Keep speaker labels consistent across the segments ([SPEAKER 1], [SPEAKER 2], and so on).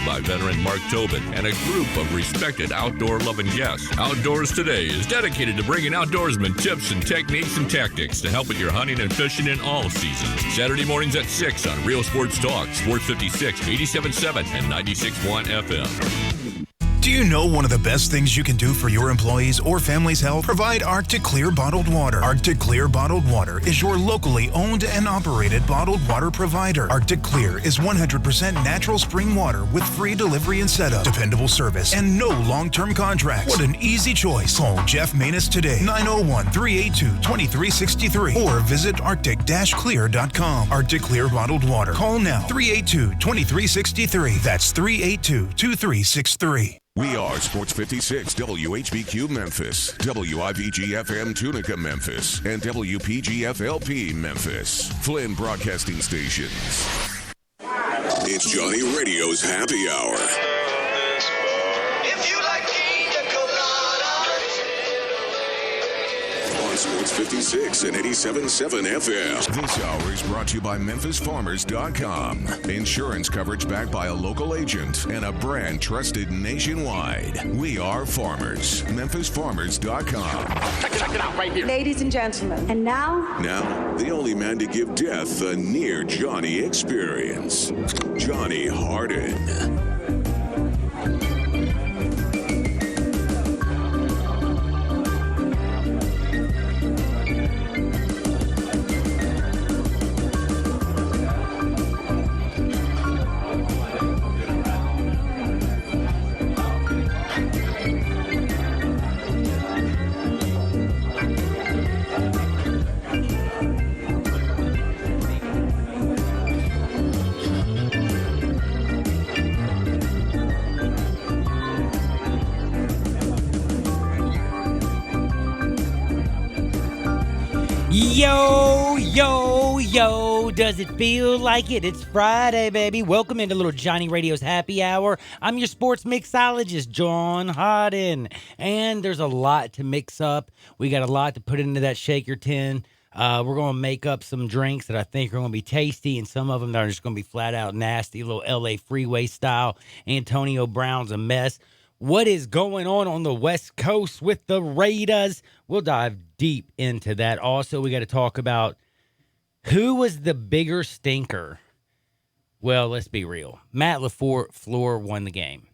[SPEAKER 1] by veteran Mark Tobin and a group of respected outdoor-loving guests. Outdoors Today is dedicated to bringing outdoorsmen tips and techniques and tactics to help with your hunting and fishing in all seasons. Saturday mornings at 6 on Real Sports Talk, Sports 56, 87.7, and 96.1 FM.
[SPEAKER 2] Do you know one of the best things you can do for your employees or family's health? Provide Arctic Clear bottled water. Arctic Clear bottled water is your locally owned and operated bottled water provider. Arctic Clear is 100% natural spring water with free delivery and setup, dependable service, and no long-term contracts. What an easy choice. Call Jeff Manus today, 901-382-2363, or visit arctic-clear.com. Arctic Clear bottled water. Call now, 382-2363. That's 382-2363.
[SPEAKER 3] We are Sports 56, WHBQ Memphis, WIVG-FM Tunica Memphis, and WPG-FLP Memphis. Flynn Broadcasting Stations.
[SPEAKER 4] It's Johnny Radio's Happy Hour.
[SPEAKER 5] If you like pina coladas.
[SPEAKER 4] On Sports 56 and 87.7 FM.
[SPEAKER 3] This hour is brought to you by MemphisFarmers.com. Insurance coverage backed by a local agent and a brand trusted nationwide. We are farmers. MemphisFarmers.com.
[SPEAKER 6] Check it out right here.
[SPEAKER 7] Ladies and gentlemen. And now?
[SPEAKER 4] Now, the only man to give death a near Johnny experience. Johnny Harden.
[SPEAKER 8] Yo, does it feel like it? It's Friday, baby. Welcome into Little Johnny Radio's Happy Hour. I'm your sports mixologist, John Hodden. And there's a lot to mix up. We got a lot to put into that shaker tin. We're going to make up some drinks that I think are going to be tasty, and some of them that are just going to be flat out nasty, a little LA Freeway style. Antonio Brown's a mess. What is going on the West Coast with the Raiders? We'll dive deep into that. Also, we got to talk about who was the bigger stinker. Well, let's be real. Matt LaFleur won the game.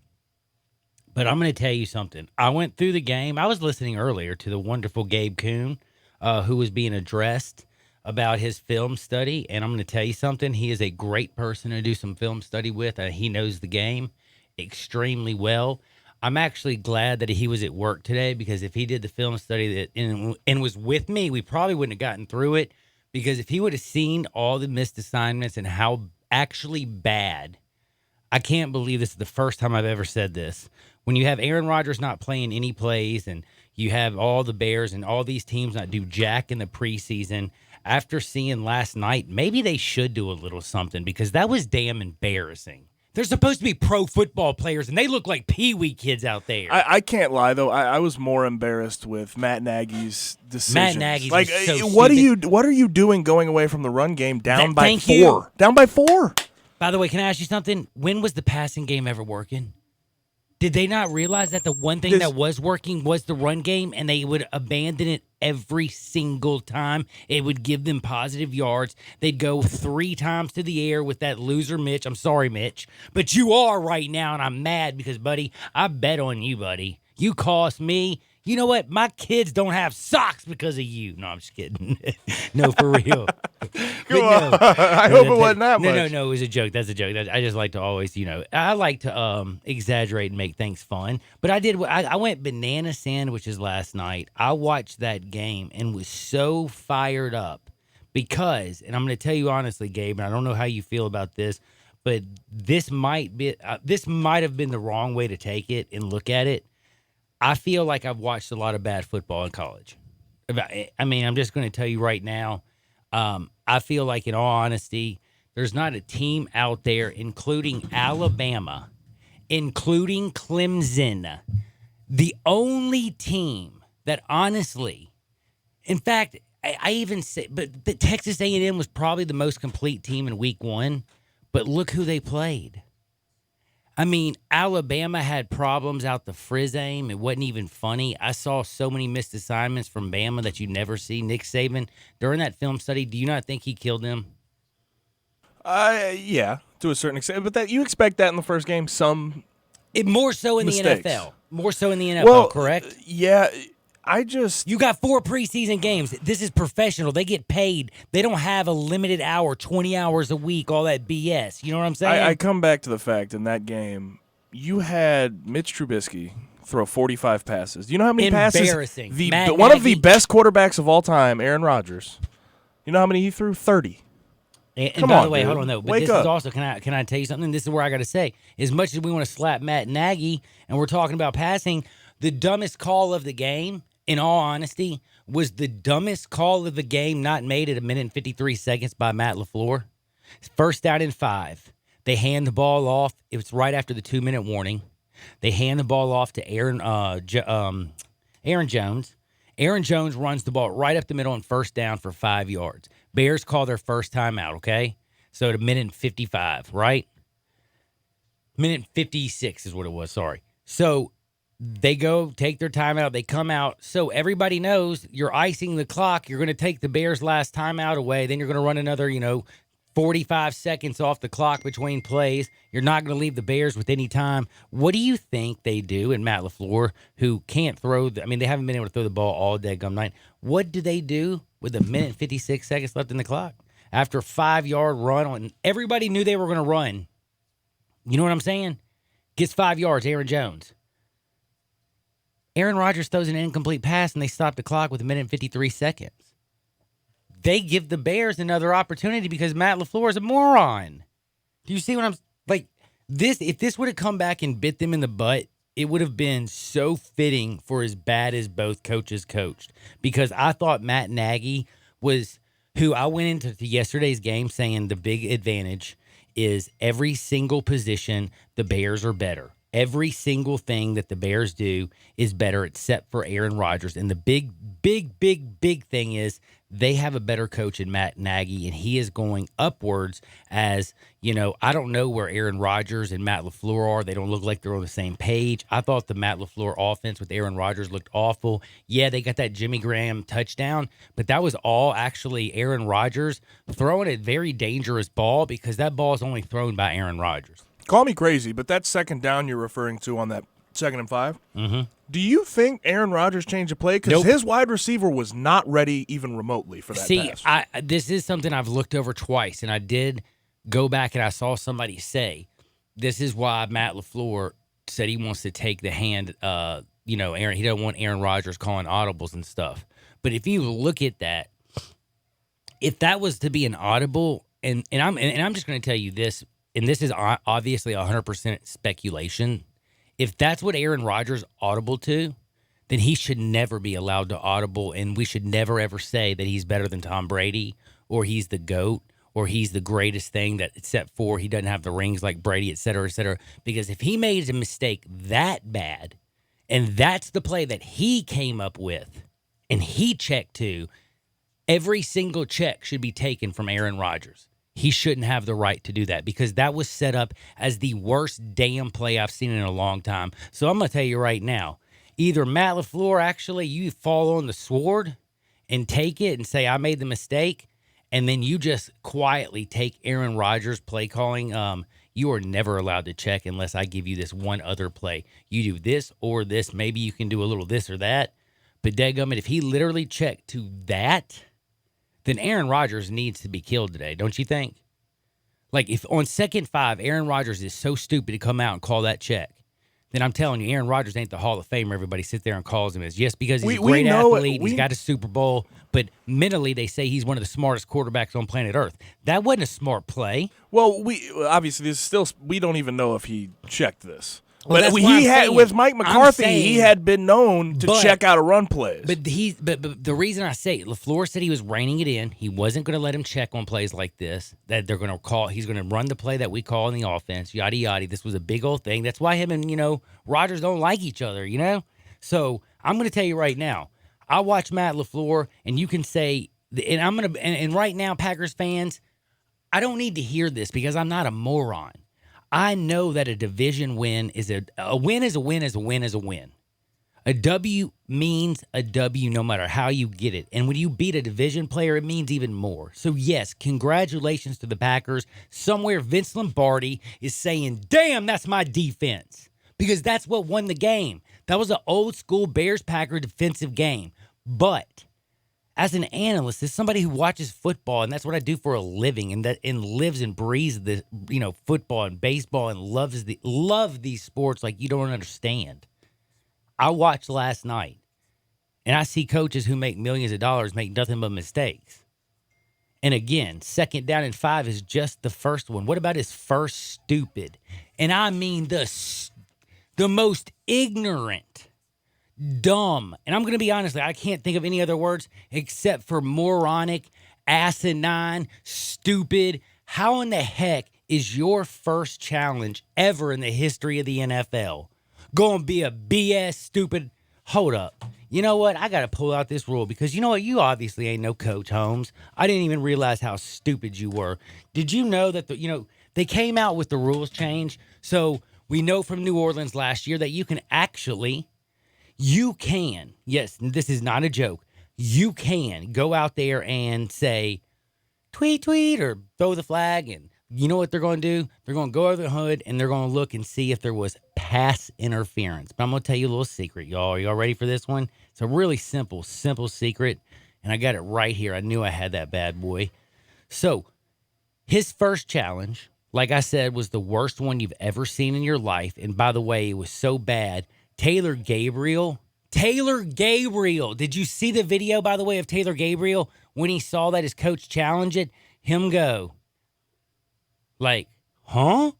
[SPEAKER 8] But I'm going to tell you something. I went through the game. I was listening earlier to the wonderful Gabe Kuhn, who was being addressed about his film study. And I'm going to tell you something. He is a great person to do some film study with. He knows the game extremely well. I'm actually glad that he was at work today, because if he did the film study and was with me, we probably wouldn't have gotten through it, because if he would have seen all the missed assignments and how actually bad, I can't believe this is the first time I've ever said this. When you have Aaron Rodgers not playing any plays and you have all the Bears and all these teams not do jack in the preseason, after seeing last night, maybe they should do a little something, because that was damn embarrassing. They're supposed to be pro football players, and they look like peewee kids out there.
[SPEAKER 9] I can't lie, though. I was more embarrassed with Matt Nagy's decisions.
[SPEAKER 8] Matt Nagy's
[SPEAKER 9] like,
[SPEAKER 8] so
[SPEAKER 9] what
[SPEAKER 8] stupid.
[SPEAKER 9] are you doing going away from the run game down by
[SPEAKER 8] Thank
[SPEAKER 9] 4?
[SPEAKER 8] you.
[SPEAKER 9] Down by 4.
[SPEAKER 8] By the way, can I ask you something? When was the passing game ever working? Did they not realize that the one thing that was working was the run game, and they would abandon it every single time? It would give them positive yards. They'd go 3 times to the air with that loser Mitch. I'm sorry, Mitch, but you are right now, and I'm mad because, buddy, I bet on you, buddy. You cost me. You know what? My kids don't have socks because of you. No, I'm just kidding. No, for real.
[SPEAKER 9] I hope it wasn't that much.
[SPEAKER 8] No, it was a joke. That's a joke. I just like to always, I like to exaggerate and make things fun. But I went banana sandwiches last night. I watched that game and was so fired up because, and I'm going to tell you honestly, Gabe, and I don't know how you feel about this, but this might have been the wrong way to take it and look at it. I feel like I've watched a lot of bad football in college. I mean, I'm just going to tell you right now, I feel like, in all honesty, there's not a team out there, including Alabama, including Clemson, the only team that honestly, in fact, I even say, but Texas A&M was probably the most complete team in week 1, but look who they played. I mean, Alabama had problems out the frizz aim. It wasn't even funny. I saw so many missed assignments from Bama that you never see. Nick Saban, during that film study, do you not think he killed them?
[SPEAKER 9] Yeah, to a certain extent. But that you expect that in the first game,
[SPEAKER 8] More so in
[SPEAKER 9] mistakes.
[SPEAKER 8] the NFL. More so in the NFL,
[SPEAKER 9] Well,
[SPEAKER 8] correct?
[SPEAKER 9] Yeah,
[SPEAKER 8] You got 4 preseason games. This is professional. They get paid. They don't have a limited hour, 20 hours a week, all that BS. You know what I'm saying?
[SPEAKER 9] I come back to the fact in that game, you had Mitch Trubisky throw 45 passes. Do you know how many passes?
[SPEAKER 8] Embarrassing.
[SPEAKER 9] One of the
[SPEAKER 8] Nagy-
[SPEAKER 9] best quarterbacks of all time, Aaron Rodgers. You know how many he threw? 30.
[SPEAKER 8] And
[SPEAKER 9] Come
[SPEAKER 8] by
[SPEAKER 9] on,
[SPEAKER 8] the way,
[SPEAKER 9] dude.
[SPEAKER 8] hold on though. But
[SPEAKER 9] Wake
[SPEAKER 8] this
[SPEAKER 9] up.
[SPEAKER 8] is also can I tell you something? This is where I got to say. As much as we want to slap Matt Nagy, and we're talking about passing, the dumbest call of the game, in all honesty, was the dumbest call of the game not made at 1:53 by Matt LaFleur. First down and 5. They hand the ball off. It was right after the 2-minute warning. They hand the ball off to Aaron Jones. Aaron Jones runs the ball right up the middle on first down for 5 yards. Bears call their first timeout, okay? So at 1:55, right? 1:56 is what it was, sorry. So they go take their timeout. They come out. So everybody knows you're icing the clock. You're going to take the Bears' last timeout away. Then you're going to run another, 45 seconds off the clock between plays. You're not going to leave the Bears with any time. What do you think they do in Matt LaFleur, who can't throw? They haven't been able to throw the ball all daggum night. What do they do with 1:56 left in the clock after a 5-yard run on? Everybody knew they were going to run. You know what I'm saying? Gets 5 yards, Aaron Jones. Aaron Rodgers throws an incomplete pass, and they stop the clock with 1:53. They give the Bears another opportunity because Matt LaFleur is a moron. Do you see what I'm like? If this would have come back and bit them in the butt, it would have been so fitting for as bad as both coaches coached. Because I thought Matt Nagy was who I went into yesterday's game saying the big advantage is every single position the Bears are better. Every single thing that the Bears do is better except for Aaron Rodgers. And the big thing is they have a better coach in Matt Nagy, and he is going upwards as, I don't know where Aaron Rodgers and Matt LaFleur are. They don't look like they're on the same page. I thought the Matt LaFleur offense with Aaron Rodgers looked awful. Yeah, they got that Jimmy Graham touchdown, but that was all actually Aaron Rodgers throwing a very dangerous ball because that ball is only thrown by Aaron Rodgers.
[SPEAKER 9] Call me crazy, but that second down you're referring to on that 2nd and 5,
[SPEAKER 8] Mm-hmm.
[SPEAKER 9] do you think Aaron Rodgers changed the play? Because
[SPEAKER 8] Nope.
[SPEAKER 9] his wide receiver was not ready even remotely for that pass.
[SPEAKER 8] This is something I've looked over twice, and I did go back and I saw somebody say this is why Matt LaFleur said he wants to take the hand. Aaron, he doesn't want Aaron Rodgers calling audibles and stuff. But if you look at that, if that was to be an audible, and I'm just going to tell you this, and this is obviously 100% speculation. If that's what Aaron Rodgers audible to, then he should never be allowed to audible, and we should never, ever say that he's better than Tom Brady or he's the GOAT or he's the greatest thing that except for he doesn't have the rings like Brady, et cetera, et cetera. Because if he made a mistake that bad, and that's the play that he came up with and he checked to, every single check should be taken from Aaron Rodgers. He shouldn't have the right to do that because that was set up as the worst damn play I've seen in a long time. So I'm going to tell you right now, either Matt LaFleur, actually, you fall on the sword and take it and say, I made the mistake, and then you just quietly take Aaron Rodgers' play calling. You are never allowed to check unless I give you this one other play. You do this or this. Maybe you can do a little this or that. But dadgummit, if he literally checked to that, then Aaron Rodgers needs to be killed today, don't you think? Like, if on 2nd and 5, Aaron Rodgers is so stupid to come out and call that check, then I'm telling you, Aaron Rodgers ain't the Hall of Famer everybody sits there and calls him as. Yes, because he's a great athlete, he's got a Super Bowl, but mentally they say he's one of the smartest quarterbacks on planet Earth. That wasn't a smart play.
[SPEAKER 9] Well, we don't even know if he checked this.
[SPEAKER 8] Well,
[SPEAKER 9] But
[SPEAKER 8] that's what I'm
[SPEAKER 9] he had
[SPEAKER 8] saying.
[SPEAKER 9] with Mike
[SPEAKER 8] I'm
[SPEAKER 9] McCarthy,
[SPEAKER 8] saying-
[SPEAKER 9] he had been known to
[SPEAKER 8] But-
[SPEAKER 9] check out a run plays.
[SPEAKER 8] But the reason I say it, LaFleur said he was reining it in. He wasn't going to let him check on plays like this, that they're going to call. He's going to run the play that we call in the offense, yada, yada. This was a big old thing. That's why him and, Rodgers don't like each other, So I'm going to tell you right now, I watch Matt LaFleur, and you can say, and right now, Packers fans, I don't need to hear this because I'm not a moron. I know that a division win is a win is a win is a win is a win. A W means a W no matter how you get it. And when you beat a division player, it means even more. So, yes, congratulations to the Packers. Somewhere Vince Lombardi is saying, damn, that's my defense. Because that's what won the game. That was an old school Bears-Packer defensive game. But as an analyst, as somebody who watches football, and that's what I do for a living, and lives and breathes the football and baseball and love these sports like you don't understand. I watched last night, and I see coaches who make millions of dollars make nothing but mistakes. And again, 2nd down and 5 is just the first one. What about his first stupid? And I mean the most ignorant, dumb, and I'm going to be honest, I can't think of any other words except for moronic, asinine, stupid. How in the heck is your first challenge ever in the history of the NFL going to be a BS stupid? Hold up. You know what? I got to pull out this rule because you know what? You obviously ain't no coach, Holmes. I didn't even realize how stupid you were. Did you know that they came out with the rules change? So we know from New Orleans last year that you can, yes, this is not a joke. You can go out there and say, tweet, or throw the flag, and you know what they're going to do? They're going to go over the hood, and they're going to look and see if there was pass interference. But I'm going to tell you a little secret, y'all. Are y'all ready for this one? It's a really simple secret, and I got it right here. I knew I had that bad boy. So his first challenge, like I said, was the worst one you've ever seen in your life. And by the way, it was so bad. Taylor Gabriel, did you see the video, by the way, of Taylor Gabriel when he saw that his coach challenged it? Him go, like, huh?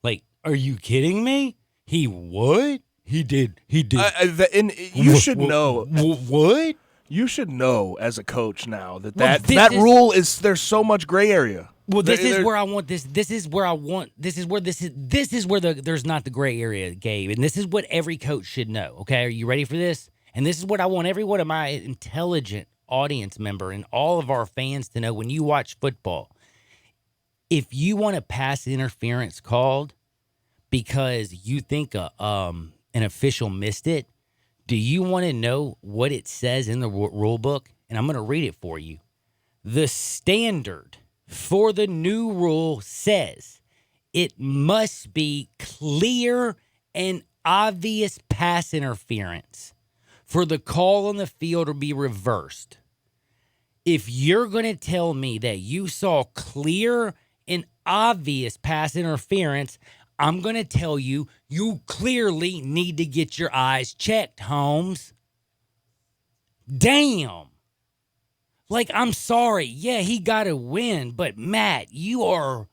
[SPEAKER 8] Like, are you kidding me? He would? He did.
[SPEAKER 9] And you should know.
[SPEAKER 8] What?
[SPEAKER 9] You should know as a coach now that rule is, there's so much gray area.
[SPEAKER 8] Well, this is where I want this. This is where there's not the gray area, Gabe. And this is what every coach should know. Okay, are you ready for this? And this is what I want every one of my intelligent audience member and all of our fans to know when you watch football. If you want a pass interference called because you think an official missed it, do you want to know what it says in the rule book? And I'm going to read it for you. The standard for the new rule says it must be clear and obvious pass interference for the call on the field to be reversed. If you're going to tell me that you saw clear and obvious pass interference, I'm going to tell you, you clearly need to get your eyes checked, Holmes. Damn. Like, I'm sorry. Yeah, he got to win. But, Matt, you're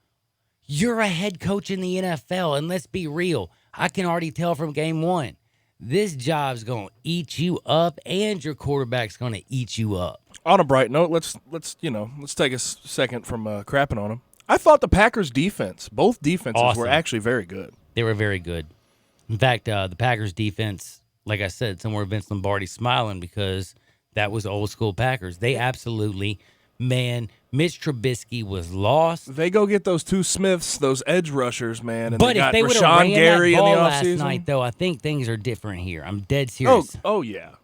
[SPEAKER 8] a head coach in the NFL. And let's be real. I can already tell from game one, this job's going to eat you up and your quarterback's going to eat you up.
[SPEAKER 9] On a bright note, let's take a second from crapping on him. I thought the Packers' defense, both defenses were actually very good.
[SPEAKER 8] They were very good. In fact, the Packers' defense, like I said, somewhere Vince Lombardi's smiling because that was old school Packers. They absolutely, man, Mitch Trubisky was lost.
[SPEAKER 9] They go get those two Smiths, those edge rushers, man. And
[SPEAKER 8] but
[SPEAKER 9] they got
[SPEAKER 8] if they would have
[SPEAKER 9] Rashawn
[SPEAKER 8] ran
[SPEAKER 9] Gary
[SPEAKER 8] that ball
[SPEAKER 9] in the
[SPEAKER 8] last
[SPEAKER 9] offseason.
[SPEAKER 8] night, though, I think things are different here. I'm dead serious.
[SPEAKER 9] Oh yeah.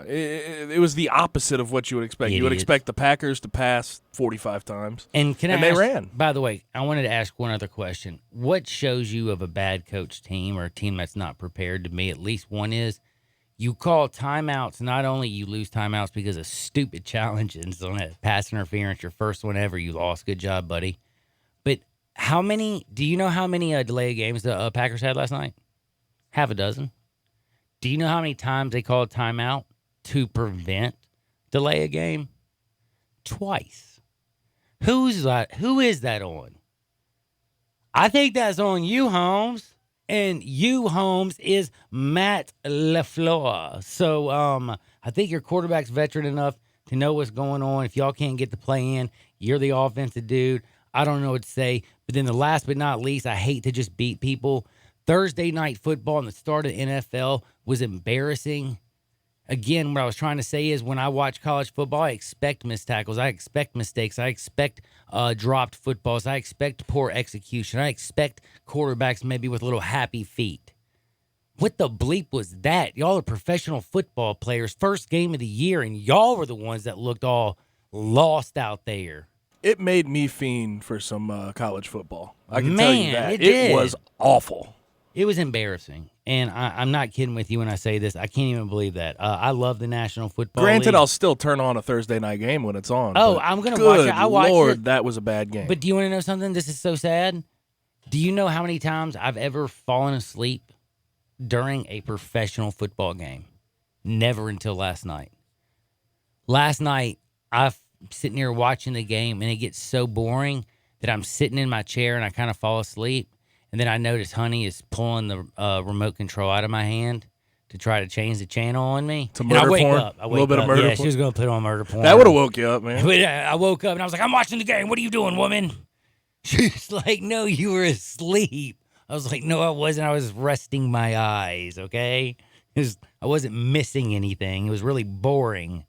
[SPEAKER 9] It was the opposite of what you would expect. You would expect the Packers to pass 45 times.
[SPEAKER 8] And
[SPEAKER 9] they ran.
[SPEAKER 8] By the way, I wanted to ask one other question. What shows you of a bad coach team or a team that's not prepared? To me, at least one is you call timeouts. Not only you lose timeouts because of stupid challenges on that pass interference, your first one ever, you lost. Good job, buddy. But do you know how many delay of games the Packers had last night? Half a dozen. Do you know how many times they called timeout to prevent delay a game? Twice. Who is that on? I think that's on you, Holmes. And you, Holmes, is Matt LaFleur. So I think your quarterback's veteran enough to know what's going on. If y'all can't get the play in, you're the offensive dude. I don't know what to say. But then the last but not least, I hate to just beat people. Thursday night football and the start of the NFL was embarrassing. Again, what I was trying to say is when I watch college football, I expect missed tackles. I expect mistakes. I expect dropped footballs. I expect poor execution. I expect quarterbacks maybe with little happy feet. What the bleep was that? Y'all are professional football players. First game of the year, and y'all were the ones that looked all lost out there.
[SPEAKER 9] It made me fiend for some college football. I can
[SPEAKER 8] Man,
[SPEAKER 9] tell you that.
[SPEAKER 8] it did.
[SPEAKER 9] Was awful.
[SPEAKER 8] It was embarrassing. And I'm not kidding with you when I say this. I can't even believe that. I love the National Football
[SPEAKER 9] Granted,
[SPEAKER 8] League.
[SPEAKER 9] I'll still turn on a Thursday night game when it's on.
[SPEAKER 8] Oh,
[SPEAKER 9] but
[SPEAKER 8] I'm going to watch it. I watched
[SPEAKER 9] Lord,
[SPEAKER 8] it.
[SPEAKER 9] that was a bad game.
[SPEAKER 8] But do you want to know something? This is so sad. Do you know how many times I've ever fallen asleep during a professional football game? Never until last night. Last night, I'm sitting here watching the game, and it gets so boring that I'm sitting in my chair and I kind of fall asleep. And then I notice Honey is pulling the remote control out of my hand to try to change the channel on me.
[SPEAKER 9] To murder
[SPEAKER 8] and I wake
[SPEAKER 9] porn?
[SPEAKER 8] up.
[SPEAKER 9] A little bit of murder
[SPEAKER 8] Yeah,
[SPEAKER 9] porn?
[SPEAKER 8] she was going to put on murder porn.
[SPEAKER 9] That would have woke you up, man.
[SPEAKER 8] But I woke up and I was like, I'm watching the game. What are you doing, woman? She's like, no, you were asleep. I was like, no, I wasn't. I was resting my eyes, okay? I wasn't missing anything. It was really boring.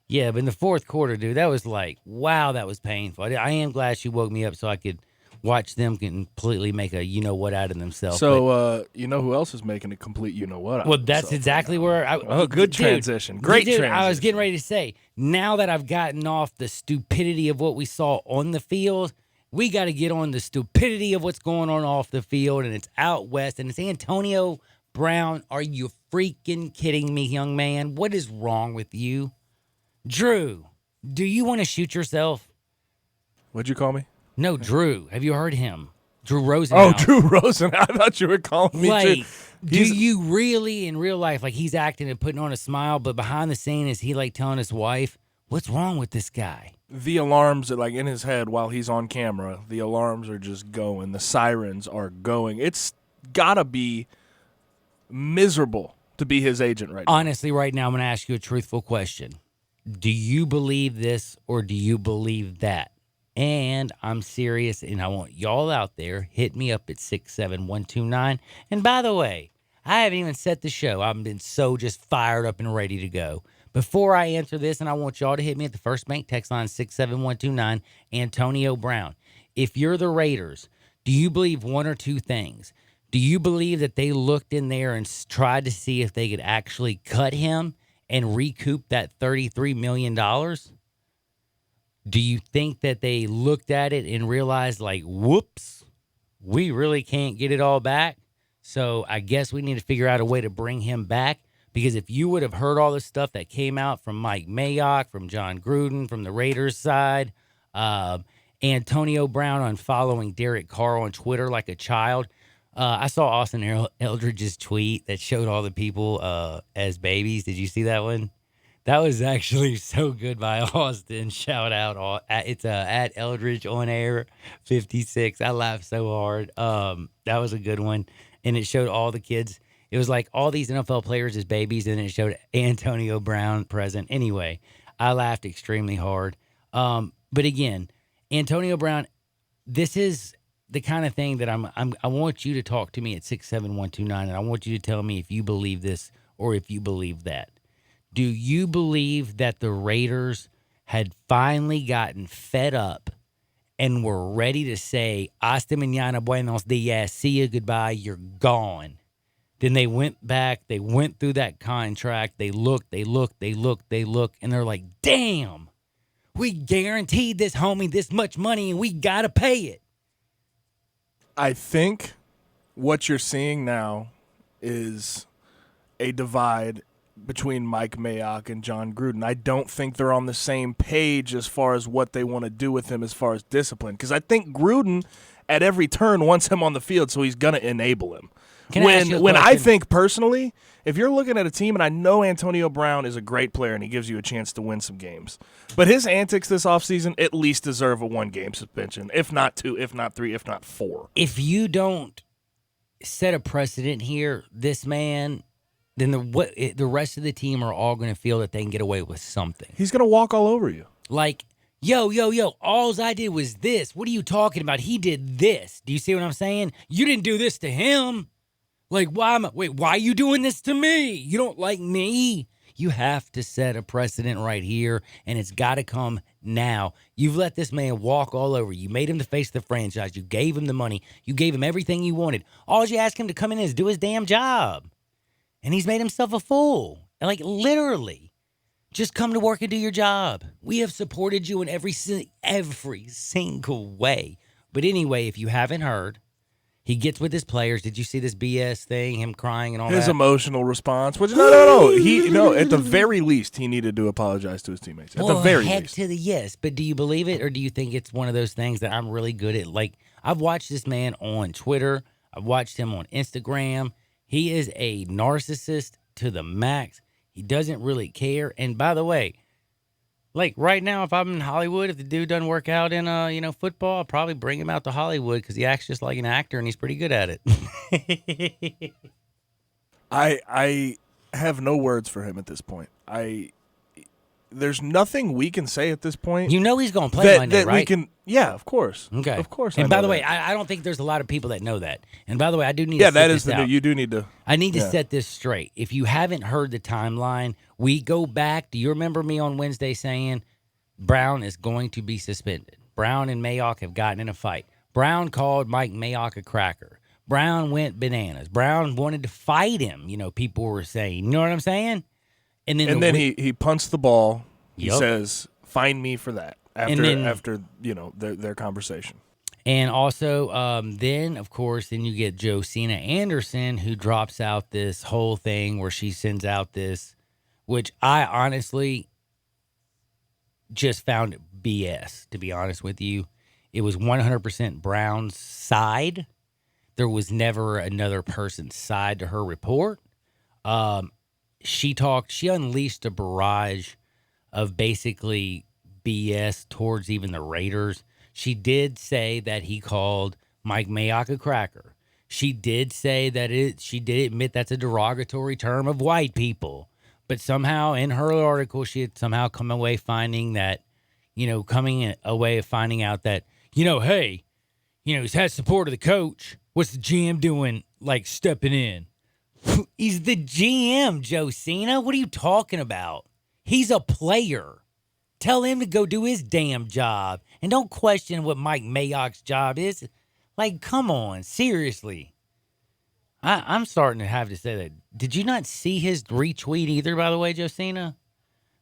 [SPEAKER 8] Yeah, but in the fourth quarter, dude, that was like, wow, that was painful. I am glad she woke me up so I could watch them completely make a you-know-what out of themselves.
[SPEAKER 9] So, you know who else is making a complete you-know-what out
[SPEAKER 8] well,
[SPEAKER 9] of
[SPEAKER 8] that's
[SPEAKER 9] themselves
[SPEAKER 8] exactly
[SPEAKER 9] right
[SPEAKER 8] where I...
[SPEAKER 9] Oh, good
[SPEAKER 8] dude,
[SPEAKER 9] transition. Great
[SPEAKER 8] dude,
[SPEAKER 9] transition.
[SPEAKER 8] I was getting ready to say, now that I've gotten off the stupidity of what we saw on the field, we got to get on the stupidity of what's going on off the field, and it's out west, and it's Antonio Brown. Are you freaking kidding me, young man? What is wrong with you? Drew, do you want to shoot yourself?
[SPEAKER 9] What'd you call me?
[SPEAKER 8] No, Drew. Have you heard him? Drew Rosenhaus.
[SPEAKER 9] Oh, Drew Rosen. I thought you were calling me
[SPEAKER 8] Like,
[SPEAKER 9] too.
[SPEAKER 8] do you really, in real life, like he's acting and putting on a smile, but behind the scene, is he like telling his wife, what's wrong with this guy?
[SPEAKER 9] The alarms are like in his head while he's on camera. The alarms are just going. The sirens are going. It's gotta be miserable to be his agent right now.
[SPEAKER 8] Honestly, right now, I'm going to ask you a truthful question. Do you believe this or do you believe that? And I'm serious, and I want y'all out there, hit me up at 67129. And by the way, I haven't even set the show. I've been so just fired up and ready to go. Before I answer this, and I want y'all to hit me at the First Bank text line 67129, Antonio Brown. If you're the Raiders, do you believe one or two things? Do you believe that they looked in there and tried to see if they could actually cut him and recoup that $33 million? Do you think that they looked at it and realized, like, whoops, we really can't get it all back? So I guess we need to figure out a way to bring him back. Because if you would have heard all the stuff that came out from Mike Mayock, from John Gruden, from the Raiders side, Antonio Brown on following Derek Carr on Twitter like a child. I saw Austin Eldridge's tweet that showed all the people as babies. Did you see that one? That was actually so good by Austin. Shout out. It's at Eldridge on air 56. I laughed so hard. That was a good one. And it showed all the kids. It was like all these NFL players as babies, and it showed Antonio Brown present. Anyway, I laughed extremely hard. But again, Antonio Brown, this is the kind of thing that I want you to talk to me at 67129, and I want you to tell me if you believe this or if you believe that. Do you believe that the Raiders had finally gotten fed up and were ready to say, hasta mañana, buenos dias, see you, goodbye, you're gone? Then they went back, they went through that contract, they looked, and they're like, damn, we guaranteed this homie this much money and we got to pay it.
[SPEAKER 9] I think what you're seeing now is a divide between Mike Mayock and John Gruden. I don't think they're on the same page as far as what they want to do with him as far as discipline. Because I think Gruden, at every turn, wants him on the field, so he's going to enable him. When I think personally, if you're looking at a team, and I know Antonio Brown is a great player and he gives you a chance to win some games, but his antics this offseason at least deserve a 1-game suspension, if not 2, if not 3, if not 4.
[SPEAKER 8] If you don't set a precedent here, this man, then the rest of the team are all going to feel that they can get away with something.
[SPEAKER 9] He's going to walk all over you.
[SPEAKER 8] Like, yo, alls I did was this. What are you talking about? He did this. Do you see what I'm saying? You didn't do this to him. Like, why are you doing this to me? You don't like me. You have to set a precedent right here, and it's got to come now. You've let this man walk all over. You made him the face of the franchise. You gave him the money. You gave him everything you wanted. All you ask him to come in is do his damn job. And he's made himself a fool. Like, literally. Just come to work and do your job. We have supported you in every single way. But anyway, if you haven't heard, he gets with his players. Did you see this BS thing, him crying and all that?
[SPEAKER 9] His emotional response, which no. At the very least, he needed to apologize to his teammates. At the very
[SPEAKER 8] heck
[SPEAKER 9] least.
[SPEAKER 8] to the yes. But do you believe it, or do you think it's one of those things that I'm really good at? Like, I've watched this man on Twitter. I've watched him on Instagram. He is a narcissist to the max. He doesn't really care. And by the way, like right now, if I'm in Hollywood, if the dude doesn't work out in football, I'll probably bring him out to Hollywood because he acts just like an actor and he's pretty good at it.
[SPEAKER 9] I have no words for him at this point. There's nothing we can say at this point.
[SPEAKER 8] You know he's going to play Monday, right?
[SPEAKER 9] Yeah, of course.
[SPEAKER 8] Okay.
[SPEAKER 9] Of course.
[SPEAKER 8] And by the way, I don't think there's a lot of people that know that. And by the way, I do need
[SPEAKER 9] to
[SPEAKER 8] set
[SPEAKER 9] that
[SPEAKER 8] this
[SPEAKER 9] is the
[SPEAKER 8] out.
[SPEAKER 9] you do need to.
[SPEAKER 8] I need to set this straight. If you haven't heard the timeline, we go back. Do you remember me on Wednesday saying Brown is going to be suspended? Brown and Mayock have gotten in a fight. Brown called Mike Mayock a cracker. Brown went bananas. Brown wanted to fight him. People were saying, you know what I'm saying? And then
[SPEAKER 9] he punts the ball. He
[SPEAKER 8] Yep.
[SPEAKER 9] says, "Find me for that." After their conversation.
[SPEAKER 8] And also, then of course, then you get Josina Anderson, who drops out this whole thing where she sends out this, which I honestly just found BS. To be honest with you, it was 100% Brown's side. There was never another person's side to her report. She unleashed a barrage of basically BS towards even the Raiders. She did say that he called Mike Mayock a cracker. She did say that she did admit that's a derogatory term of white people. But somehow in her article, she had somehow come away finding that, finding out that, hey, he's had support of the coach. What's the GM doing, like stepping in? He's the GM, Josina. What are you talking about? He's a player. Tell him to go do his damn job. And don't question what Mike Mayock's job is. Like, come on. Seriously. I'm starting to have to say that. Did you not see his retweet either, by the way, Josina?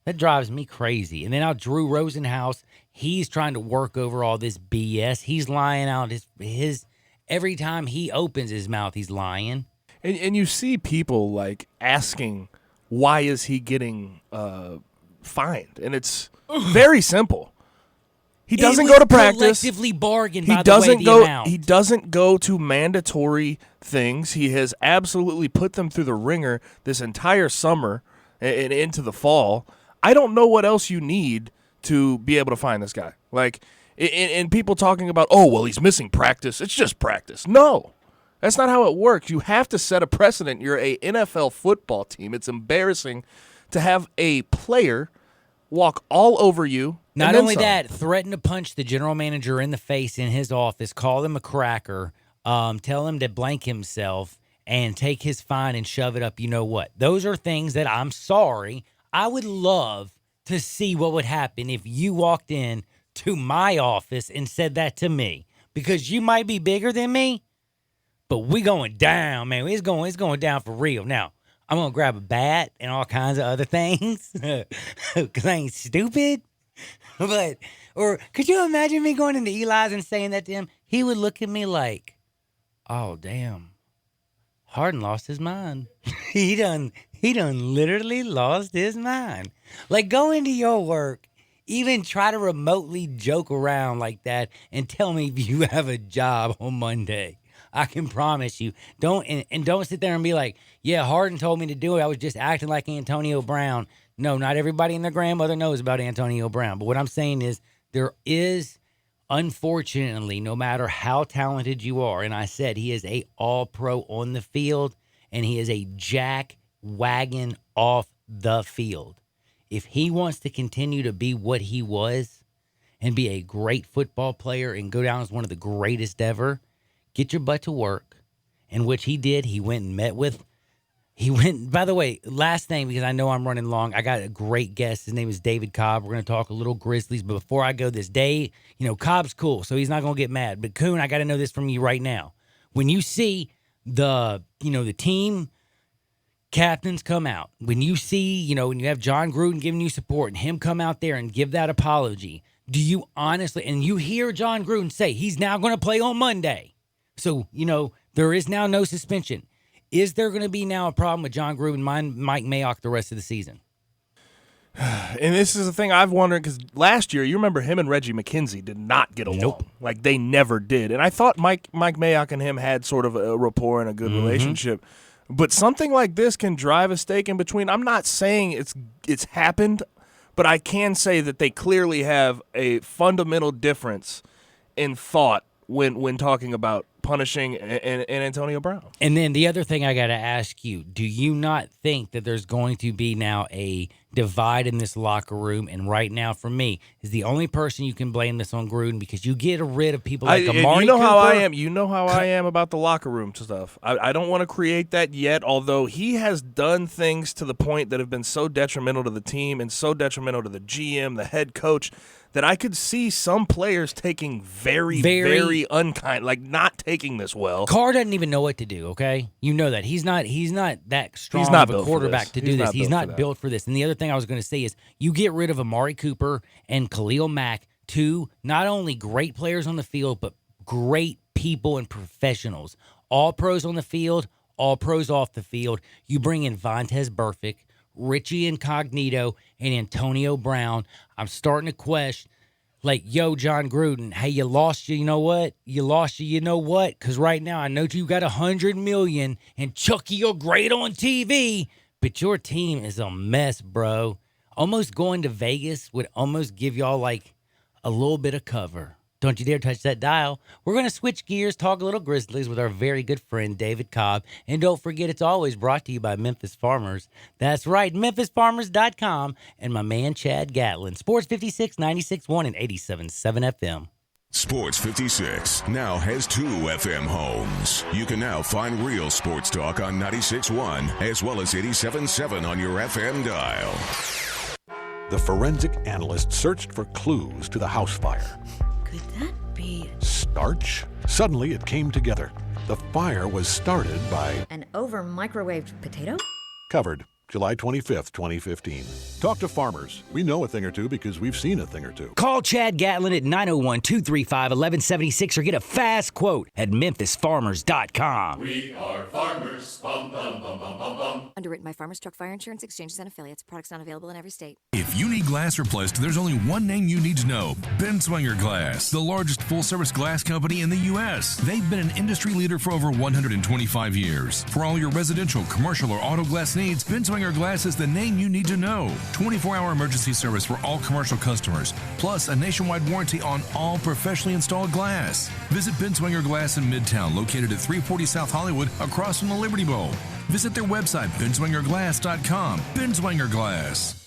[SPEAKER 8] That drives me crazy. And then now Drew Rosenhaus, he's trying to work over all this BS. He's lying out his every time he opens his mouth, he's lying.
[SPEAKER 9] And you see people like asking, why is he getting fined? And it's very simple. He doesn't go to practice.
[SPEAKER 8] Collectively bargained.
[SPEAKER 9] He doesn't go to mandatory things. He has absolutely put them through the ringer this entire summer and into the fall. I don't know what else you need to be able to find this guy. Like, and people talking about, oh, well, he's missing practice. It's just practice. No. That's not how it works. You have to set a precedent. You're a NFL football team. It's embarrassing to have a player walk all over you.
[SPEAKER 8] Not only that, threaten to punch the general manager in the face in his office, call him a cracker, tell him to blank himself, and take his fine and shove it up. You know what? Those are things that I'm sorry. I would love to see what would happen if you walked in to my office and said that to me, because you might be bigger than me. But we going down, man. It's going down for real. Now, I'm going to grab a bat and all kinds of other things because I ain't stupid. Or could you imagine me going into Eli's and saying that to him? He would look at me like, oh, damn. Harden lost his mind. He done literally lost his mind. Like, go into your work, even try to remotely joke around like that and tell me if you have a job on Monday. I can promise you. Don't sit there and be like, yeah, Harden told me to do it. I was just acting like Antonio Brown. No, not everybody and their grandmother knows about Antonio Brown. But what I'm saying is there is, unfortunately, no matter how talented you are, and I said he is a all-pro on the field, and he is a jack wagon off the field. If he wants to continue to be what he was and be a great football player and go down as one of the greatest ever, get your butt to work, in which he did. He went and met with He went, by the way, last thing, because I know I'm running long, I got a great guest. His name is David Cobb. We're going to talk a little Grizzlies. But before I go this day, Cobb's cool, so he's not going to get mad. But Coon, I got to know this from you right now. When you see the team captains come out, when you see, when you have John Gruden giving you support and him come out there and give that apology, do you honestly, and you hear John Gruden say he's now going to play on Monday. So, there is now no suspension. Is there going to be now a problem with John Gruden and Mike Mayock the rest of the season?
[SPEAKER 9] And this is the thing I've wondered, because last year, you remember him and Reggie McKenzie did not get along.
[SPEAKER 8] Nope.
[SPEAKER 9] Like, they never did. And I thought Mike Mayock and him had sort of a rapport and a good relationship. But something like this can drive a stake in between. I'm not saying it's happened, but I can say that they clearly have a fundamental difference in thought when talking about punishing and Antonio Brown.
[SPEAKER 8] And then the other thing I got to ask you, do you not think that there's going to be now a divide in this locker room? And right now, for me, is the only person you can blame this on Gruden, because you get rid of people like Amari Cooper.
[SPEAKER 9] How I am. You know how I am about the locker room stuff. I don't want to create that yet, although he has done things to the point that have been so detrimental to the team and so detrimental to the GM, the head coach, that I could see some players taking very, very unkind, like not taking this well.
[SPEAKER 8] Carr doesn't even know what to do, okay? You know that. He's not that strong of a quarterback to do this. He's not built for this. And the other thing I was going to say is you get rid of Amari Cooper and Khalil Mack, two not only great players on the field, but great people and professionals. All pros on the field, all pros off the field. You bring in Vontaze Burfict, Richie Incognito, and Antonio Brown. I'm starting to question, John Gruden, hey, you lost you know what? Because right now I know you got $100 million, and Chucky, you're great on TV, but your team is a mess, bro. Almost going to Vegas would almost give y'all a little bit of cover. Don't you dare touch that dial. We're going to switch gears, talk a little Grizzlies with our very good friend, David Cobb. And don't forget, it's always brought to you by Memphis Farmers. That's right, MemphisFarmers.com and my man, Chad Gatlin. Sports 56, 96.1 and 87.7 FM.
[SPEAKER 3] Sports 56 now has 2 FM homes. You can now find real sports talk on 96.1 as well as 87.7 on your FM dial.
[SPEAKER 6] The forensic analyst searched for clues to the house fire.
[SPEAKER 10] Could that be
[SPEAKER 6] starch? Suddenly it came together. The fire was started by
[SPEAKER 10] an over-microwaved potato?
[SPEAKER 6] Covered July 25th, 2015. Talk to farmers. We know a thing or two because we've seen a thing or two.
[SPEAKER 8] Call Chad Gatlin at 901-235-1176 or get a fast quote at MemphisFarmers.com.
[SPEAKER 11] We are farmers. Bum, bum, bum, bum, bum, bum.
[SPEAKER 10] Underwritten by Farmers Truck Fire Insurance Exchanges and Affiliates. Products not available in every state.
[SPEAKER 12] If you need glass replaced, there's only one name you need to know. Benswinger Glass, the largest full-service glass company in the U.S. They've been an industry leader for over 125 years. For all your residential, commercial, or auto glass needs, Benswinger Glass is the name you need to know. 24-hour emergency service for all commercial customers, plus a nationwide warranty on all professionally installed glass. Visit Benswinger Glass in Midtown, located at 340 South Hollywood, across from the Liberty Bowl. Visit their website, benswingerglass.com. Benswinger Glass.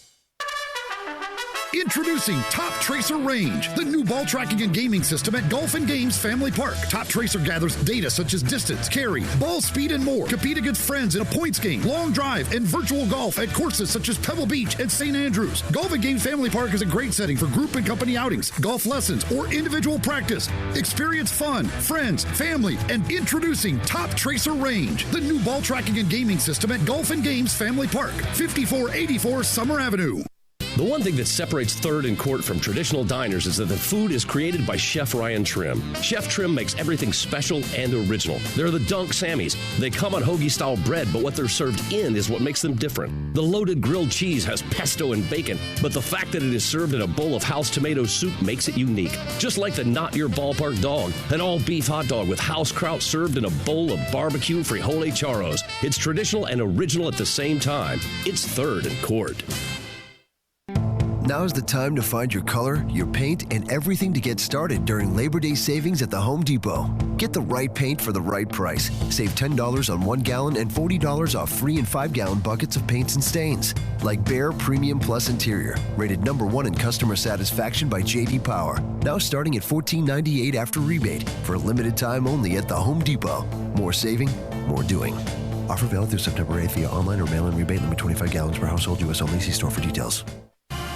[SPEAKER 13] Introducing Top Tracer Range, the new ball tracking and gaming system at Golf and Games Family Park. Top Tracer gathers data such as distance, carry, ball speed, and more. Compete against friends in a points game, long drive, and virtual golf at courses such as Pebble Beach and St. Andrews. Golf and Games Family Park is a great setting for group and company outings, golf lessons, or individual practice. Experience fun, friends, family, and introducing Top Tracer Range, the new ball tracking and gaming system at Golf and Games Family Park, 5484 Summer Avenue.
[SPEAKER 14] The one thing that separates Third and Court from traditional diners is that the food is created by Chef Ryan Trim. Chef Trim makes everything special and original. They're the Dunk Sammies. They come on hoagie-style bread, but what they're served in is what makes them different. The loaded grilled cheese has pesto and bacon, but the fact that it is served in a bowl of house tomato soup makes it unique. Just like the Not Your Ballpark dog, an all-beef hot dog with house kraut served in a bowl of barbecue frijole charros. It's traditional and original at the same time. It's Third and Court.
[SPEAKER 15] Now's the time to find your color, your paint, and everything to get started during Labor Day savings at the Home Depot. Get the right paint for the right price. Save $10 on 1 gallon and $40 off free and 5-gallon buckets of paints and stains. Like Behr Premium Plus Interior, rated #1 in customer satisfaction by J.D. Power. Now starting at $14.98 after rebate for a limited time only at the Home Depot. More saving, more doing. Offer valid through September 8th via online or mail-in rebate limit 25 gallons per household. U.S. only. See store for details.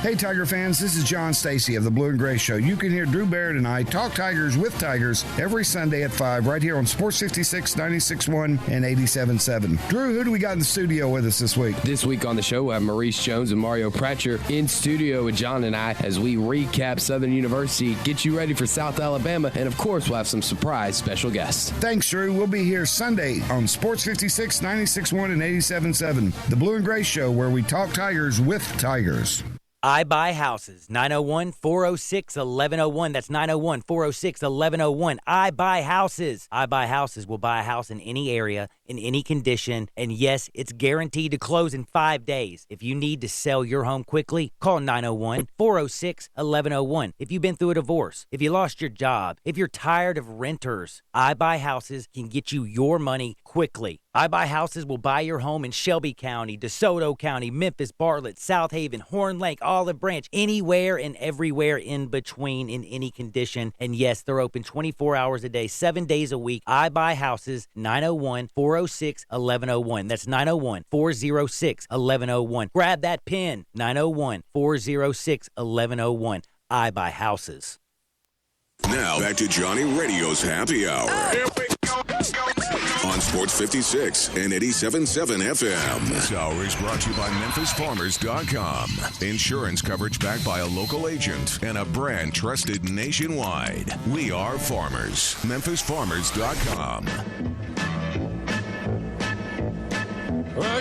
[SPEAKER 16] Hey, Tiger fans, this is John Stacy of the Blue and Gray Show. You can hear Drew Barrett and I talk Tigers with Tigers every Sunday at 5 right here on Sports 56, 96.1, and 87.7. Drew, who do we got in the studio with us this week?
[SPEAKER 17] This week on the show, we have Maurice Jones and Mario Pratcher in studio with John and I as we recap Southern University, get you ready for South Alabama, and of course, we'll have some surprise special guests.
[SPEAKER 16] Thanks, Drew. We'll be here Sunday on Sports 56, 96.1, and 87.7. The Blue and Gray Show, where we talk Tigers with Tigers.
[SPEAKER 8] I Buy Houses, 901-406-1101. That's 901-406-1101. I Buy Houses. I Buy Houses will buy a house in any area, in any condition, and yes, it's guaranteed to close in 5 days. If you need to sell your home quickly, call 901-406-1101. If you've been through a divorce, if you lost your job, if you're tired of renters, I Buy Houses can get you your money quickly. I Buy Houses will buy your home in Shelby County, DeSoto County, Memphis, Bartlett, South Haven, Horn Lake, Olive Branch, anywhere and everywhere in between in any condition. And yes, they're open 24 hours a day, 7 days a week. I Buy Houses, 901-406-1101. That's 901-406-1101. Grab that pen, 901-406-1101. I Buy Houses.
[SPEAKER 4] Now back to Johnny Radio's Happy Hour. Here we go. On Sports 56 and 87.7 FM. This hour is brought to you by MemphisFarmers.com. Insurance coverage backed by a local agent and a brand trusted nationwide. We are farmers. MemphisFarmers.com.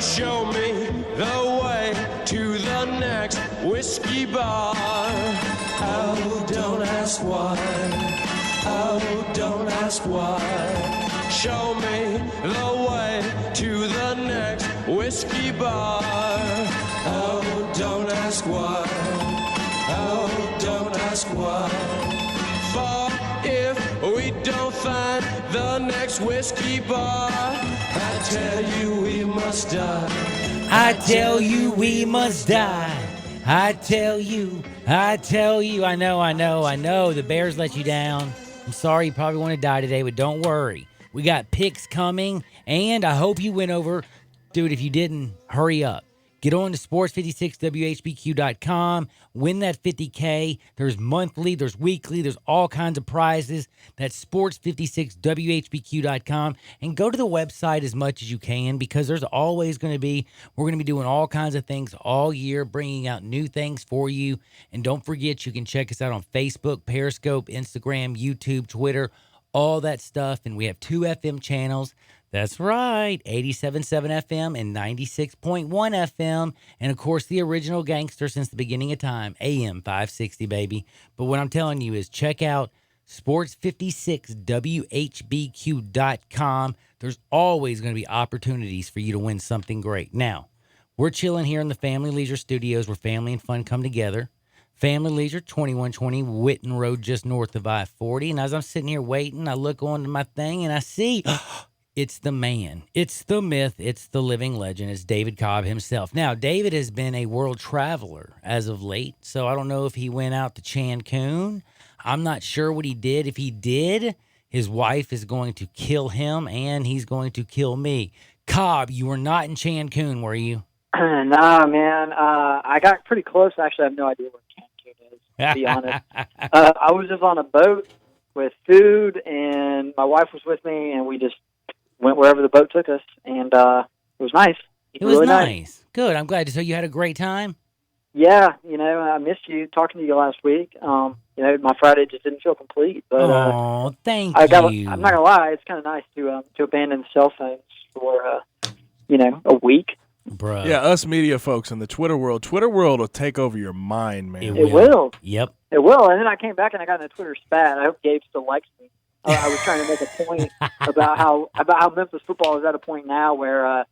[SPEAKER 18] Show me the way to the next whiskey bar. Oh, don't ask why. Oh, don't ask why. Show me the way to the next whiskey bar. Oh, don't ask why. Oh, don't ask why. For if we don't find the next whiskey bar, I tell you we must die.
[SPEAKER 8] I tell you we must die. I tell you. I know. The Bears let you down. I'm sorry you probably want to die today, but don't worry. We got picks coming, and I hope you went over. Dude, if you didn't, hurry up. Get on to sports56whbq.com. Win that $50K. There's monthly, there's weekly, there's all kinds of prizes. That's sports56whbq.com. And go to the website as much as you can because we're going to be doing all kinds of things all year, bringing out new things for you. And don't forget, you can check us out on Facebook, Periscope, Instagram, YouTube, Twitter, all that stuff. And we have 2 FM channels. That's right, 87.7 FM and 96.1 FM. And, of course, the original gangster since the beginning of time, AM 560, baby. But what I'm telling you is check out sports56whbq.com. There's always going to be opportunities for you to win something great. Now, we're chilling here in the Family Leisure Studios where family and fun come together. Family Leisure, 2120 Whitten Road, just north of I-40. And as I'm sitting here waiting, I look onto my thing and I see... It's the man, it's the myth, it's the living legend, it's David Cobb himself. Now, David has been a world traveler as of late, so I don't know if he went out to Cancun. I'm not sure what he did. If he did, his wife is going to kill him, and he's going to kill me. Cobb, you were not in Cancun, were you?
[SPEAKER 19] Nah, man. I got pretty close. Actually, I have no idea where Cancun is, to be honest. I was just on a boat with food, and my wife was with me, and we just went wherever the boat took us, and it was nice.
[SPEAKER 8] It was really nice. Good. I'm glad. So you had a great time?
[SPEAKER 19] Yeah. I missed you, talking to you last week. My Friday just didn't feel complete. But,
[SPEAKER 8] thank
[SPEAKER 19] you. I'm not going to lie. It's kind of nice to abandon cell phones for, a week.
[SPEAKER 8] Bruh.
[SPEAKER 9] Yeah, us media folks in the Twitter world will take over your mind, man.
[SPEAKER 19] It will.
[SPEAKER 8] Yep.
[SPEAKER 19] It will. And then I came back and I got in a Twitter spat. I hope Gabe still likes me. I was trying to make a point about how Memphis football is at a point now where,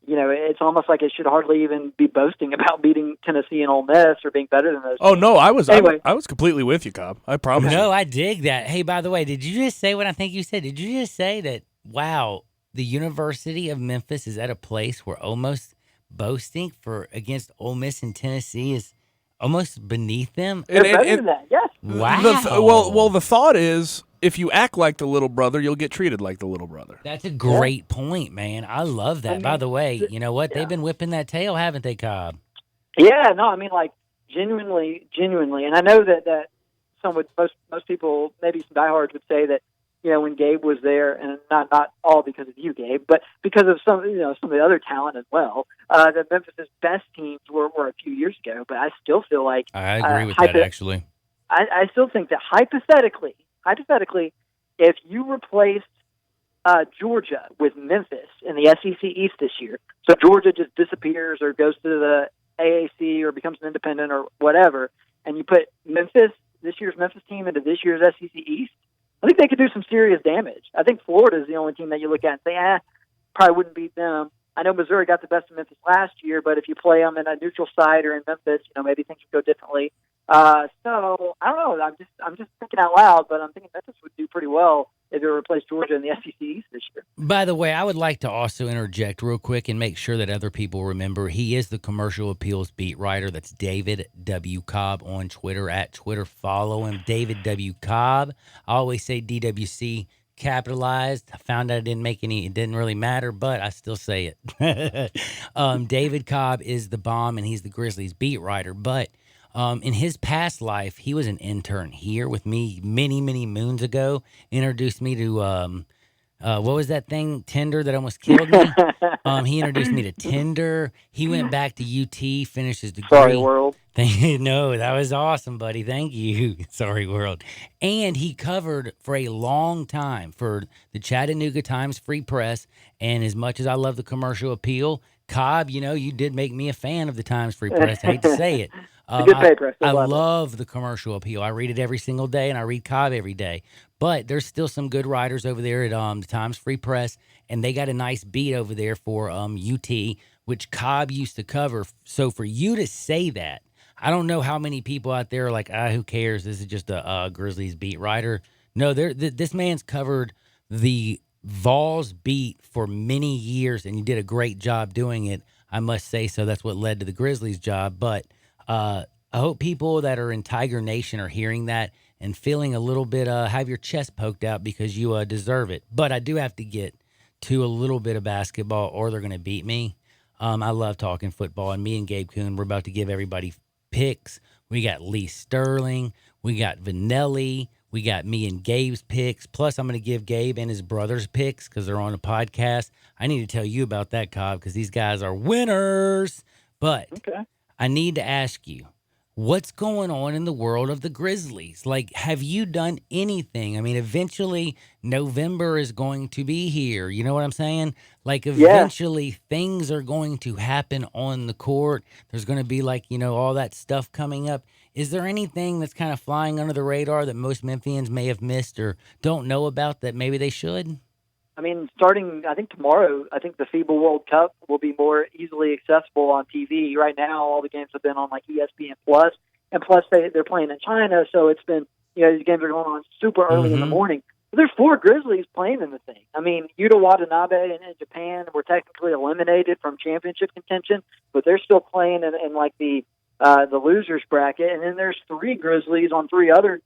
[SPEAKER 19] it's almost like it should hardly even be boasting about beating Tennessee and Ole Miss or being better than those.
[SPEAKER 9] Oh, no, I was completely with you, Cobb. I promise.
[SPEAKER 8] No, I dig that. Hey, by the way, did you just say what I think you said? Did you just say that, wow, the University of Memphis is at a place where almost boasting against Ole Miss and Tennessee is almost beneath them?
[SPEAKER 19] They're better than that, yes.
[SPEAKER 8] Wow.
[SPEAKER 9] The thought is if you act like the little brother, you'll get treated like the little brother.
[SPEAKER 8] That's a great point, man. I love that. By the way, you know what?
[SPEAKER 19] Yeah.
[SPEAKER 8] They've been whipping that tail, haven't they, Cobb?
[SPEAKER 19] Yeah, no, I mean, like, genuinely, and I know that most people, maybe some diehards would say that, you know, when Gabe was there, and not all because of you, Gabe, but because of some of the other talent as well, that Memphis's best teams were a few years ago. But I still feel like
[SPEAKER 8] I agree with that, actually.
[SPEAKER 19] I still think that hypothetically, if you replaced Georgia with Memphis in the SEC East this year, so Georgia just disappears or goes to the AAC or becomes an independent or whatever, and you put this year's Memphis team into this year's SEC East, I think they could do some serious damage. I think Florida is the only team that you look at and say, probably wouldn't beat them. I know Missouri got the best of Memphis last year, but if you play them in a neutral site or in Memphis, you know, maybe things would go differently. So I don't know. I'm just thinking out loud, but I'm thinking Memphis would do pretty well if it replaced Georgia in the SEC East this year.
[SPEAKER 8] By the way, I would like to also interject real quick and make sure that other people remember he is the commercial appeals beat writer. That's David W. Cobb on Twitter, at Twitter. Follow him, David W. Cobb. I always say DWC capitalized. I found out it didn't really matter, but I still say it. David Cobb is the bomb, and he's the Grizzlies beat writer. But in his past life, he was an intern here with me many, many moons ago. Introduced me to, what was that thing, Tinder, that almost killed me? He introduced me to Tinder. He went back to UT, finished his degree.
[SPEAKER 19] Sorry, world.
[SPEAKER 8] No, that was awesome, buddy. Thank you. Sorry, world. And he covered for a long time for the Chattanooga Times Free Press. And as much as I love the commercial appeal, Cobb, you know, you did make me a fan of the Times Free Press. I hate to say it.
[SPEAKER 19] Good paper.
[SPEAKER 8] I love the commercial appeal. I read it every single day, and I read Cobb every day. But there's still some good writers over there at the Times Free Press, and they got a nice beat over there for UT, which Cobb used to cover. So for you to say that, I don't know how many people out there are like, who cares? This is just a Grizzlies beat writer. No, this man's covered the Vols beat for many years, and you did a great job doing it. I must say so. That's what led to the Grizzlies job. But I hope people that are in Tiger Nation are hearing that and feeling a little bit, have your chest poked out because you deserve it. But I do have to get to a little bit of basketball or they're going to beat me. I love talking football, and me and Gabe Kuhn, we're about to give everybody picks. We got Lee Sterling. We got Vanelli. We got me and Gabe's picks. Plus, I'm going to give Gabe and his brother's picks because they're on a podcast. I need to tell you about that, Cobb, because these guys are winners. But I need to ask you, what's going on in the world of the Grizzlies? Like, have you done anything? I mean, eventually November is going to be here. You know what I'm saying? Like, eventually things are going to happen on the court. There's going to be, like, you know, all that stuff coming up. Is there anything that's kind of flying under the radar that most Memphians may have missed or don't know about that maybe they should?
[SPEAKER 19] I mean, starting, I think tomorrow, I think the FIBA World Cup will be more easily accessible on TV. Right now, all the games have been on, like, ESPN+, and plus they're playing in China, so it's been, you know, these games are going on super early in the morning. But there's 4 Grizzlies playing in the thing. I mean, Yuta Watanabe in Japan were technically eliminated from championship contention, but they're still playing in like, the losers bracket. And then there's 3 Grizzlies on 3 other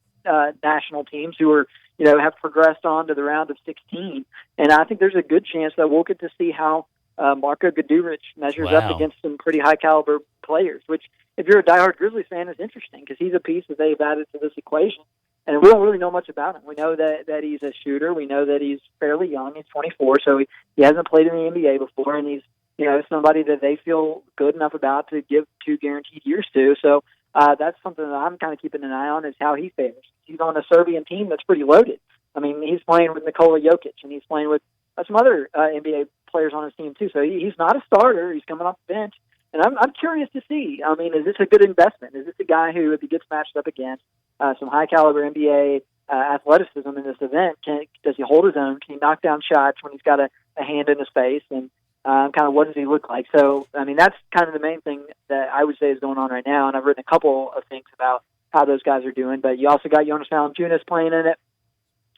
[SPEAKER 19] national teams who are, you know, have progressed on to the round of 16. And I think there's a good chance that we'll get to see how Marko Guduric measures up against some pretty high-caliber players, which, if you're a diehard Grizzlies fan, is interesting because he's a piece that they've added to this equation. And we don't really know much about him. We know that he's a shooter. We know that he's fairly young. He's 24, so he hasn't played in the NBA before, and he's, you know, somebody that they feel good enough about to give 2 guaranteed years to. So that's something that I'm kind of keeping an eye on, is how he fares. He's on a Serbian team that's pretty loaded. I mean, he's playing with Nikola Jokic, and he's playing with some other NBA players on his team too. So he's not a starter. He's coming off the bench. And I'm curious to see, I mean, is this a good investment? Is this a guy who, if he gets matched up against some high-caliber NBA athleticism in this event, does he hold his own? Can he knock down shots when he's got a hand in his face? And kind of what does he look like? So, I mean, that's kind of the main thing that I would say is going on right now. And I've written a couple of things about how those guys are doing. But you also got Jonas Valanciunas playing in it.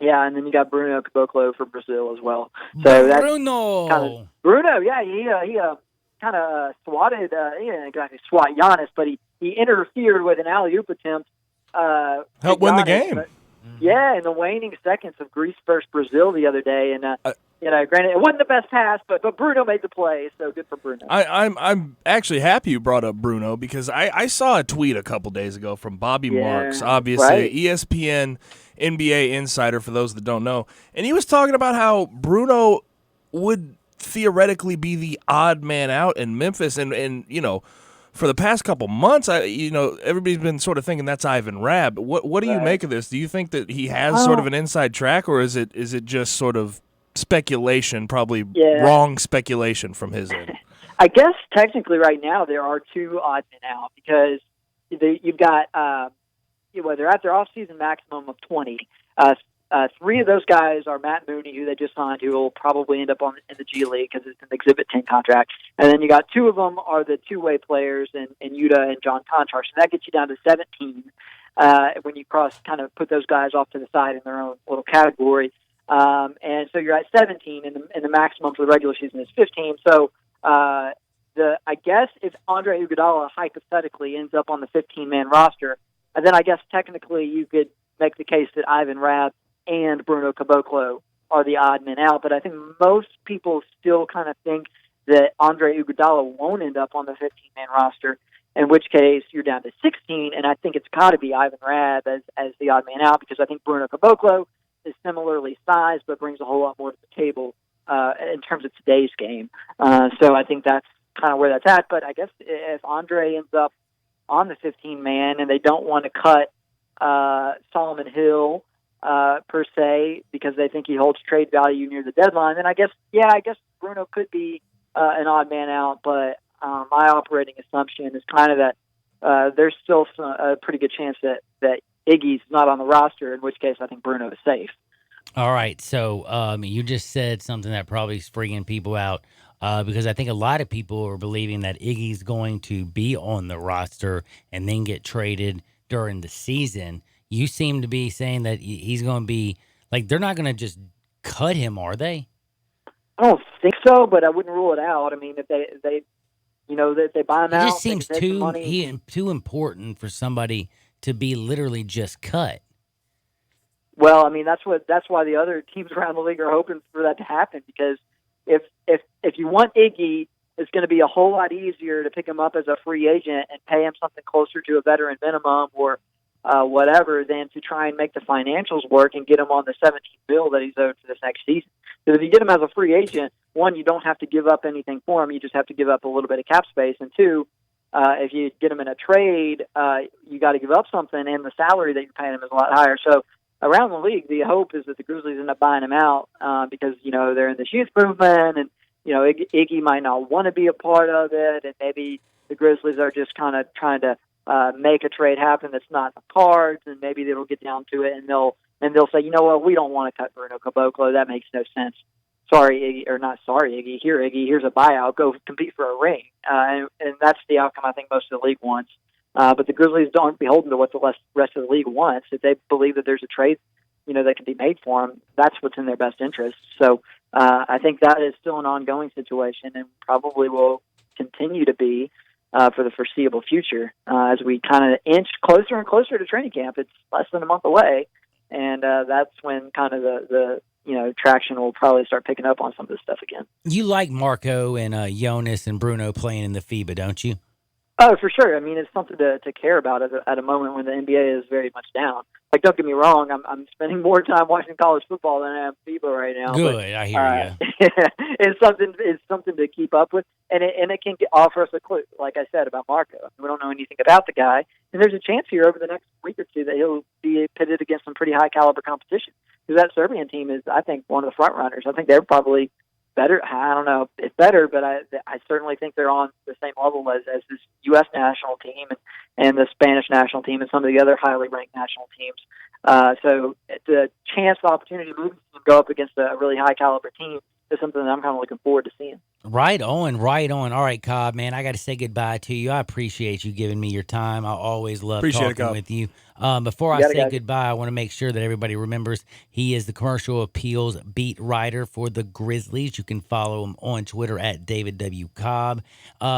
[SPEAKER 19] Yeah, and then you got Bruno Caboclo for Brazil as well. So that's
[SPEAKER 8] Bruno!
[SPEAKER 19] Bruno, yeah, he kind of swatted, he didn't exactly swat Giannis, but he interfered with an alley-oop attempt.
[SPEAKER 9] Help win the game.
[SPEAKER 19] Yeah, in the waning seconds of Greece versus Brazil the other day, and granted it wasn't the best pass, but Bruno made the play, so good for Bruno.
[SPEAKER 9] I'm actually happy you brought up Bruno because I saw a tweet a couple days ago from Bobby Marks, obviously
[SPEAKER 19] right.
[SPEAKER 9] ESPN NBA insider for those that don't know, and he was talking about how Bruno would theoretically be the odd man out in Memphis, and for the past couple months, everybody's been sort of thinking that's Ivan Rabb. What do you make of this? Do you think that he has sort of an inside track, or is it just sort of speculation, probably wrong speculation from his end?
[SPEAKER 19] I guess technically right now there are two odd men out because you've got they're at their off-season maximum of 20. Three of those guys are Matt Mooney, who they just signed, who will probably end up in the G League because it's an Exhibit 10 contract. And then you got two of them are the two-way players in Yuta and John Konchar. So that gets you down to 17 when you put those guys off to the side in their own little category. And so you're at 17, and the maximum for the regular season is 15. So I guess if Andre Iguodala hypothetically ends up on the 15-man roster, then I guess technically you could make the case that Ivan Rabb and Bruno Caboclo are the odd men out. But I think most people still kind of think that Andre Iguodala won't end up on the 15-man roster, in which case you're down to 16, and I think it's got to be Ivan Rabb as the odd man out because I think Bruno Caboclo is similarly sized but brings a whole lot more to the table in terms of today's game. So I think that's kind of where that's at. But I guess if Andre ends up on the 15-man and they don't want to cut Solomon Hill per se because they think he holds trade value near the deadline, then I guess Bruno could be an odd man out. But my operating assumption is kind of that there's still a pretty good chance that Iggy's not on the roster, in which case I think Bruno is safe.
[SPEAKER 8] All right, so you just said something that probably is freaking people out because I think a lot of people are believing that Iggy's going to be on the roster and then get traded during the season. You seem to be saying that he's going to be, like, they're not going to just cut him, are they?
[SPEAKER 19] I don't think so, but I wouldn't rule it out. I mean, if they buy him out,
[SPEAKER 8] it just seems too important for somebody to be literally just cut.
[SPEAKER 19] Well, I mean, that's why the other teams around the league are hoping for that to happen, because if you want Iggy, it's going to be a whole lot easier to pick him up as a free agent and pay him something closer to a veteran minimum or whatever than to try and make the financials work and get him on the 17 bill that he's owed for this next season. Because if you get him as a free agent, one, you don't have to give up anything for him. You just have to give up a little bit of cap space. And two, if you get him in a trade, you got to give up something, and the salary that you're paying him is a lot higher. So around the league, the hope is that the Grizzlies end up buying him out because, they're in this youth movement, and, Iggy might not want to be a part of it, and maybe the Grizzlies are just kind of trying to make a trade happen that's not in the cards, and maybe they'll get down to it, and they'll say, we don't want to cut Bruno Caboclo. That makes no sense. Sorry, Iggy, or not sorry, Iggy. Iggy, here's a buyout. Go compete for a ring. And that's the outcome I think most of the league wants. But the Grizzlies don't beholden to what the rest of the league wants. If they believe that there's a trade, that can be made for them, that's what's in their best interest. So I think that is still an ongoing situation and probably will continue to be for the foreseeable future as we kind of inch closer and closer to training camp. It's less than a month away, and that's when kind of the traction will probably start picking up on some of this stuff again.
[SPEAKER 8] You like Marco and Jonas and Bruno playing in the FIBA, don't you?
[SPEAKER 19] Oh, for sure. I mean, it's something to care about at a moment when the NBA is very much down. Like, don't get me wrong, I'm spending more time watching college football than I am FIBA right now.
[SPEAKER 8] Good, but, I hear you.
[SPEAKER 19] It's something to keep up with, and it can offer us a clue. Like I said about Marco, we don't know anything about the guy, and there's a chance here over the next week or two that he'll be pitted against some pretty high caliber competition. Because that Serbian team is, I think, one of the front runners. I think they're probably better. I don't know if better, but I certainly think they're on the same level as this U.S. national team and the Spanish national team and some of the other highly ranked national teams. So the chance, the opportunity to move and go up against a really high caliber team is something that I'm kind of looking forward to seeing.
[SPEAKER 8] Right on. All right, Cobb, man, I got to say goodbye to you. I appreciate you giving me your time. I always love talking with you. Before I say goodbye, I want to make sure that everybody remembers he is the commercial appeals beat writer for the Grizzlies. You can follow him on Twitter at David W. Cobb.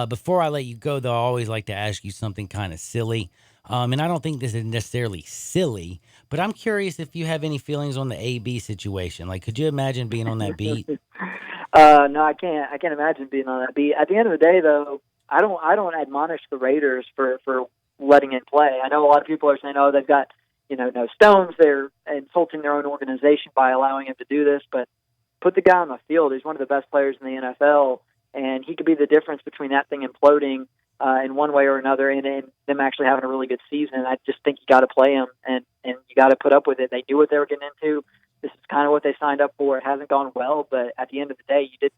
[SPEAKER 8] Before I let you go, though, I always like to ask you something kind of silly. And I don't think this is necessarily silly, But I'm curious if you have any feelings on the AB situation. Like, could you imagine being on that beat?
[SPEAKER 19] No, I can't. I can't imagine being on that beat. At the end of the day, though, I don't admonish the Raiders for letting him play. I know a lot of people are saying, "Oh, they've got no stones." They're insulting their own organization by allowing him to do this. But put the guy on the field. He's one of the best players in the NFL, and he could be the difference between that thing imploding in one way or another, and them actually having a really good season. I just think you got to play him, and you got to put up with it. They knew what they were getting into. This is kind of what they signed up for. It hasn't gone well, but at the end of the day, you did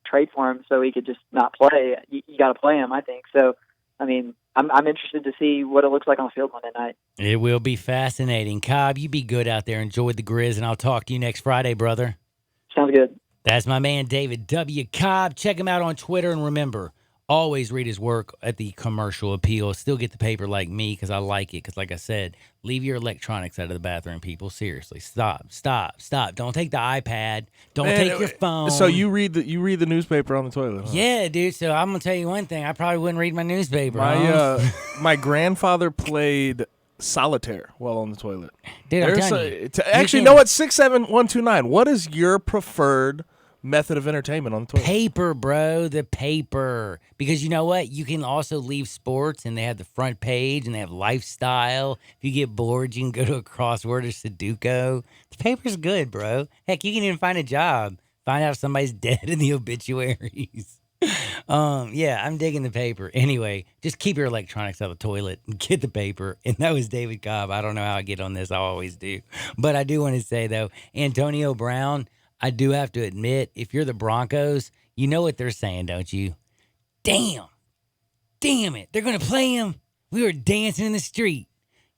[SPEAKER 19] trade for him so he could just not play. You got to play him, I think. So, I mean, I'm interested to see what it looks like on the field Monday night.
[SPEAKER 8] It will be fascinating. Cobb, you be good out there. Enjoy the Grizz, and I'll talk to you next Friday, brother.
[SPEAKER 19] Sounds good.
[SPEAKER 8] That's my man, David W. Cobb. Check him out on Twitter, and remember, always read his work at the Commercial Appeal. Still get the paper like me because I like it. Because like I said, leave your electronics out of the bathroom, people. Seriously, stop. Don't take the iPad. Don't take your phone.
[SPEAKER 9] So you read the newspaper on the toilet? Huh?
[SPEAKER 8] Yeah, dude. So I'm gonna tell you one thing. I probably wouldn't read my newspaper.
[SPEAKER 9] My grandfather played solitaire while on the toilet.
[SPEAKER 8] Dude, I'm telling you.
[SPEAKER 9] Actually, know what? 67129. What is your preferred method of entertainment on the toilet?
[SPEAKER 8] Paper, bro, the paper. Because you know what? You can also leave sports, and they have the front page, and they have lifestyle. If you get bored, you can go to a crossword or Sudoku. The paper's good, bro. Heck, you can even find a job. Find out if somebody's dead in the obituaries. Yeah, I'm digging the paper. Anyway, just keep your electronics out of the toilet and get the paper. And that was David Cobb. I don't know how I get on this. I always do. But I do want to say, though, Antonio Brown, I do have to admit, if you're the Broncos, you know what they're saying, don't you? Damn it. They're going to play him. We were dancing in the street.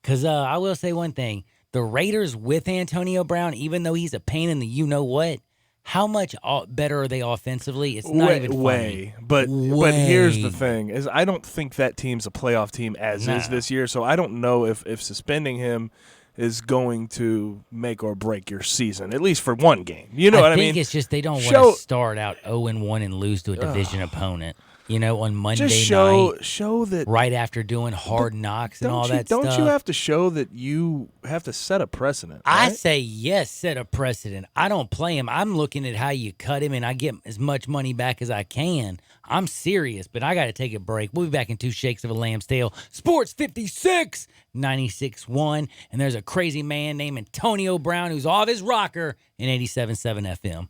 [SPEAKER 8] Because I will say one thing. The Raiders with Antonio Brown, even though he's a pain in the you-know-what, how much better are they offensively? It's not even funny.
[SPEAKER 9] But here's the thing, is I don't think that team's a playoff team as is this year, so I don't know if suspending him is going to make or break your season, at least for one game. You know what I mean?
[SPEAKER 8] I think it's just they don't want to start out 0-1 and lose to a division opponent. On Monday
[SPEAKER 9] night. Show that
[SPEAKER 8] right after doing Hard Knocks and all that stuff.
[SPEAKER 9] Don't you have to show that you have to set a precedent? Right?
[SPEAKER 8] I say yes, set a precedent. I don't play him. I'm looking at how you cut him, and I get as much money back as I can. I'm serious, but I got to take a break. We'll be back in 2 shakes of a lamb's tail. Sports 56, 96.1, and there's a crazy man named Antonio Brown who's off his rocker in 87.7 FM.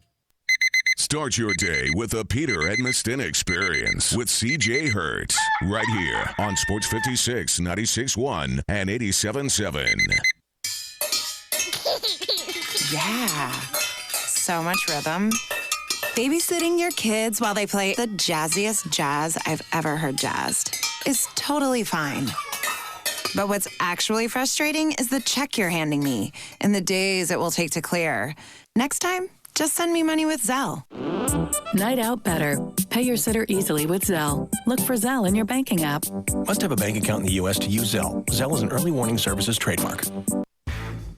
[SPEAKER 3] Start your day with the Peter Edmiston Experience with CJ Hertz right here on Sports 56, 96.1, and 87.7.
[SPEAKER 20] Yeah, so much rhythm. Babysitting your kids while they play the jazziest jazz I've ever heard jazzed is totally fine. But what's actually frustrating is the check you're handing me and the days it will take to clear. Next time, just send me money with Zelle.
[SPEAKER 21] Night out better. Pay your sitter easily with Zelle. Look for Zelle in your banking app.
[SPEAKER 22] Must have a bank account in the U.S. to use Zelle. Zelle is an early warning services trademark.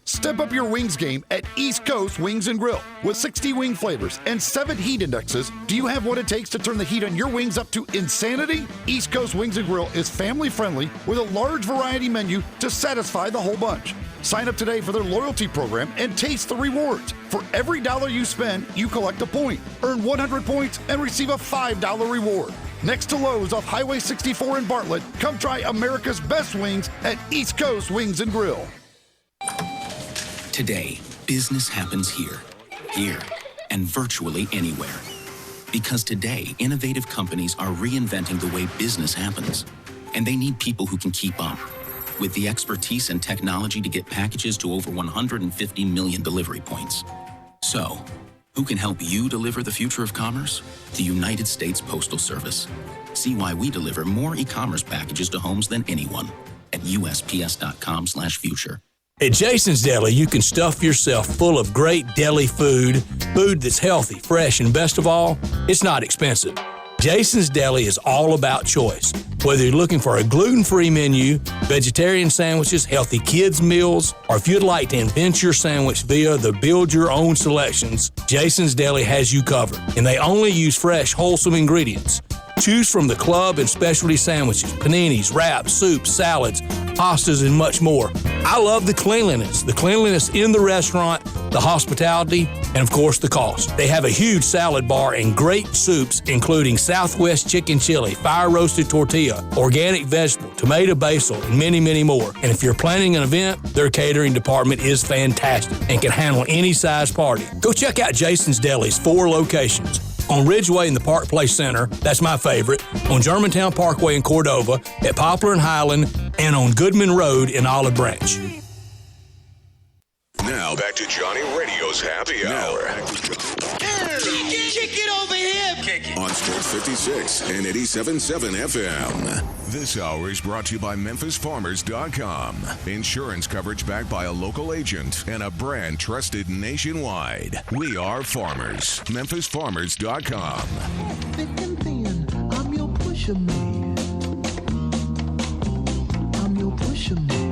[SPEAKER 13] Step up your wings game at East Coast Wings & Grill. With 60 wing flavors and 7 heat indexes, do you have what it takes to turn the heat on your wings up to insanity? East Coast Wings & Grill is family friendly with a large variety menu to satisfy the whole bunch. Sign up today for their loyalty program and taste the rewards. For every $1 you spend, you collect a point. Earn 100 points and receive a $5 reward. Next to Lowe's off Highway 64 in Bartlett, come try America's best wings at East Coast Wings & Grill.
[SPEAKER 23] Today, business happens here, and virtually anywhere. Because today, innovative companies are reinventing the way business happens, and they need people who can keep up. With the expertise and technology to get packages to over 150 million delivery points. So, who can help you deliver the future of commerce? The United States Postal Service. See why we deliver more e-commerce packages to homes than anyone at USPS.com/future.
[SPEAKER 24] At Jason's Deli, you can stuff yourself full of great deli food that's healthy, fresh, and best of all, it's not expensive. Jason's Deli is all about choice. Whether you're looking for a gluten-free menu, vegetarian sandwiches, healthy kids' meals, or if you'd like to invent your sandwich via the build-your-own selections, Jason's Deli has you covered. And they only use fresh, wholesome ingredients. Choose from the club and specialty sandwiches, paninis, wraps, soups, salads, pastas, and much more. I love the cleanliness in the restaurant, the hospitality, and of course the cost. They have a huge salad bar and great soups, including Southwest chicken chili, fire roasted tortilla, organic vegetable, tomato basil, and many, many more. And if you're planning an event, their catering department is fantastic and can handle any size party. Go check out Jason's Deli's 4 locations. On Ridgeway in the Park Place Center, that's my favorite, on Germantown Parkway in Cordova, at Poplar and Highland, and on Goodman Road in Olive Branch.
[SPEAKER 4] Now back to Johnny Radio's Happy Hour.
[SPEAKER 18] Kick it over here. Kick it.
[SPEAKER 4] On Sports 56 and 87.7 FM.
[SPEAKER 3] This hour is brought to you by MemphisFarmers.com. Insurance coverage backed by a local agent and a brand trusted nationwide. We are farmers. MemphisFarmers.com.
[SPEAKER 18] I'm your pusher man. I'm your pusher man.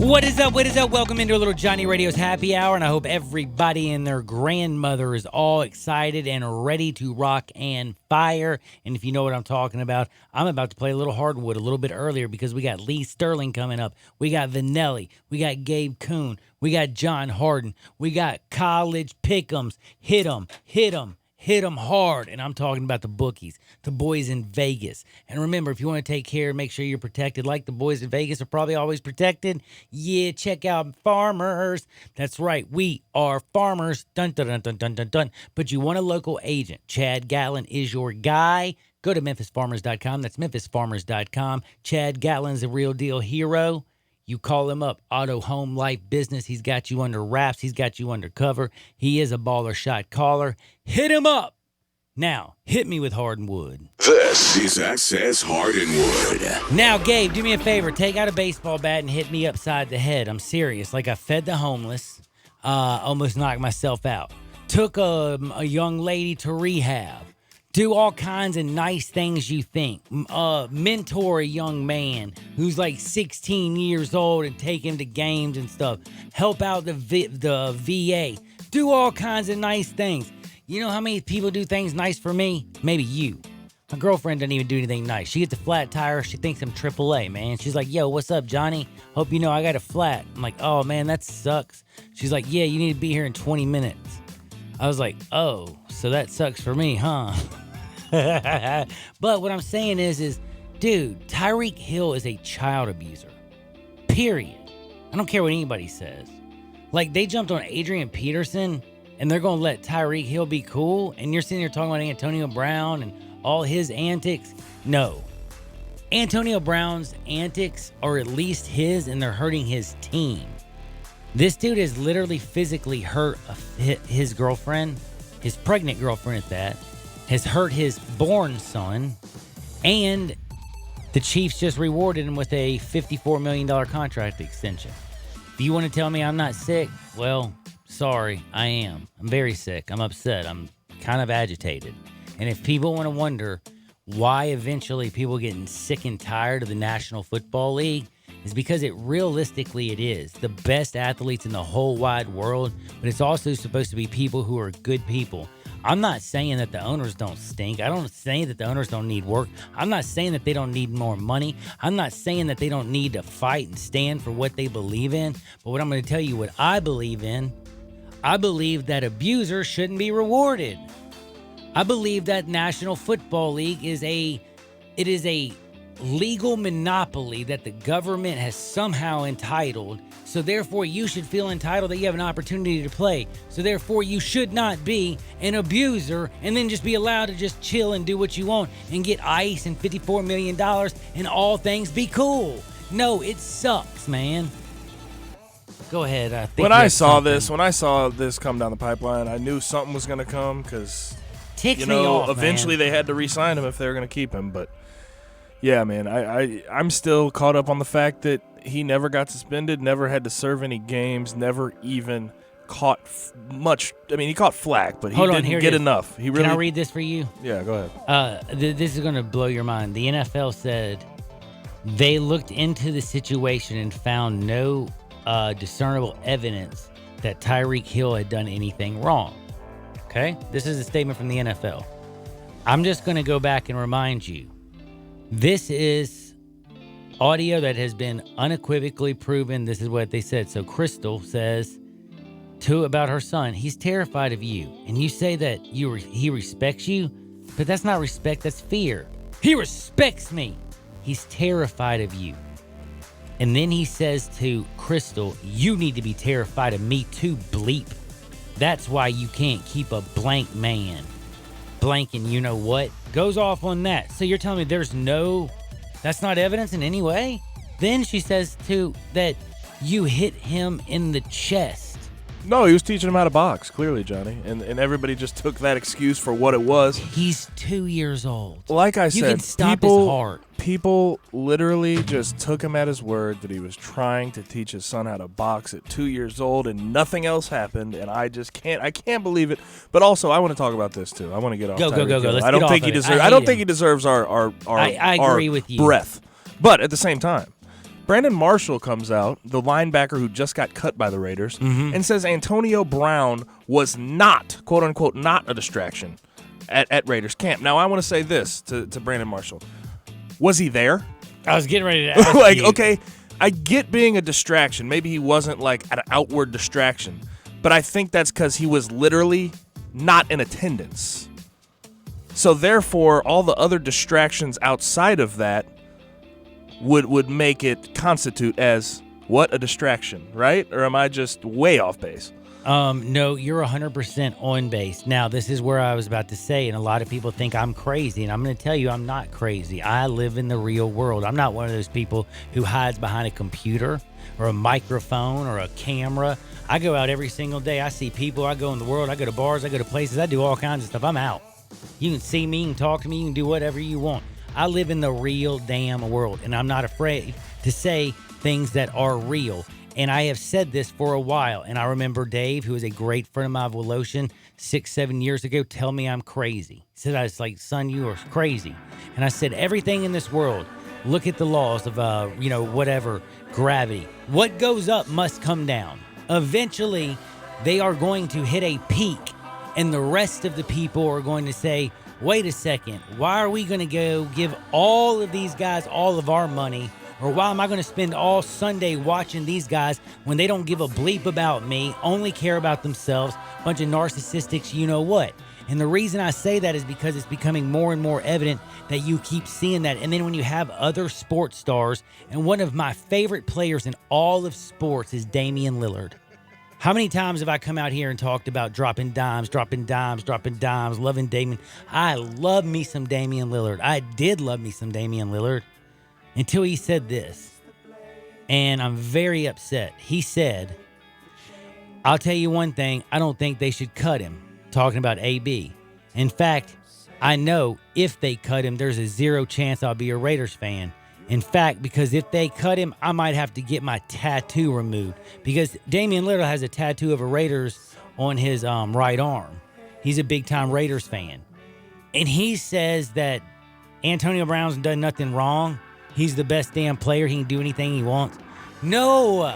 [SPEAKER 8] What is up? What is up? Welcome into a little Johnny Radio's Happy Hour, and I hope everybody and their grandmother is all excited and ready to rock and fire. And if you know what I'm talking about, I'm about to play a little hardwood a little bit earlier because we got Lee Sterling coming up. We got Vanelli. We got Gabe Kuhn. We got John Harden. We got college pick'ems. Hit 'em, hit 'em. Hit them hard, and I'm talking about the bookies, the boys in Vegas. And remember, if you want to take care, make sure you're protected like the boys in Vegas are probably always protected. Yeah, check out Farmers. That's right, we are farmers. Dun, dun, dun, dun, dun, dun, dun. But you want a local agent. Chad Gatlin is your guy. Go to MemphisFarmers.com. That's MemphisFarmers.com. Chad Gatlin's a real deal hero. You call him up, auto, home, life, business. He's got you under wraps. He's got you under cover. He is a baller shot caller. Hit him up. Now, hit me with Hardwood.
[SPEAKER 4] This is Access Hardwood.
[SPEAKER 8] Now, Gabe, do me a favor. Take out a baseball bat and hit me upside the head. I'm serious. Like I fed the homeless. Almost knocked myself out. Took a young lady to rehab. Do all kinds of nice things you think. Mentor a young man who's like 16 years old and take him to games and stuff. Help out the VA. Do all kinds of nice things. You know how many people do things nice for me? Maybe you. My girlfriend doesn't even do anything nice. She gets a flat tire. She thinks I'm AAA, man. She's like, yo, what's up, Johnny? Hope you know I got a flat. I'm like, oh, man, that sucks. She's like, yeah, you need to be here in 20 minutes. I was like, oh, so that sucks for me, huh? But what I'm saying is, dude, Tyreek Hill is a child abuser. Period. I don't care what anybody says. Like, they jumped on Adrian Peterson, and they're going to let Tyreek Hill be cool, and you're sitting here talking about Antonio Brown and all his antics. No. Antonio Brown's antics are at least his, and they're hurting his team. This dude has literally physically hurt his girlfriend, his pregnant girlfriend at that, has hurt his born son, and the Chiefs just rewarded him with a $54 million contract extension. If you want to tell me I'm not sick, well, sorry, I am. I'm very sick. I'm upset. I'm kind of agitated. And if people want to wonder why eventually people are getting sick and tired of the National Football League, is because it is the best athletes in the whole wide world, but it's also supposed to be people who are good people. I'm not saying that the owners don't stink. I don't say that the owners don't need work. I'm not saying that they don't need more money. I'm not saying that they don't need to fight and stand for what they believe in. But what I'm going to tell you what I believe in, I believe that abusers shouldn't be rewarded. I believe that National Football League is a legal monopoly that the government has somehow entitled. So therefore, you should feel entitled that you have an opportunity to play. So therefore, you should not be an abuser and then just be allowed to just chill and do what you want and get ice and $54 million and all things be cool. No, it sucks, man. Go ahead.
[SPEAKER 9] When I saw this come down the pipeline, I knew something was going to come because, eventually they had to re-sign him if they were going to keep him. But yeah, man, I'm still caught up on the fact that he never got suspended, never had to serve any games, never even caught much. I mean, he caught flack, but he didn't get enough. He really.
[SPEAKER 8] Can I read this for you?
[SPEAKER 9] Yeah, go ahead.
[SPEAKER 8] This is going to blow your mind. The NFL said they looked into the situation and found no discernible evidence that Tyreek Hill had done anything wrong. Okay? This is a statement from the NFL. I'm just going to go back and remind you. This is audio that has been unequivocally proven. This is what they said. So Crystal says about her son, he's terrified of you. And you say that he respects you, but that's not respect, that's fear. He respects me. He's terrified of you. And then he says to Crystal, you need to be terrified of me too, bleep. That's why you can't keep a blank man. Blank and you know what? Goes off on that. So you're telling me that's not evidence in any way? Then she says that you hit him in the chest.
[SPEAKER 9] No, he was teaching him how to box, clearly, Johnny. And everybody just took that excuse for what it was.
[SPEAKER 8] He's 2 years old.
[SPEAKER 9] Like I said,
[SPEAKER 8] you can stop his heart.
[SPEAKER 9] People literally just took him at his word that he was trying to teach his son how to box at 2 years old, and nothing else happened. And I can't believe it. But also, I want to talk about this too. I want to get off.
[SPEAKER 8] Go. Let's
[SPEAKER 9] I don't think he deserves. I don't think he deserves our
[SPEAKER 8] I agree with you.
[SPEAKER 9] Breath. But at the same time, Brandon Marshall comes out, the linebacker who just got cut by the Raiders, and says Antonio Brown was not, quote unquote, not a distraction at Raiders camp. Now, I want to say this to Brandon Marshall. Was he there?
[SPEAKER 8] I was getting ready to ask you.
[SPEAKER 9] Okay, I get being a distraction. Maybe he wasn't like an outward distraction, but I think that's because he was literally not in attendance. So therefore, all the other distractions outside of that would make it constitute as what? A distraction, right? Or am I just way off base?
[SPEAKER 8] No, you're 100% on base. Now, this is where I was about to say, and a lot of people think I'm crazy, and I'm going to tell you I'm not crazy. I live in the real world. I'm not one of those people who hides behind a computer or a microphone or a camera. I go out every single day. I see people. I go in the world. I go to bars. I go to places. I do all kinds of stuff. I'm out. You can see me. You can talk to me. You can do whatever you want. I live in the real damn world, and I'm not afraid to say things that are real. And I have said this for a while. And I remember Dave, who is a great friend of mine of Wolotion, 6-7 years ago, tell me I'm crazy. He said, I was like, son, you are crazy. And I said, everything in this world, look at the laws of, whatever, gravity. What goes up must come down. Eventually, they are going to hit a peak, and the rest of the people are going to say, wait a second, why are we going to go give all of these guys all of our money? Or why am I going to spend all Sunday watching these guys when they don't give a bleep about me, only care about themselves, bunch of narcissistics, you know what? And the reason I say that is because it's becoming more and more evident that you keep seeing that. And then when you have other sports stars, and one of my favorite players in all of sports is Damian Lillard. How many times have I come out here and talked about dropping dimes, loving Damian? I love me some Damian Lillard. I did love me some Damian Lillard until he said this. And I'm very upset. He said, I'll tell you one thing, I don't think they should cut him. Talking about AB. In fact, I know if they cut him, there's a 0 chance I'll be a Raiders fan. In fact, because if they cut him, I might have to get my tattoo removed. Because Damian Lillard has a tattoo of a Raiders on his right arm. He's a big-time Raiders fan. And he says that Antonio Brown's done nothing wrong. He's the best damn player. He can do anything he wants. No.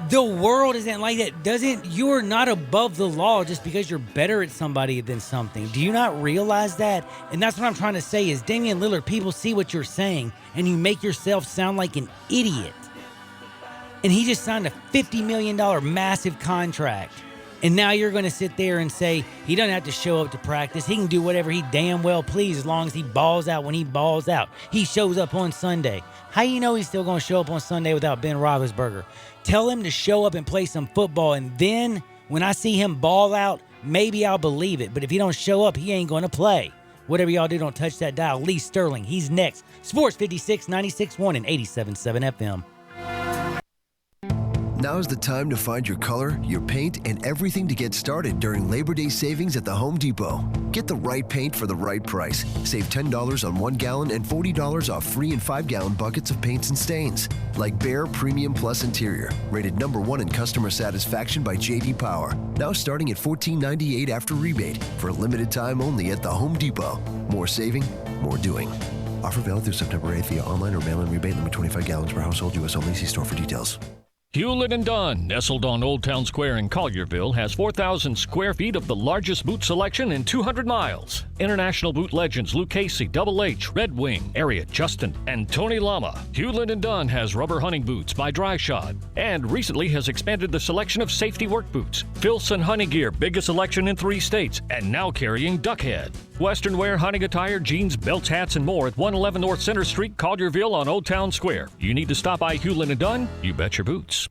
[SPEAKER 8] The world isn't like that. You're not above the law just because you're better at somebody than something. Do you not realize that? And that's what I'm trying to say is Damian Lillard, people see what you're saying and you make yourself sound like an idiot. And he just signed a $50 million massive contract. And now you're going to sit there and say he doesn't have to show up to practice. He can do whatever he damn well pleases as long as he balls out when he balls out. He shows up on Sunday. How you know he's still going to show up on Sunday without Ben Roethlisberger? Tell him to show up and play some football, and then when I see him ball out, maybe I'll believe it. But if he don't show up, he ain't going to play. Whatever y'all do, don't touch that dial. Lee Sterling, he's next. Sports 56, 96.1 and 87.7 FM.
[SPEAKER 15] Now's the time to find your color, your paint, and everything to get started during Labor Day savings at the Home Depot. Get the right paint for the right price. Save $10 on 1 gallon and $40 off 3 and 5 gallon buckets of paints and stains. Like Behr Premium Plus Interior, rated #1 in customer satisfaction by J.D. Power. Now starting at $14.98 after rebate for a limited time only at the Home Depot. More saving, more doing. Offer valid through September 8th via online or mail-in rebate. Limit 25 gallons per household. U.S. only. See store for details.
[SPEAKER 1] Hewlett & Dunn, nestled on Old Town Square in Collierville, has 4,000 square feet of the largest boot selection in 200 miles. International boot legends Luke Casey, Double H, Red Wing, Ariat, Justin, and Tony Lama. Hewlett & Dunn has rubber hunting boots by Dry Shod and recently has expanded the selection of safety work boots. Filson Hunting Gear, biggest selection in 3 states, and now carrying Duckhead. Western wear, hunting attire, jeans, belts, hats, and more at 111 North Center Street, Collierville on Old Town Square. You need to stop by Hewlett & Dunn, you bet your boots.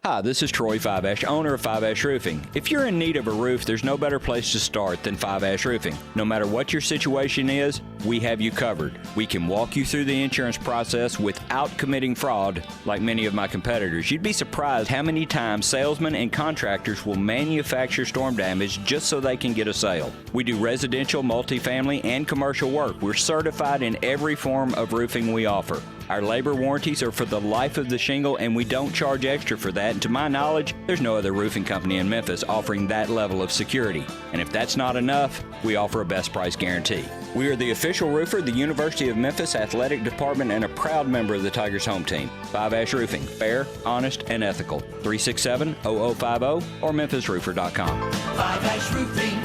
[SPEAKER 2] Hi, this is Troy Five Ash, owner of Five Ash Roofing. If you're in need of a roof, there's no better place to start than Five Ash Roofing. No matter what your situation is, we have you covered. We can walk you through the insurance process without committing fraud like many of my competitors. You'd be surprised how many times salesmen and contractors will manufacture storm damage just so they can get a sale. We do residential, multifamily, and commercial work. We're certified in every form of roofing we offer. Our labor warranties are for the life of the shingle, and we don't charge extra for that. And to my knowledge, there's no other roofing company in Memphis offering that level of security. And if that's not enough, we offer a best price guarantee. We are the official roofer of the University of Memphis Athletic Department and a proud member of the Tigers home team. Five Ash Roofing, fair, honest, and ethical. 367-0050 or memphisroofer.com.
[SPEAKER 18] Five Ash Roofing,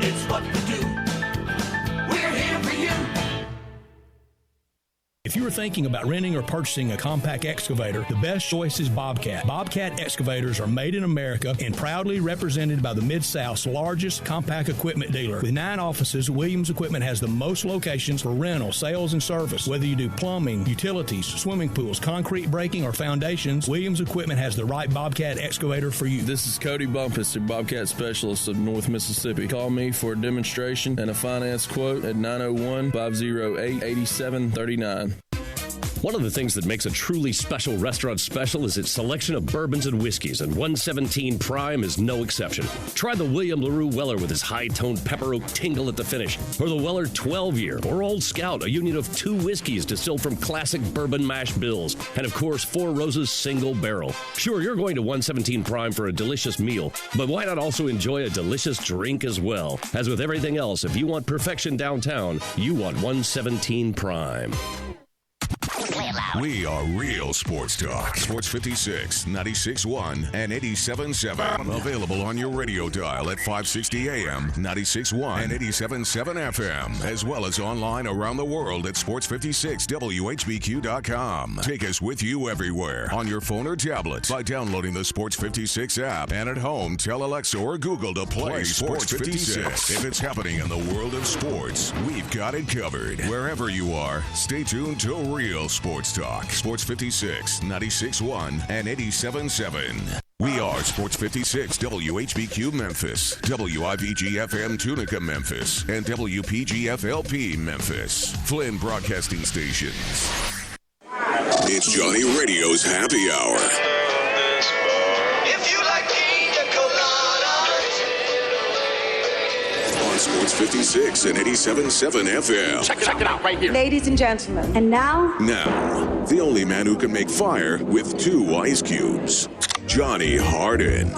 [SPEAKER 18] it's what we do. We're here for you.
[SPEAKER 24] If you are thinking about renting or purchasing a compact excavator, the best choice is Bobcat. Bobcat excavators are made in America and proudly represented by the Mid-South's largest compact equipment dealer. With 9 offices, Williams Equipment has the most locations for rental, sales, and service. Whether you do plumbing, utilities, swimming pools, concrete breaking, or foundations, Williams Equipment has the right Bobcat excavator for you.
[SPEAKER 5] This is Cody Bumpus, the Bobcat Specialist of North Mississippi. Call me for a demonstration and a finance quote at 901-508-8739.
[SPEAKER 14] One of the things that makes a truly special restaurant special is its selection of bourbons and whiskeys, and 117 Prime is no exception. Try the William LaRue Weller with his high-toned pepper oak tingle at the finish, or the Weller 12-year, or Old Scout, a union of 2 whiskeys distilled from classic bourbon mash bills, and of course, 4 Roses single barrel. Sure, you're going to 117 Prime for a delicious meal, but why not also enjoy a delicious drink as well? As with everything else, if you want perfection downtown, you want 117 Prime.
[SPEAKER 3] We are real sports talk. Sports 56, 96.1, and 87.7. Available on your radio dial at 560 AM, 96.1, and 87.7 FM, as well as online around the world at sports56whbq.com. Take us with you everywhere on your phone or tablet by downloading the Sports 56 app, and at home, tell Alexa or Google to play Sports 56. If it's happening in the world of sports, we've got it covered. Wherever you are, stay tuned to Real Sports Talk. Sports 56, 96.1, and 87.7. We are Sports 56, WHBQ Memphis, WIVG-FM Tunica Memphis, and WPG-FLP Memphis. Flynn Broadcasting Stations.
[SPEAKER 4] It's Johnny Radio's Happy Hour.
[SPEAKER 18] If you like pina coladas.
[SPEAKER 4] On Sports 56 and 87.7 FM.
[SPEAKER 18] Check it out right here.
[SPEAKER 7] Ladies and gentlemen. And now,
[SPEAKER 4] the only man who can make fire with 2 ice cubes, Johnny Harden.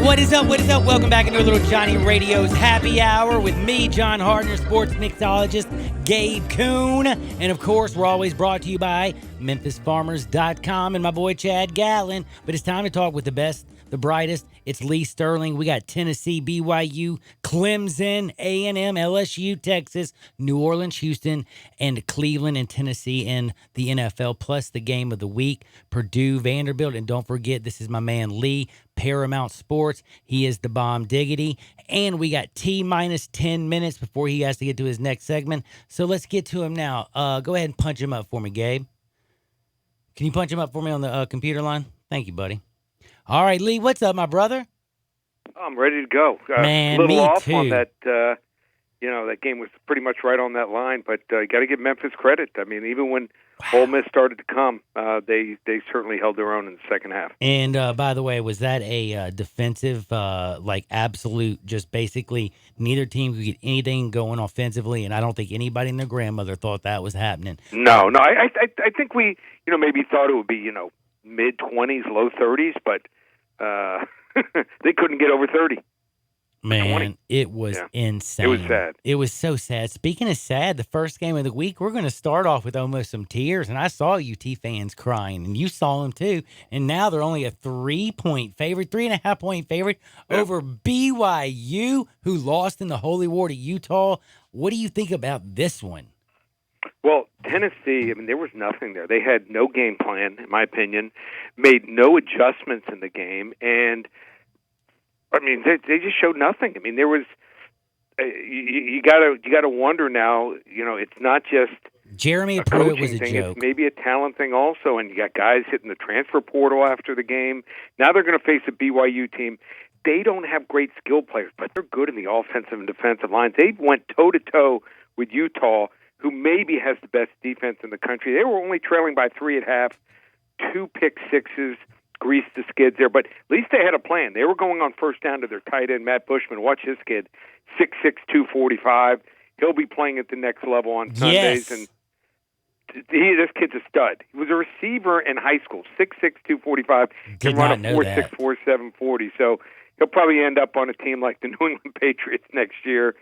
[SPEAKER 8] What is up? What is up? Welcome back into a little Johnny Radio's Happy Hour with me, John Hardner, sports mixologist Gabe Kuhn. And of course, we're always brought to you by MemphisFarmers.com and my boy Chad Gatlin. But it's time to talk with the best the brightest. It's Lee Sterling. We got Tennessee, BYU, Clemson, A&M, LSU, Texas, New Orleans, Houston, and Cleveland and Tennessee in the NFL, plus the game of the week, Purdue, Vanderbilt. And don't forget, this is my man Lee, Paramount Sports. He is the bomb diggity. And we got T-minus 10 minutes before he has to get to his next segment. So let's get to him now. Go ahead and punch him up for me, Gabe. Can you punch him up for me on the computer line? Thank you, buddy. All right, Lee, what's up, my brother?
[SPEAKER 6] I'm ready to go.
[SPEAKER 8] Man,
[SPEAKER 6] a little
[SPEAKER 8] me
[SPEAKER 6] off
[SPEAKER 8] too.
[SPEAKER 6] on that. That game was pretty much right on that line, but you got to give Memphis credit. I mean, even when Ole Miss started to come, they certainly held their own in the second half.
[SPEAKER 8] And by the way, was that a defensive, absolute, just basically neither team could get anything going offensively, and I don't think anybody and their grandmother thought that was happening.
[SPEAKER 6] No. I think we, maybe thought it would be, mid-20s, low 30s, but they couldn't get over 30.
[SPEAKER 8] Man,
[SPEAKER 6] 20.
[SPEAKER 8] it was insane.
[SPEAKER 6] It was sad.
[SPEAKER 8] It was so sad. Speaking of sad, the first game of the week, we're going to start off with almost some tears. And I saw UT fans crying, and you saw them too. And now they're only a 3-point favorite, 3.5-point favorite over BYU, who lost in the Holy War to Utah. What do you think about this one?
[SPEAKER 6] Well, Tennessee, there was nothing there. They had no game plan, in my opinion, made no adjustments in the game, and they just showed nothing. There was you got to wonder now. It's not just
[SPEAKER 8] Jeremy
[SPEAKER 6] a
[SPEAKER 8] Pruitt
[SPEAKER 6] coaching
[SPEAKER 8] was a
[SPEAKER 6] thing.
[SPEAKER 8] joke.
[SPEAKER 6] It's maybe a talent thing also, and you got guys hitting the transfer portal after the game. Now they're going to face a BYU team. They don't have great skill players, but they're good in the offensive and defensive lines. They went toe to toe with Utah, who maybe has the best defense in the country. They were only trailing by 3 at half, 2 pick sixes. Greased the skids there, but at least they had a plan. They were going on first down to their tight end, Matt Bushman. Watch this kid, 6'6", 245. He'll be playing at the next level on Sundays.
[SPEAKER 8] Yes.
[SPEAKER 6] And this kid's a stud. He was a receiver in high school, 6'6", 245.
[SPEAKER 8] Did
[SPEAKER 6] can run
[SPEAKER 8] not
[SPEAKER 6] a
[SPEAKER 8] know
[SPEAKER 6] 4.6, 4.7 40. So he'll probably end up on a team like the New England Patriots next year.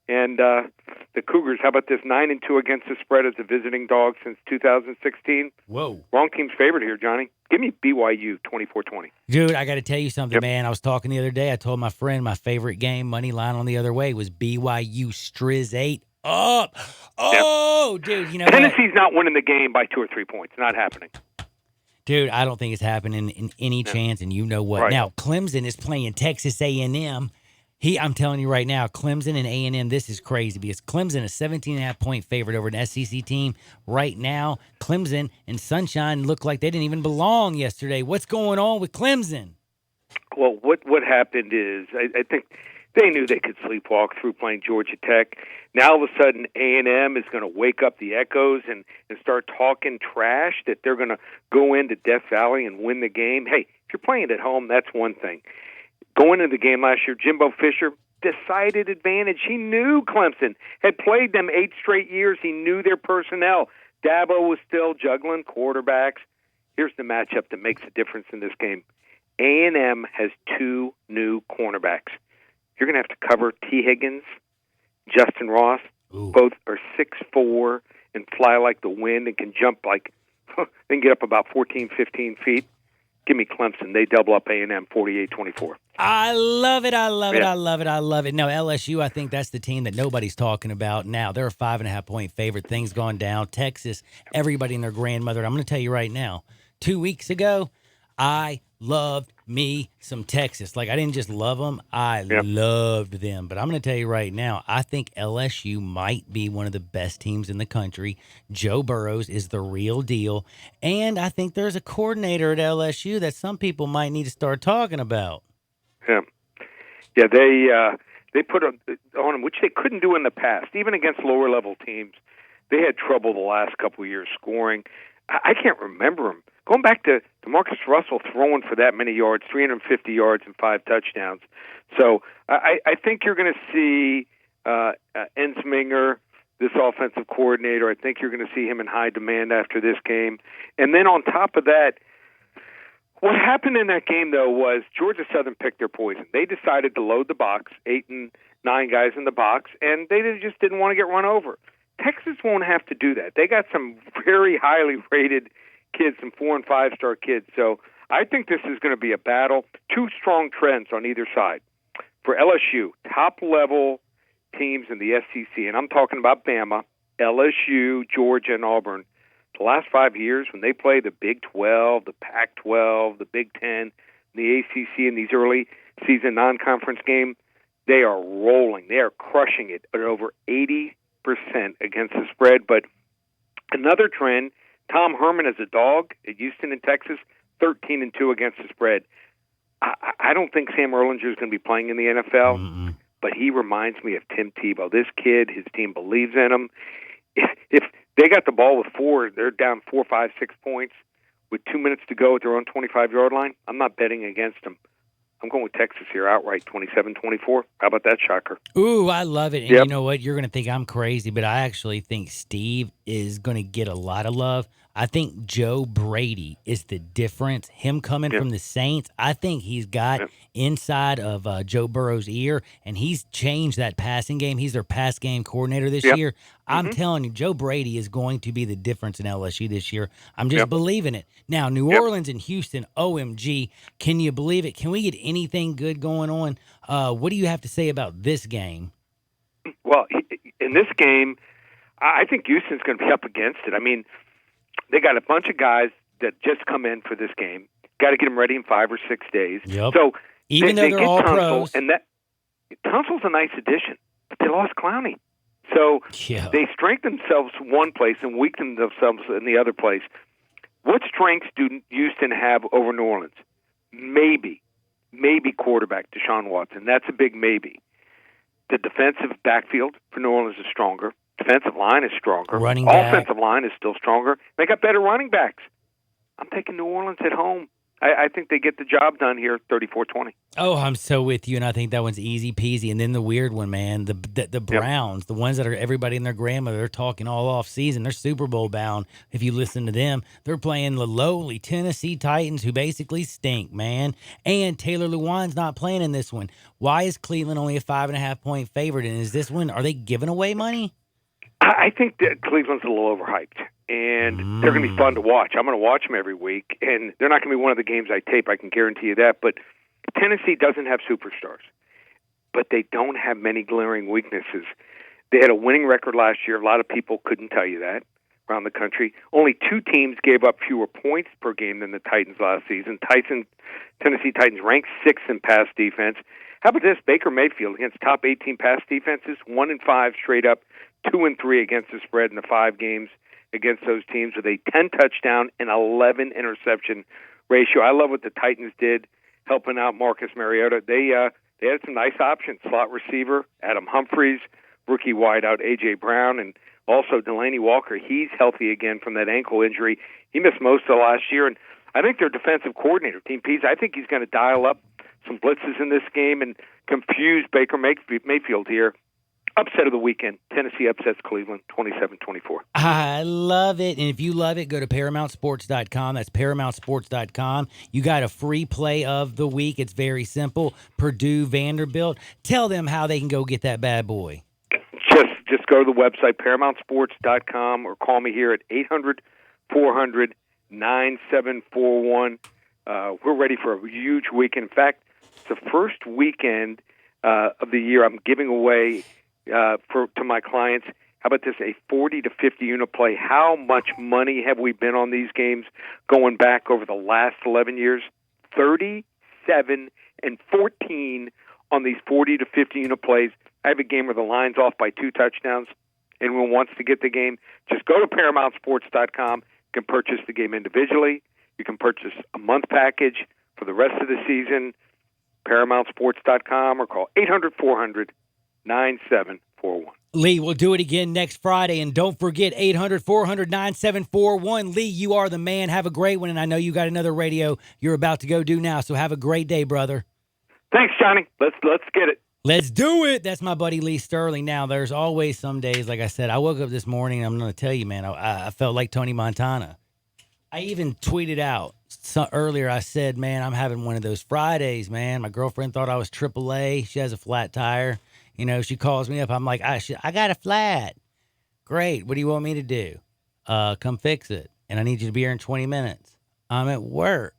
[SPEAKER 6] And the Cougars, how about this, 9-2 against the spread as a visiting dog since 2016?
[SPEAKER 8] Whoa.
[SPEAKER 6] Wrong team's favorite here, Johnny. Give me BYU 24-20.
[SPEAKER 8] Dude, I got to tell you something, man. I was talking the other day. I told my friend my favorite game, money line on the other way, was BYU Striz 8 up. Oh, dude, you know
[SPEAKER 6] Tennessee's not winning the game by 2 or 3 points. Not happening.
[SPEAKER 8] Dude, I don't think it's happening in any chance, and you know what?
[SPEAKER 6] Right.
[SPEAKER 8] Now, Clemson is playing Texas A&M. I'm telling you right now, Clemson and A&M, this is crazy because Clemson is 17.5-point favorite over an SEC team. Right now, Clemson and Sunshine look like they didn't even belong yesterday. What's going on with Clemson?
[SPEAKER 6] Well, what happened is I think they knew they could sleepwalk through playing Georgia Tech. Now, all of a sudden, A&M is going to wake up the echoes and start talking trash that they're going to go into Death Valley and win the game. Hey, if you're playing at home, that's one thing. Going into the game last year, Jimbo Fisher, decided advantage. He knew Clemson had played them 8 straight years. He knew their personnel. Dabo was still juggling quarterbacks. Here's the matchup that makes a difference in this game. A&M has 2 new cornerbacks. You're going to have to cover T. Higgins, Justin Ross.
[SPEAKER 8] Ooh.
[SPEAKER 6] Both are 6'4" and fly like the wind and can jump like, they can get up about 14, 15 feet. Give me Clemson. They double up A&M 48-24.
[SPEAKER 8] I love it. I love it.
[SPEAKER 6] Yeah.
[SPEAKER 8] I love it. I love it. No, LSU, I think that's the team that nobody's talking about now. They're a 5.5-point favorite. Things gone down. Texas, everybody and their grandmother. I'm going to tell you right now, 2 weeks ago, I loved me some Texas. Like, I didn't just love them. I loved them. But I'm going to tell you right now, I think LSU might be one of the best teams in the country. Joe Burrows is the real deal. And I think there's a coordinator at LSU that some people might need to start talking about.
[SPEAKER 6] Yeah, they put on them, which they couldn't do in the past. Even against lower-level teams, they had trouble the last couple of years scoring. I can't remember them. Going back to Marcus Russell throwing for that many yards, 350 yards and 5 touchdowns. So I think you're going to see Ensminger, this offensive coordinator. I think you're going to see him in high demand after this game. And then on top of that, what happened in that game, though, was Georgia Southern picked their poison. They decided to load the box, 8 and 9 guys in the box, and they just didn't want to get run over. Texas won't have to do that. They got some very highly rated kids, some 4- and 5-star kids. So I think this is going to be a battle. Two strong trends on either side. For LSU, top-level teams in the SEC, and I'm talking about Bama, LSU, Georgia, and Auburn. The last 5 years, when they play the Big 12, the Pac-12, the Big 10, the ACC in these early season non-conference games, they are rolling. They are crushing it at over 80% against the spread. But another trend, Tom Herman as a dog at Houston in Texas, 13-2 against the spread. I don't think Sam Ehlinger is going to be playing in the NFL, but he reminds me of Tim Tebow. This kid, his team believes in him. If they got the ball with 4, they're down 4, 5, 6 points with 2 minutes to go at their own 25-yard line, I'm not betting against them. I'm going with Texas here outright, 27-24. How about that shocker?
[SPEAKER 8] Ooh, I love it. And you know what? You're going to think I'm crazy, but I actually think Steve is going to get a lot of love. I think Joe Brady is the difference. Him coming from the Saints, I think he's got inside of Joe Burrow's ear, and he's changed that passing game. He's their pass game coordinator this year. I'm telling you, Joe Brady is going to be the difference in LSU this year. I'm just believing it. Now, New Orleans and Houston, OMG, can you believe it? Can we get anything good going on? What do you have to say about this game?
[SPEAKER 6] Well, in this game, I think Houston's going to be up against it. I mean, they got a bunch of guys that just come in for this game. Got to get them ready in 5 or 6 days. So
[SPEAKER 8] even though they're all
[SPEAKER 6] Tunsil,
[SPEAKER 8] pros,
[SPEAKER 6] and that Tunsil's a nice addition, but they lost Clowney. So they strengthened themselves one place and weakened themselves in the other place. What strengths do Houston have over New Orleans? Maybe quarterback Deshaun Watson. That's a big maybe. The defensive backfield for New Orleans is stronger. Defensive line is stronger. Offensive line is still stronger. They got better running backs. I'm taking New Orleans at home. I think they get the job done here, 34-20.
[SPEAKER 8] Oh, I'm so with you, and I think that one's easy peasy. And then the weird one, man, the Browns, the ones that are everybody and their grandmother, they're talking all off season. They're Super Bowl bound. If you listen to them, they're playing the lowly Tennessee Titans, who basically stink, man. And Taylor Lewan's not playing in this one. Why is Cleveland only a 5.5-point favorite? And is this one? Are they giving away money?
[SPEAKER 6] I think that Cleveland's a little overhyped, and they're going to be fun to watch. I'm going to watch them every week, and they're not going to be one of the games I tape. I can guarantee you that. But Tennessee doesn't have superstars, but they don't have many glaring weaknesses. They had a winning record last year. A lot of people couldn't tell you that around the country. Only 2 teams gave up fewer points per game than the Titans last season. Tennessee Titans ranked 6th in pass defense. How about this? Baker Mayfield against top 18 pass defenses, 1-5 straight up, 2-3 against the spread in the 5 games against those teams with a 10 touchdown and 11 interception ratio. I love what the Titans did, helping out Marcus Mariota. They had some nice options: slot receiver Adam Humphries, rookie wideout A.J. Brown, and also Delaney Walker. He's healthy again from that ankle injury. He missed most of last year, and I think their defensive coordinator, Team Pease, I think he's going to dial up some blitzes in this game and confuse Baker Mayfield here. Upset of the weekend. Tennessee upsets Cleveland 27-24.
[SPEAKER 8] I love it. And if you love it, go to ParamountSports.com. That's ParamountSports.com. You got a free play of the week. It's very simple. Purdue, Vanderbilt. Tell them how they can go get that bad boy.
[SPEAKER 6] Just go to the website, ParamountSports.com, or call me here at 800-400-9741. We're ready for a huge weekend. In fact, it's the first weekend of the year I'm giving away to my clients. How about this? A 40 to 50 unit play. How much money have we been on these games going back over the last 11 years? 37 and 14 on these 40 to 50 unit plays. I have a game where the line's off by 2 touchdowns. Anyone wants to get the game, just go to ParamountSports.com. You can purchase the game individually. You can purchase a month package for the rest of the season. ParamountSports.com, or call 800-400-9741.
[SPEAKER 8] Lee, we'll do it again next Friday. And don't forget 800-400-9741. Lee, you are the man. Have a great one. And I know you got another radio you're about to go do now. So have a great day, brother.
[SPEAKER 6] Thanks, Johnny. Let's get it.
[SPEAKER 8] Let's do it. That's my buddy Lee Sterling. Now, there's always some days, like I said, I woke up this morning and I'm going to tell you, man, I felt like Tony Montana. I even tweeted out earlier, I said, man, I'm having one of those Fridays, man. My girlfriend thought I was AAA. She has a flat tire. You know, she calls me up. I'm like, I got a flat. Great. What do you want me to do? Come fix it. And I need you to be here in 20 minutes. I'm at work.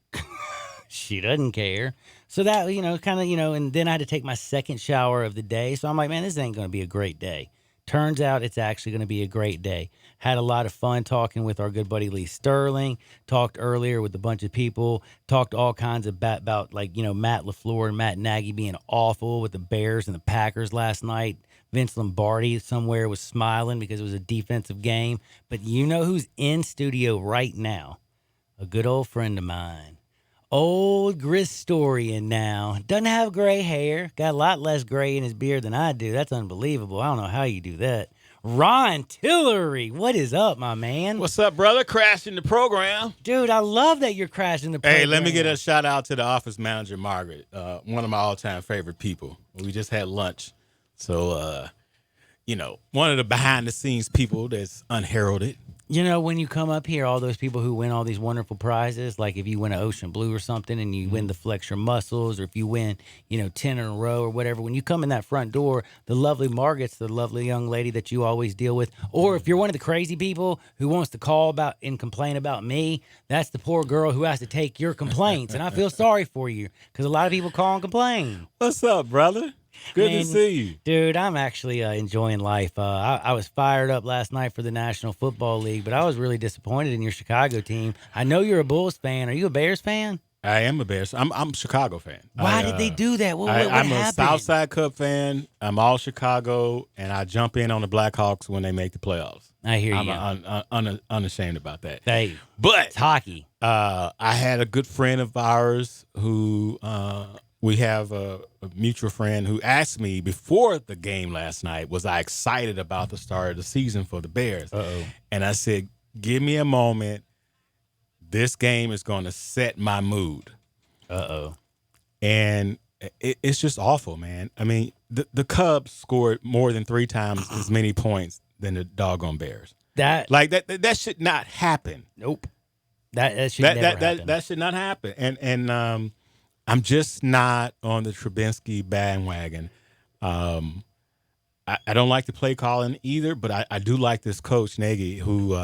[SPEAKER 8] She doesn't care. So that, kind of, and then I had to take my second shower of the day. So I'm like, man, this ain't going to be a great day. Turns out it's actually going to be a great day. Had a lot of fun talking with our good buddy Lee Sterling. Talked earlier with a bunch of people. Talked all kinds of about like, Matt LaFleur and Matt Nagy being awful with the Bears and the Packers last night. Vince Lombardi somewhere was smiling because it was a defensive game. But you know who's in studio right now? A good old friend of mine. Old Gristorian now. Doesn't have gray hair. Got a lot less gray in his beard than I do. That's unbelievable. I don't know how you do that. Ron Tillery, what is up, my man?
[SPEAKER 10] What's up, brother? Crashing the program.
[SPEAKER 8] Dude, I love that you're crashing the program.
[SPEAKER 10] Hey, let me get a shout out to the office manager, Margaret. One of my all-time favorite people. We just had lunch. So, one of the behind-the-scenes people that's unheralded.
[SPEAKER 8] When you come up here, all those people who win all these wonderful prizes, like if you win an Ocean Blue or something and you win the Flex Your Muscles, or if you win, 10 in a row or whatever, when you come in that front door, the lovely Margaret's the lovely young lady that you always deal with. Or if you're one of the crazy people who wants to call about and complain about me, that's the poor girl who has to take your complaints. And I feel sorry for you because a lot of people call and complain.
[SPEAKER 10] What's up, brother? Good to see you.
[SPEAKER 8] Dude, I'm actually enjoying life. I was fired up last night for the National Football League, but I was really disappointed in your Chicago team. I know you're a Bulls fan. Are you a Bears fan?
[SPEAKER 10] I am a Bears. I'm a Chicago fan.
[SPEAKER 8] Why did they do that? What
[SPEAKER 10] I'm
[SPEAKER 8] happened?
[SPEAKER 10] a Southside Cub fan. I'm all Chicago, and I jump in on the Blackhawks when they make the playoffs.
[SPEAKER 8] I hear you.
[SPEAKER 10] I'm unashamed about that.
[SPEAKER 8] Hey,
[SPEAKER 10] but
[SPEAKER 8] it's hockey.
[SPEAKER 10] I had a good friend of ours who we have a mutual friend who asked me before the game last night, was I excited about the start of the season for the Bears?
[SPEAKER 8] Uh-oh.
[SPEAKER 10] And I said, give me a moment. This game is going to set my mood.
[SPEAKER 8] Uh-oh.
[SPEAKER 10] And it's just awful, man. I mean, the Cubs scored more than 3 times as many points than the doggone Bears.
[SPEAKER 8] That
[SPEAKER 10] should not happen.
[SPEAKER 8] Nope. That should never happen.
[SPEAKER 10] That should not happen. And I'm just not on the Trubinsky bandwagon. I don't like the play calling either, but I do like this coach, Nagy, who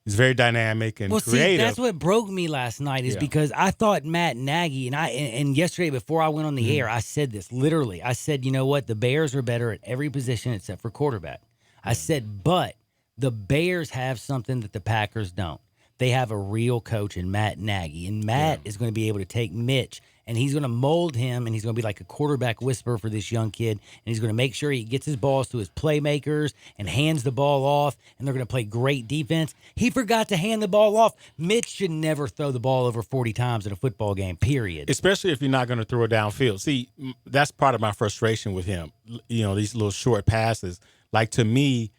[SPEAKER 10] is very dynamic and creative.
[SPEAKER 8] See, that's what broke me last night is because I thought Matt Nagy, and yesterday before I went on the air, I said this, literally. I said, you know what? The Bears are better at every position except for quarterback. I said, but the Bears have something that the Packers don't. They have a real coach in Matt Nagy, and Matt is going to be able to take Mitch, and he's going to mold him, and he's going to be like a quarterback whisperer for this young kid, and he's going to make sure he gets his balls to his playmakers and hands the ball off, and they're going to play great defense. He forgot to hand the ball off. Mitch should never throw the ball over 40 times in a football game, period.
[SPEAKER 10] Especially if you're not going to throw it downfield. See, that's part of my frustration with him. These little short passes. Like, to me,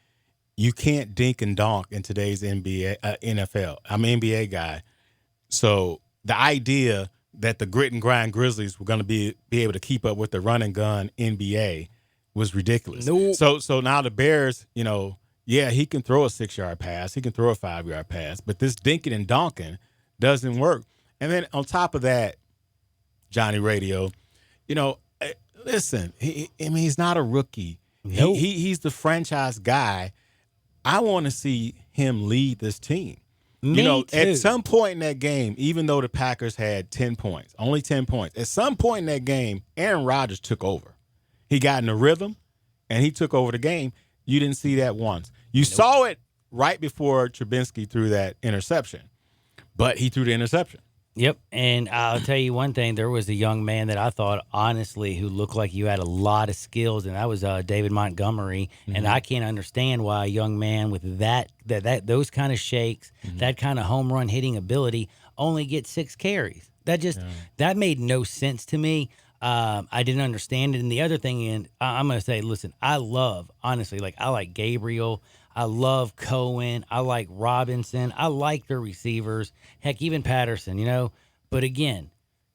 [SPEAKER 10] you can't dink and donk in today's NFL. I'm an NBA guy. So the idea that the grit and grind Grizzlies were going to be able to keep up with the run and gun NBA was ridiculous.
[SPEAKER 8] Nope.
[SPEAKER 10] So now the Bears, he can throw a 6-yard pass. He can throw a 5-yard pass. But this dinking and donking doesn't work. And then on top of that, Johnny Radio, listen, he's not a rookie.
[SPEAKER 8] Nope.
[SPEAKER 10] He's the franchise guy. I want to see him lead this team.
[SPEAKER 8] Me too.
[SPEAKER 10] At some point in that game, even though the Packers had 10 points, only 10 points, at some point in that game, Aaron Rodgers took over. He got in a rhythm, and he took over the game. You didn't see that once. You saw it right before Trubinsky threw that interception, but he threw the interception.
[SPEAKER 8] Yep, and I'll tell you one thing. There was a young man that I thought, honestly, who looked like you had a lot of skills, and that was David Montgomery. Mm-hmm. And I can't understand why a young man with those kind of shakes, that kind of home run hitting ability, only gets 6 carries. That made no sense to me. I didn't understand it. And the other thing, and I'm going to say, listen, I like Gabriel. I love Cohen. I like Robinson. I like their receivers. Heck, even Patterson, But again,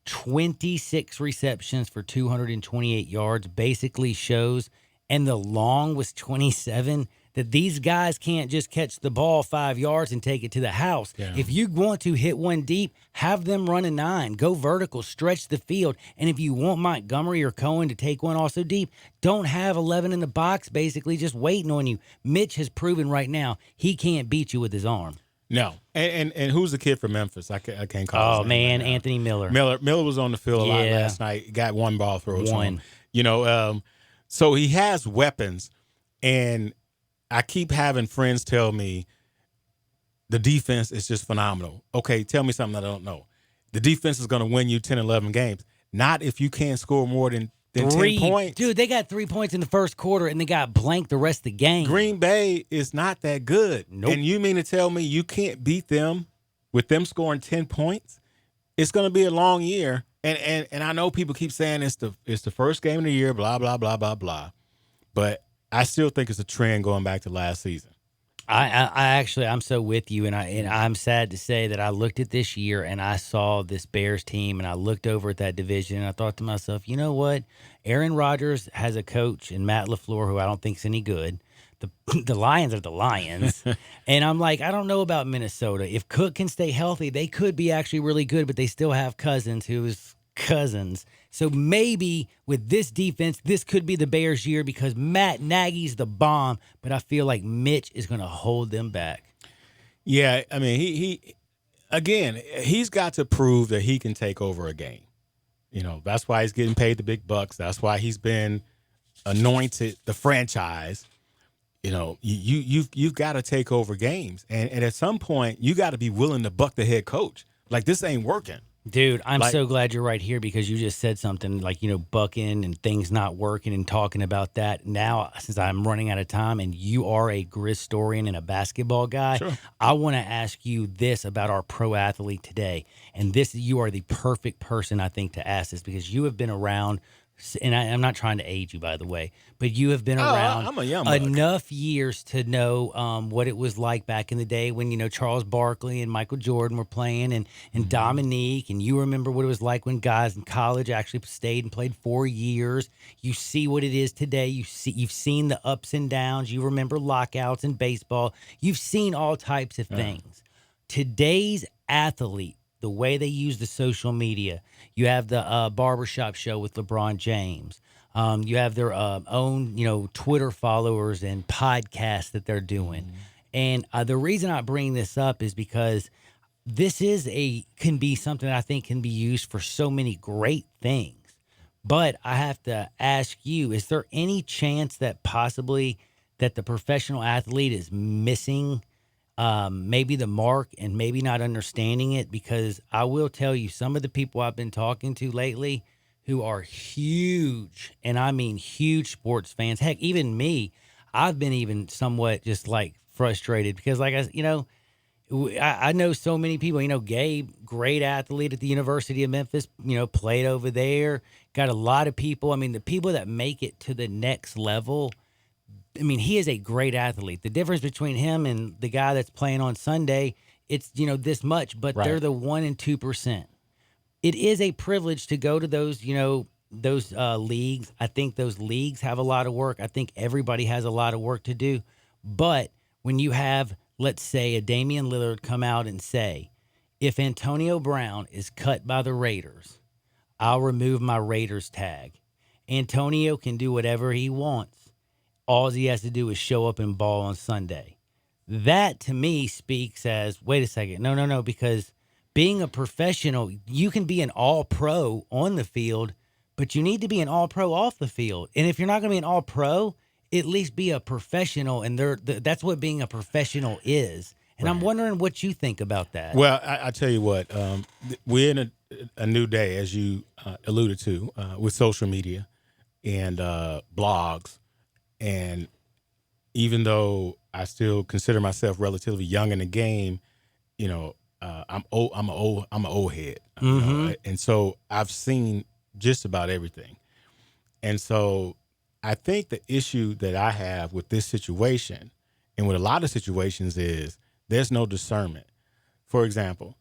[SPEAKER 8] 26 receptions for 228 yards basically shows, and the long was 27, that these guys can't just catch the ball 5 yards and take it to the house.
[SPEAKER 10] Yeah.
[SPEAKER 8] If you want to hit one deep, have them run a 9. Go vertical, stretch the field. And if you want Montgomery or Cohen to take one also deep, don't have 11 in the box basically just waiting on you. Mitch has proven right now he can't beat you with his arm.
[SPEAKER 10] No. And who's the kid from Memphis? I can't call his name
[SPEAKER 8] man,
[SPEAKER 10] right now.
[SPEAKER 8] Anthony Miller.
[SPEAKER 10] Miller was on the field a lot
[SPEAKER 8] Yeah.
[SPEAKER 10] last night. Got one ball thrown.
[SPEAKER 8] One.
[SPEAKER 10] So he has weapons, and I keep having friends tell me the defense is just phenomenal. Okay, tell me something I don't know. The defense is going to win you 10, 11 games. Not if you can't score more than 10 points.
[SPEAKER 8] Dude, they got 3 points in the first quarter, and they got blanked the rest of the game.
[SPEAKER 10] Green Bay is not that good.
[SPEAKER 8] Nope.
[SPEAKER 10] And you mean to tell me you can't beat them with them scoring 10 points? It's going to be a long year. And I know people keep saying it's the first game of the year, blah, blah, blah, blah, blah. But I still think it's a trend going back to last season.
[SPEAKER 8] I'm so with you, and I'm sad to say that I looked at this year and I saw this Bears team, and I looked over at that division and I thought to myself, you know what? Aaron Rodgers has a coach in Matt LaFleur who I don't think's any good. The Lions are the Lions, and I'm like, I don't know about Minnesota. If Cook can stay healthy, they could be actually really good, but they still have Cousins, who's Cousins. So maybe with this defense, this could be the Bears' year because Matt Nagy's the bomb, but I feel like Mitch is going to hold them back.
[SPEAKER 10] Yeah, I mean, he's got to prove that he can take over a game. That's why he's getting paid the big bucks. That's why he's been anointed the franchise. You've got to take over games, and at some point you got to be willing to buck the head coach. Like, this ain't working.
[SPEAKER 8] Dude, I'm so glad you're right here because you just said something like, bucking and things not working and talking about that. Now, since I'm running out of time and you are a Grizz historian and a basketball guy,
[SPEAKER 10] Sure.
[SPEAKER 8] I want to ask you this about our pro athlete today. And you are the perfect person, I think, to ask this because you have been around. And I'm not trying to age you, by the way, but you have been around
[SPEAKER 10] I'm a young buck.
[SPEAKER 8] enough years to know what it was like back in the day when, Charles Barkley and Michael Jordan were playing and Dominique. And you remember what it was like when guys in college actually stayed and played 4 years. You see what it is today. You've seen the ups and downs. You remember lockouts in baseball. You've seen all types of things. Today's athlete, the way they use the social media. You have the barbershop show with LeBron James. You have their own, Twitter followers and podcasts that they're doing. And the reason I bring this up is because this can be something I think can be used for so many great things. But I have to ask you, is there any chance that possibly that the professional athlete is missing maybe the mark and maybe not understanding it? Because I will tell you, some of the people I've been talking to lately who are huge, and I mean huge sports fans, heck, even me, I've been even somewhat just like frustrated because I know so many people, Gabe, great athlete at the University of Memphis, played over there, got a lot of people. I mean, the people that make it to the next level, I mean, he is a great athlete. The difference between him and the guy that's playing on Sunday, it's, this much, but they're the 1% and 2%. It is a privilege to go to those, those leagues. I think those leagues have a lot of work. I think everybody has a lot of work to do. But when you have, let's say, a Damian Lillard come out and say, if Antonio Brown is cut by the Raiders, I'll remove my Raiders tag. Antonio can do whatever he wants. All he has to do is show up and ball on Sunday. That, to me, speaks as, wait a second, no, because being a professional, you can be an all-pro on the field, but you need to be an all-pro off the field. And if you're not going to be an all-pro, at least be a professional, and that's what being a professional is. And I'm wondering what you think about that.
[SPEAKER 10] Well, I tell you what, we're in a new day, as you alluded to, with social media and blogs. And even though I still consider myself relatively young in the game, I'm an old head, and so I've seen just about everything. And so I think the issue that I have with this situation, and with a lot of situations, is there's no discernment. For example,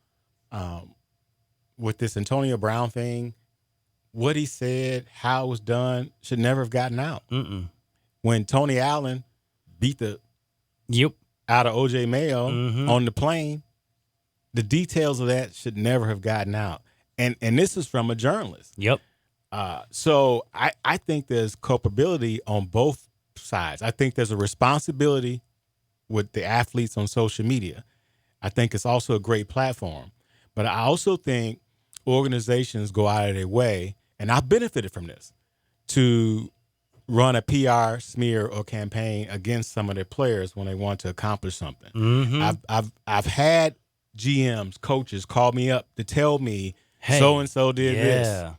[SPEAKER 10] with this Antonio Brown thing, what he said, how it was done, should never have gotten out. When Tony Allen beat the out of O.J. Mayo on the plane, the details of that should never have gotten out. And this is from a journalist. So I think there's culpability on both sides. I think there's a responsibility with the athletes on social media. I think it's also a great platform. But I also think organizations go out of their way, and I've benefited from this, to run a PR smear or campaign against some of their players when they want to accomplish something.
[SPEAKER 8] Mm-hmm.
[SPEAKER 10] I've had GMs, coaches call me up to tell me
[SPEAKER 8] Hey,
[SPEAKER 10] so and so did this.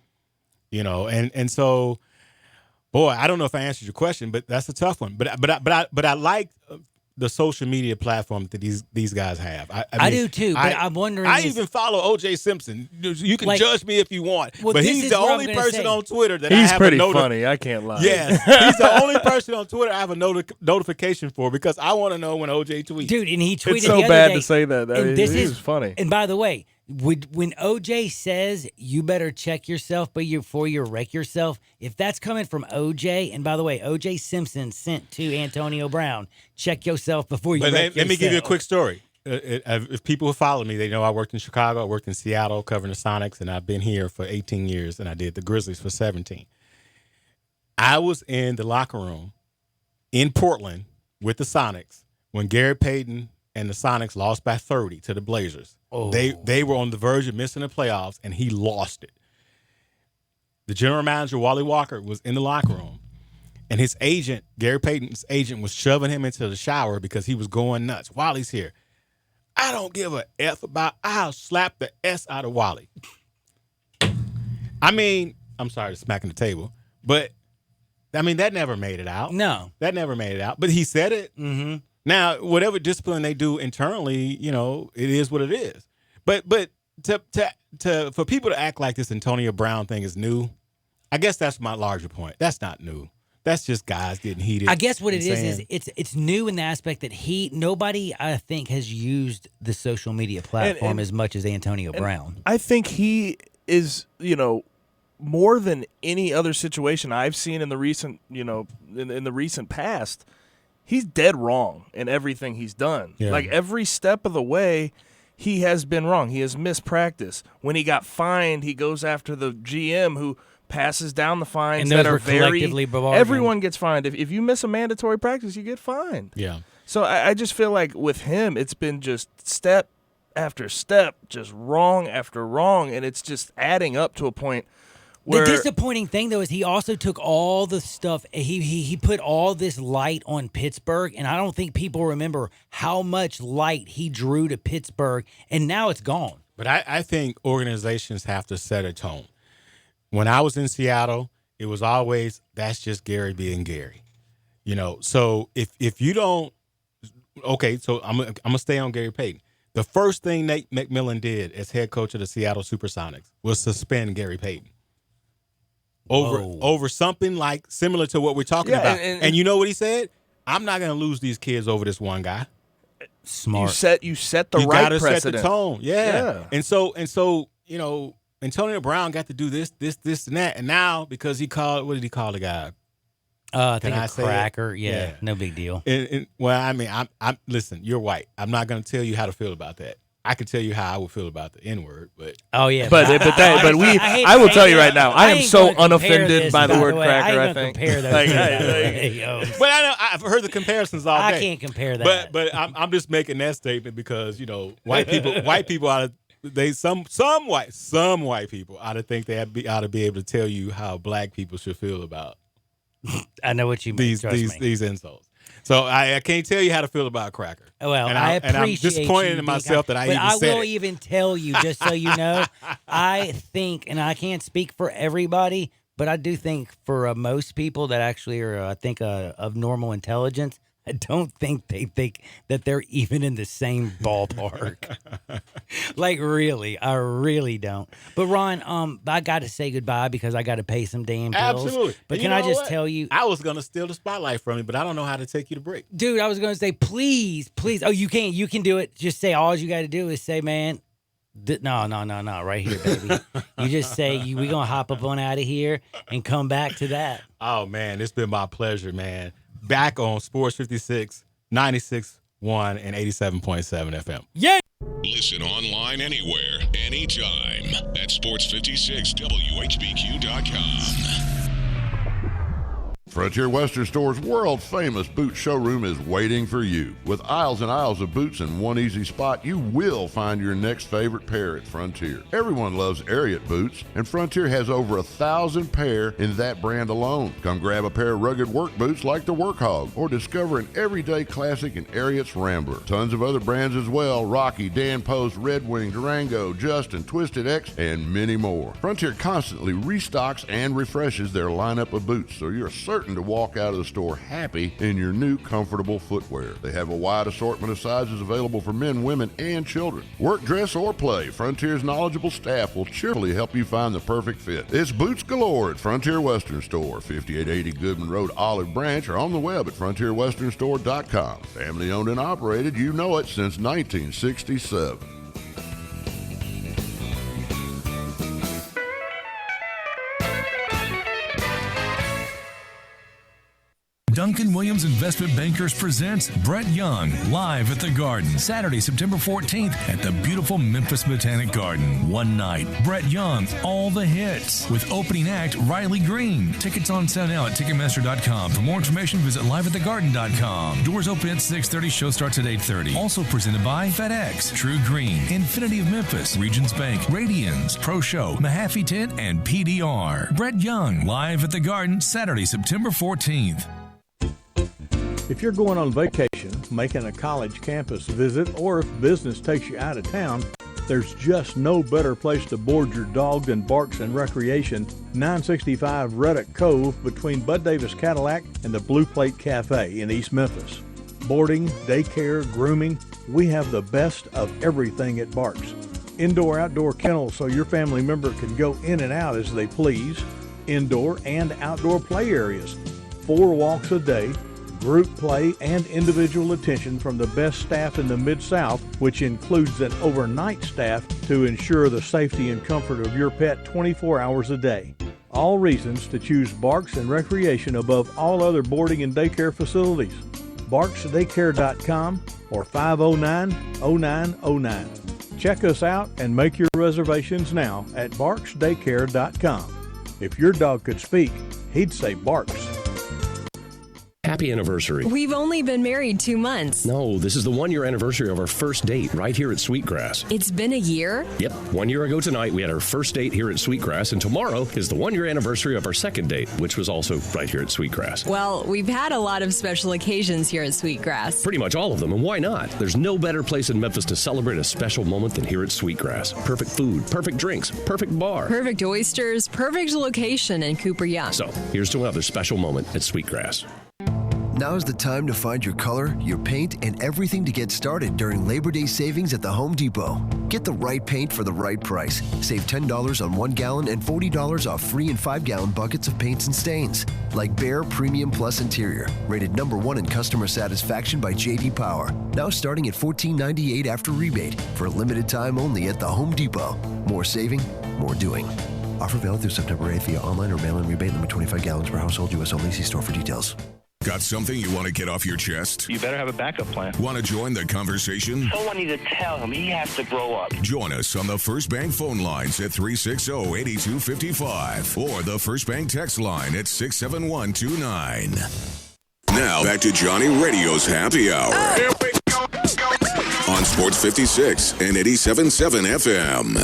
[SPEAKER 10] You know, and so, boy, I don't know if I answered your question, but that's a tough one. But I like the social media platform that these guys have.
[SPEAKER 8] I do too, but I'm wondering.
[SPEAKER 10] I even follow O.J. Simpson. You can
[SPEAKER 8] Like-
[SPEAKER 10] judge me if you want,
[SPEAKER 8] Well,
[SPEAKER 10] but
[SPEAKER 8] this
[SPEAKER 10] he's
[SPEAKER 8] is
[SPEAKER 10] the
[SPEAKER 8] what I'm
[SPEAKER 10] only
[SPEAKER 8] gonna
[SPEAKER 10] person
[SPEAKER 8] say.
[SPEAKER 10] on Twitter that I
[SPEAKER 9] He's
[SPEAKER 10] have
[SPEAKER 9] pretty
[SPEAKER 10] a
[SPEAKER 9] funny. I can't lie.
[SPEAKER 10] Yes, he's the only person on Twitter I have a notification for because I want to know when O.J. tweets.
[SPEAKER 8] Dude, and he tweeted
[SPEAKER 9] It's so
[SPEAKER 8] the other
[SPEAKER 9] bad
[SPEAKER 8] day,
[SPEAKER 9] to say that.
[SPEAKER 8] and this
[SPEAKER 9] He
[SPEAKER 8] is
[SPEAKER 9] was funny.
[SPEAKER 8] And by the way, when OJ says you better check yourself before you wreck yourself, if that's coming from OJ, and by the way, OJ Simpson sent to Antonio Brown, check yourself before you
[SPEAKER 10] But
[SPEAKER 8] wreck
[SPEAKER 10] let me give you a
[SPEAKER 8] yourself.
[SPEAKER 10] quick story. If people who follow me, they know I worked in Chicago, I worked in Seattle covering the Sonics, and I've been here for 18 years, and I did the Grizzlies for 17. I was in the locker room in Portland with the Sonics when Gary Payton and the Sonics lost by 30 to the Blazers.
[SPEAKER 8] Oh.
[SPEAKER 10] They were on the verge of missing the playoffs, and he lost it. The general manager, Wally Walker, was in the locker room, and his agent, Gary Payton's agent, was shoving him into the shower because he was going nuts. Wally's here. I don't give a F about, I'll slap the S out of Wally. I mean, I'm sorry to smacking the table, but, I mean, that never made it out.
[SPEAKER 8] No.
[SPEAKER 10] That never made it out, but he said it.
[SPEAKER 8] Mm-hmm.
[SPEAKER 10] Now, whatever discipline they do internally, you know, it is what it is. But for people to act like this Antonio Brown thing is new, I guess that's my larger point. That's not new. That's just guys getting heated.
[SPEAKER 8] I guess what it
[SPEAKER 10] and
[SPEAKER 8] is
[SPEAKER 10] saying-
[SPEAKER 8] it's new in the aspect that nobody I think has used the social media platform
[SPEAKER 9] and-
[SPEAKER 8] as much as Antonio Brown.
[SPEAKER 9] I think he is, more than any other situation I've seen in the recent, in the recent past, he's dead wrong in everything he's done.
[SPEAKER 10] Yeah.
[SPEAKER 9] Like every step of the way, he has been wrong. He has missed practice. When he got fined, he goes after the GM who passes down the fines
[SPEAKER 8] And those
[SPEAKER 9] that are
[SPEAKER 8] were collectively bargained.
[SPEAKER 9] Everyone gets fined. If you miss a mandatory practice, you get fined.
[SPEAKER 10] Yeah.
[SPEAKER 9] So I just feel like with him, it's been just step after step, just wrong after wrong, and it's just adding up to a point where
[SPEAKER 8] The disappointing thing, though, is he also took all the stuff. He put all this light on Pittsburgh, and I don't think people remember how much light he drew to Pittsburgh, and now it's gone.
[SPEAKER 10] But I think organizations have to set a tone. When I was in Seattle, it was always, that's just Gary being Gary. So if you don't, okay, so I'm going to stay on Gary Payton. The first thing Nate McMillan did as head coach of the Seattle Supersonics was suspend Gary Payton. Over something like similar to what we're talking about. And you know what he said? I'm not going to lose these kids over this one guy.
[SPEAKER 8] Smart.
[SPEAKER 9] you set the
[SPEAKER 10] You
[SPEAKER 9] right
[SPEAKER 10] gotta
[SPEAKER 9] precedent.
[SPEAKER 10] set the tone. Yeah. And so, Antonio Brown got to do this, and that. And now, because what did he call the guy?
[SPEAKER 8] I think
[SPEAKER 10] Can I
[SPEAKER 8] a
[SPEAKER 10] say it?
[SPEAKER 8] cracker. Yeah, no big deal.
[SPEAKER 10] Well, I mean, I'm listen, you're white. I'm not going to tell you how to feel about that. I can tell you how I would feel about the N-word, but
[SPEAKER 8] Oh yeah,
[SPEAKER 9] I will tell you right now, I am
[SPEAKER 8] ain't
[SPEAKER 9] so
[SPEAKER 8] gonna compare
[SPEAKER 9] unoffended
[SPEAKER 8] this,
[SPEAKER 9] by the word
[SPEAKER 8] way.
[SPEAKER 9] cracker.
[SPEAKER 8] I
[SPEAKER 9] I
[SPEAKER 8] ain't gonna
[SPEAKER 9] think.
[SPEAKER 8] compare those
[SPEAKER 9] Like,
[SPEAKER 8] two,
[SPEAKER 9] I-
[SPEAKER 8] by the way, yo.
[SPEAKER 10] but I know I've heard the comparisons all day.
[SPEAKER 8] I can't compare that.
[SPEAKER 10] But I'm just making that statement because white people ought to some white people ought to think they ought to be able to tell you how black people should feel about
[SPEAKER 8] I know what you mean.
[SPEAKER 10] these insults. So I can't tell you how to feel about cracker.
[SPEAKER 8] Well,
[SPEAKER 10] and
[SPEAKER 8] I
[SPEAKER 10] and I'm
[SPEAKER 8] appreciate
[SPEAKER 10] disappointed
[SPEAKER 8] you
[SPEAKER 10] in
[SPEAKER 8] being
[SPEAKER 10] myself
[SPEAKER 8] kind-
[SPEAKER 10] that I
[SPEAKER 8] but
[SPEAKER 10] even said
[SPEAKER 8] will
[SPEAKER 10] it.
[SPEAKER 8] even tell you, just so you know, I think, and I can't speak for everybody, but I do think for most people that actually are, I think, of normal intelligence, I don't think they think that they're even in the same ballpark. Like, really, I really don't. But Ron, I got to say goodbye because I got to pay some damn bills.
[SPEAKER 10] Absolutely.
[SPEAKER 8] But
[SPEAKER 10] And
[SPEAKER 8] can
[SPEAKER 10] you
[SPEAKER 8] I
[SPEAKER 10] know
[SPEAKER 8] just
[SPEAKER 10] what?
[SPEAKER 8] tell you,
[SPEAKER 10] I was gonna steal the spotlight from you, but I don't know how to take you to break.
[SPEAKER 8] dude, I was going to say, please. Oh, you can't. You can do it. Just say, all you got to do is say, man, no, right here, baby. You just say, we going to hop up on out of here and come back to that.
[SPEAKER 10] Oh man, it's been my pleasure, man. Back on Sports 56, 96.1 and 87.7 FM.
[SPEAKER 8] Yeah.
[SPEAKER 4] Listen online anywhere, anytime at sports56whbq.com.
[SPEAKER 11] Frontier Western Store's world-famous boot showroom is waiting for you. With aisles and aisles of boots in one easy spot, you will find your next favorite pair at Frontier. Everyone loves Ariat boots, and Frontier has over 1,000 pair in that brand alone. Come grab a pair of rugged work boots like the Workhog, or discover an everyday classic in Ariat's Rambler. Tons of other brands as well: Rocky, Dan Post, Red Wing, Durango, Justin, Twisted X, and many more. Frontier constantly restocks and refreshes their lineup of boots, so you're certain to walk out of the store happy in your new comfortable footwear. They have a wide assortment of sizes available for men, women, and children. Work, dress, or play, Frontier's knowledgeable staff will cheerfully help you find the perfect fit. It's boots galore at Frontier Western Store, 5880 Goodman Road, Olive Branch, or on the web at frontierwesternstore.com. Family owned and operated, you know it, since 1967.
[SPEAKER 12] Duncan Williams Investment Bankers presents Brett Young live at the Garden, Saturday, September 14th at the beautiful Memphis Botanic Garden. One night, Brett Young, all the hits, with opening act Riley Green. Tickets on sale now at Ticketmaster.com. For more information, visit liveatthegarden.com. Doors open at 6:30, show starts at 8:30. Also presented by FedEx, True Green, Infinity of Memphis, Regions Bank, Radians, Pro Show, Mahaffey Tent, and PDR. Brett Young live at the Garden, Saturday, September 14th.
[SPEAKER 16] If you're going on vacation, making a college campus visit, or if business takes you out of town, there's just no better place to board your dog than Barks and Recreation, 965 Reddick Cove between Bud Davis Cadillac and the Blue Plate Cafe in East Memphis. Boarding, daycare, grooming, we have the best of everything at Barks. Indoor-outdoor kennels so your family member can go in and out as they please. Indoor and outdoor play areas. 4 walks a day, group play, and individual attention from the best staff in the Mid-South, which includes an overnight staff to ensure the safety and comfort of your pet 24 hours a day. All reasons to choose Barks and Recreation above all other boarding and daycare facilities. BarksDaycare.com or 509-0909. Check us out and make your reservations now at BarksDaycare.com. If your dog could speak, he'd say Barks.
[SPEAKER 14] Happy anniversary.
[SPEAKER 17] We've only been married 2 months.
[SPEAKER 14] No, this is the 1-year anniversary of our first date right here at Sweetgrass.
[SPEAKER 17] It's been a year?
[SPEAKER 14] Yep, 1 year ago tonight we had our first date here at Sweetgrass, and tomorrow is the 1-year anniversary of our second date, which was also right here at Sweetgrass.
[SPEAKER 17] Well, we've had a lot of special occasions here at Sweetgrass.
[SPEAKER 14] Pretty much all of them, and why not? There's no better place in Memphis to celebrate a special moment than here at Sweetgrass. Perfect food, perfect drinks, perfect bar.
[SPEAKER 17] Perfect oysters, perfect location in Cooper Young.
[SPEAKER 14] So, here's to another special moment at Sweetgrass.
[SPEAKER 15] Now is the time to find your color, your paint, and everything to get started during Labor Day savings at the Home Depot. Get the right paint for the right price. Save $10 on 1 gallon and $40 off 3 and 5 gallon buckets of paints and stains. Like Behr Premium Plus Interior, rated #1 in customer satisfaction by J.D. Power. Now starting at $14.98 after rebate for a limited time only at the Home Depot. More saving, more doing. Offer valid through September 8th via online or mail-in rebate limit 25 gallons per household. U.S. only. See store for details.
[SPEAKER 4] Got something you want to get off your chest?
[SPEAKER 25] You better have a backup plan.
[SPEAKER 4] Want to join the conversation?
[SPEAKER 25] Someone needs to tell him he has to grow up.
[SPEAKER 4] Join us on the First Bank phone lines at 360-8255 or the First Bank text line at 67129. Now back to Johnny Radio's Happy Hour. Here we go. On Sports 56 and 87.7 FM.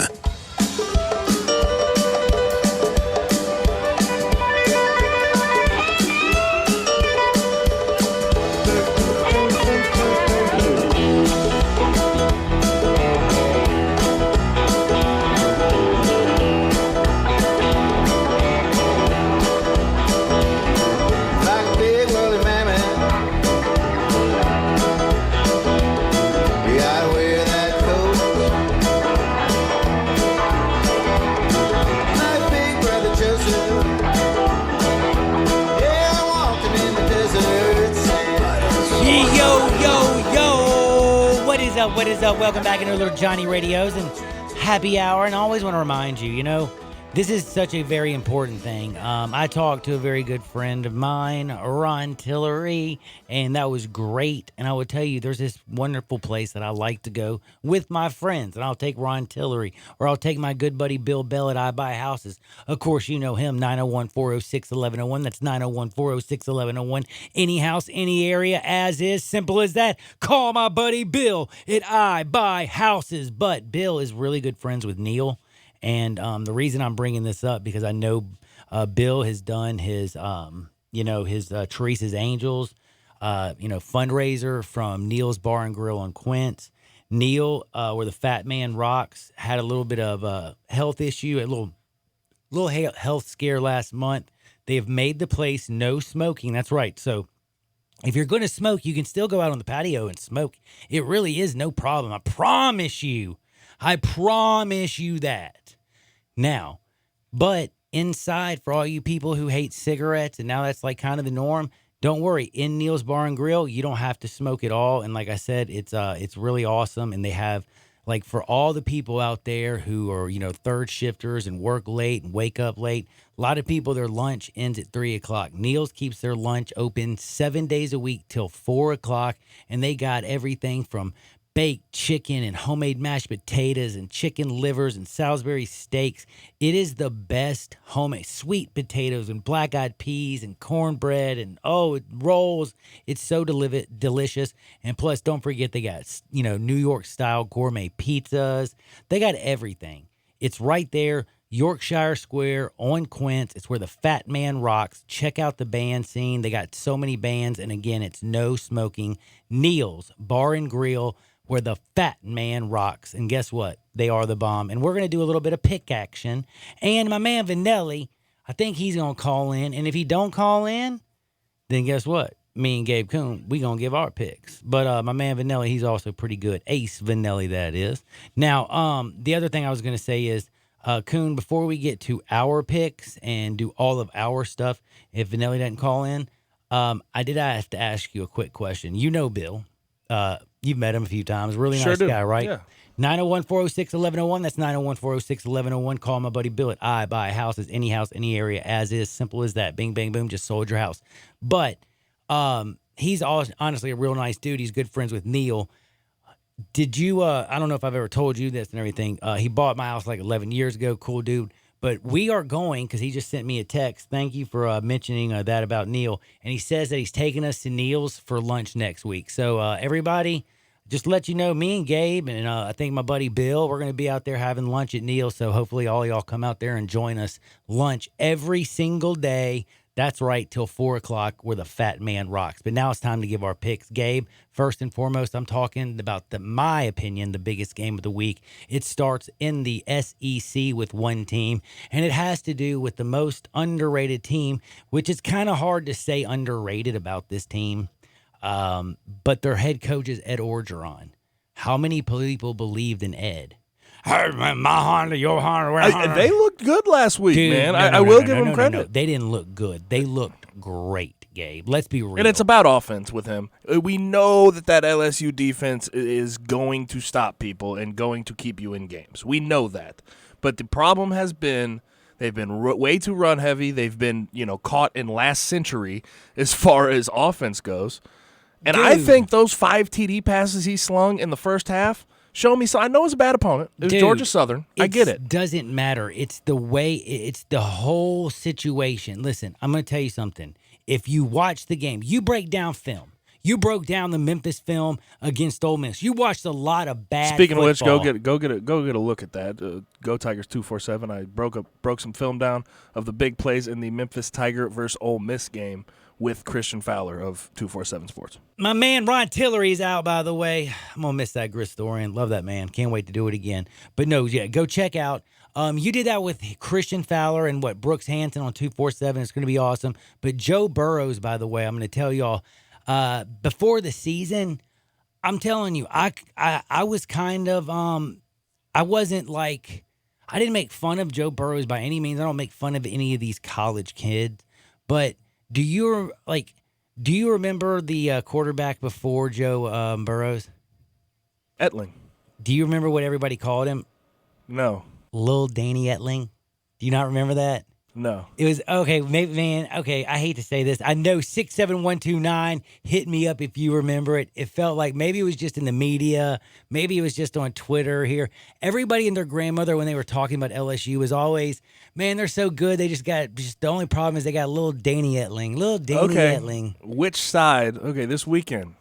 [SPEAKER 8] What is up? Welcome back into a little Johnny Radios and Happy Hour. And I always want to remind you, This is such a very important thing. I talked to a very good friend of mine, Ron Tillery, and that was great. And I would tell you, there's this wonderful place that I like to go with my friends. And I'll take Ron Tillery, or I'll take my good buddy Bill Bell at I Buy Houses. Of course, you know him, 901-406-1101. That's 901-406-1101. Any house, any area, as is. Simple as that. Call my buddy Bill at I Buy Houses. But Bill is really good friends with Neil. And the reason I'm bringing this up, because I know Bill has done his, his Teresa's Angels, fundraiser from Neil's Bar and Grill on Quince. Neil, where the Fat Man Rocks, had a little bit of a health issue, a little health scare last month. They have made the place no smoking. That's right. So if you're going to smoke, you can still go out on the patio and smoke. It really is no problem. I promise you that. Now, but inside, for all you people who hate cigarettes, and now that's like kind of the norm, don't worry. In Neil's Bar and Grill, you don't have to smoke at all. And like I said, it's really awesome. And they have, like, for all the people out there who are, third shifters and work late and wake up late, a lot of people, their lunch ends at 3 o'clock. Neil's keeps their lunch open 7 days a week till 4 o'clock. And they got everything from baked chicken and homemade mashed potatoes and chicken livers and Salisbury steaks. It is the best homemade sweet potatoes and black-eyed peas and cornbread and, rolls. It's so delicious. And plus, don't forget, they got, New York-style gourmet pizzas. They got everything. It's right there, Yorkshire Square on Quince. It's where the Fat Man Rocks. Check out the band scene. They got so many bands. And again, it's no smoking. Neil's Bar and Grill, where the Fat Man Rocks. And guess what? They are the bomb. And we're going to do a little bit of pick action. And my man Vanelli, I think he's going to call in. And if he don't call in, then guess what? Me and Gabe Kuhn, we going to give our picks. But my man Vanelli, he's also pretty good. Ace Vanelli, that is. Now, the other thing I was going to say is, Kuhn, before we get to our picks and do all of our stuff, if Vanelli doesn't call in, I did have to ask you a quick question. You know Bill. You've met him a few times. Really nice guy, right?
[SPEAKER 9] Yeah.
[SPEAKER 8] 901-406-1101. That's 901-406-1101. Call my buddy Bill at I Buy Houses, any house, any area, as is. Simple as that. Bing, bang, boom. Just sold your house. But he's honestly a real nice dude. He's good friends with Neil. Did you, I don't know if I've ever told you this and everything. He bought my house like 11 years ago. Cool dude. But we are going, because he just sent me a text. Thank you for mentioning that about Neil. And he says that he's taking us to Neil's for lunch next week. So everybody, just let you know, me and Gabe and I think my buddy Bill, we're going to be out there having lunch at Neil's. So hopefully all y'all come out there and join us lunch every single day. That's right, till 4 o'clock, where the Fat Man Rocks. But now it's time to give our picks. Gabe, first and foremost, I'm talking about, my opinion, the biggest game of the week. It starts in the SEC with one team, and it has to do with the most underrated team, which is kind of hard to say underrated about this team. But their head coach is Ed Orgeron. How many people believed in Ed? Hey, man, my Honda, your Honda.
[SPEAKER 9] They looked good last week,
[SPEAKER 8] Dude,
[SPEAKER 9] man. I will give them credit.
[SPEAKER 8] No. They didn't look good. They looked great, Gabe. Let's be real.
[SPEAKER 9] And it's about offense with him. We know that LSU defense is going to stop people and going to keep you in games. We know that. But the problem has been they've been way too run heavy. They've been, caught in last century as far as offense goes. And I think those 5 TD passes he slung in the first half show me. So I know it's a bad opponent. It was Georgia Southern. I get it.
[SPEAKER 8] Doesn't matter. It's the way. It's the whole situation. Listen, I'm going to tell you something. If you watch the game, you break down film. You broke down the Memphis film against Ole Miss. You watched a lot of bad.
[SPEAKER 9] Speaking
[SPEAKER 8] football.
[SPEAKER 9] of which, go get a look at that. Go Tigers 247. I broke some film down of the big plays in the Memphis Tiger versus Ole Miss game with Christian Fowler of 247 Sports.
[SPEAKER 8] My man Ron Tillery is out, by the way. I'm going to miss that Gristorian. Love that man. Can't wait to do it again. But no, yeah, go check out. You did that with Christian Fowler and Brooks Hansen on 247. It's going to be awesome. But Joe Burrows, by the way, I'm going to tell y'all, before the season, I'm telling you, I was kind of, I wasn't like, I didn't make fun of Joe Burrows by any means. I don't make fun of any of these college kids. But do you remember the quarterback before Joe Burrows?
[SPEAKER 9] Etling.
[SPEAKER 8] Do you remember what everybody called him?
[SPEAKER 9] No.
[SPEAKER 8] Lil Danny Etling. Do you not remember that?
[SPEAKER 9] No.
[SPEAKER 8] It was okay, man. Okay, I hate to say this. I know 67129. Hit me up if you remember it. It felt like maybe it was just in the media, maybe it was just on Twitter here. Everybody and their grandmother, when they were talking about LSU, was always, man, they're so good. They just the only problem is they got little Danny Etling. Etling.
[SPEAKER 9] Which side? Okay, this weekend.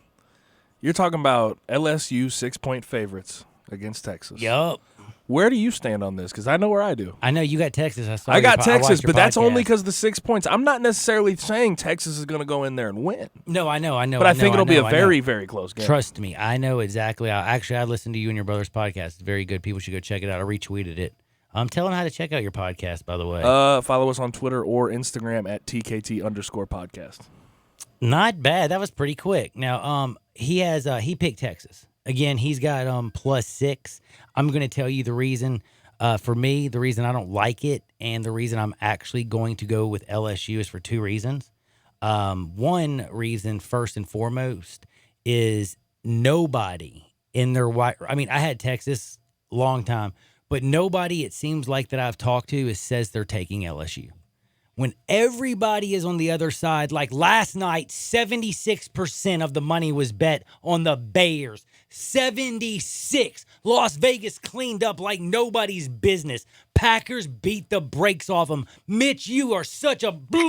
[SPEAKER 9] You're talking about LSU 6-point favorites against Texas.
[SPEAKER 8] Yup.
[SPEAKER 9] Where do you stand on this? Because I know where I do.
[SPEAKER 8] I know you got Texas.
[SPEAKER 9] I got Texas, but that's only
[SPEAKER 8] because
[SPEAKER 9] because the 6 points. I'm not necessarily saying Texas is going to go in there and win.
[SPEAKER 8] No, I know.
[SPEAKER 9] But I think it'll be a very, very close game.
[SPEAKER 8] Trust me, I know exactly. I listened to you and your brother's podcast. It's very good. People should go check it out. I retweeted it. Tell them how to check out your podcast, by the way.
[SPEAKER 9] Follow us on Twitter or Instagram at TKT_podcast.
[SPEAKER 8] Not bad. That was pretty quick. Now, he picked Texas. Again, he's got +6. I'm going to tell you the reason. For me, the reason I don't like it and the reason I'm actually going to go with LSU is for two reasons. One reason, first and foremost, is nobody in their I mean, I had Texas long time, but nobody, it seems like, that I've talked to says they're taking LSU. When everybody is on the other side, like last night, 76% of the money was bet on the Bears. 76. Las Vegas cleaned up like nobody's business. Packers beat the brakes off them. Mitch, you are such a... But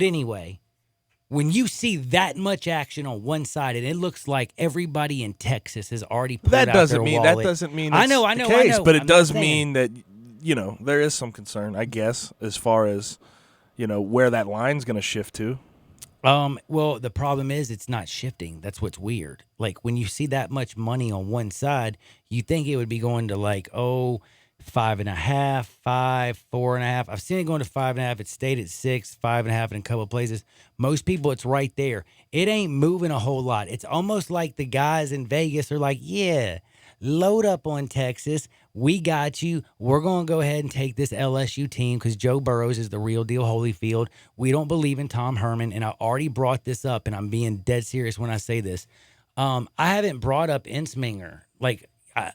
[SPEAKER 8] anyway, when you see that much action on one side, and it looks like everybody in Texas has already put out their wallet.
[SPEAKER 9] That doesn't mean
[SPEAKER 8] I know,
[SPEAKER 9] the case, but it does
[SPEAKER 8] mean
[SPEAKER 9] mean that... there is some concern, I guess, as far as, where that line's going to shift to.
[SPEAKER 8] Well, the problem is it's not shifting. That's what's weird. Like, when you see that much money on one side, you think it would be going to 5.5, 5, 4.5. I've seen it going to 5.5. It stayed at 6, 5.5 in a couple of places. Most people, it's right there. It ain't moving a whole lot. It's almost like the guys in Vegas are like, yeah, load up on Texas. We got you. We're going to go ahead and take this LSU team because Joe Burrows is the real deal Holyfield. We don't believe in Tom Herman, and I already brought this up, and I'm being dead serious when I say this. I haven't brought up Ensminger. Like,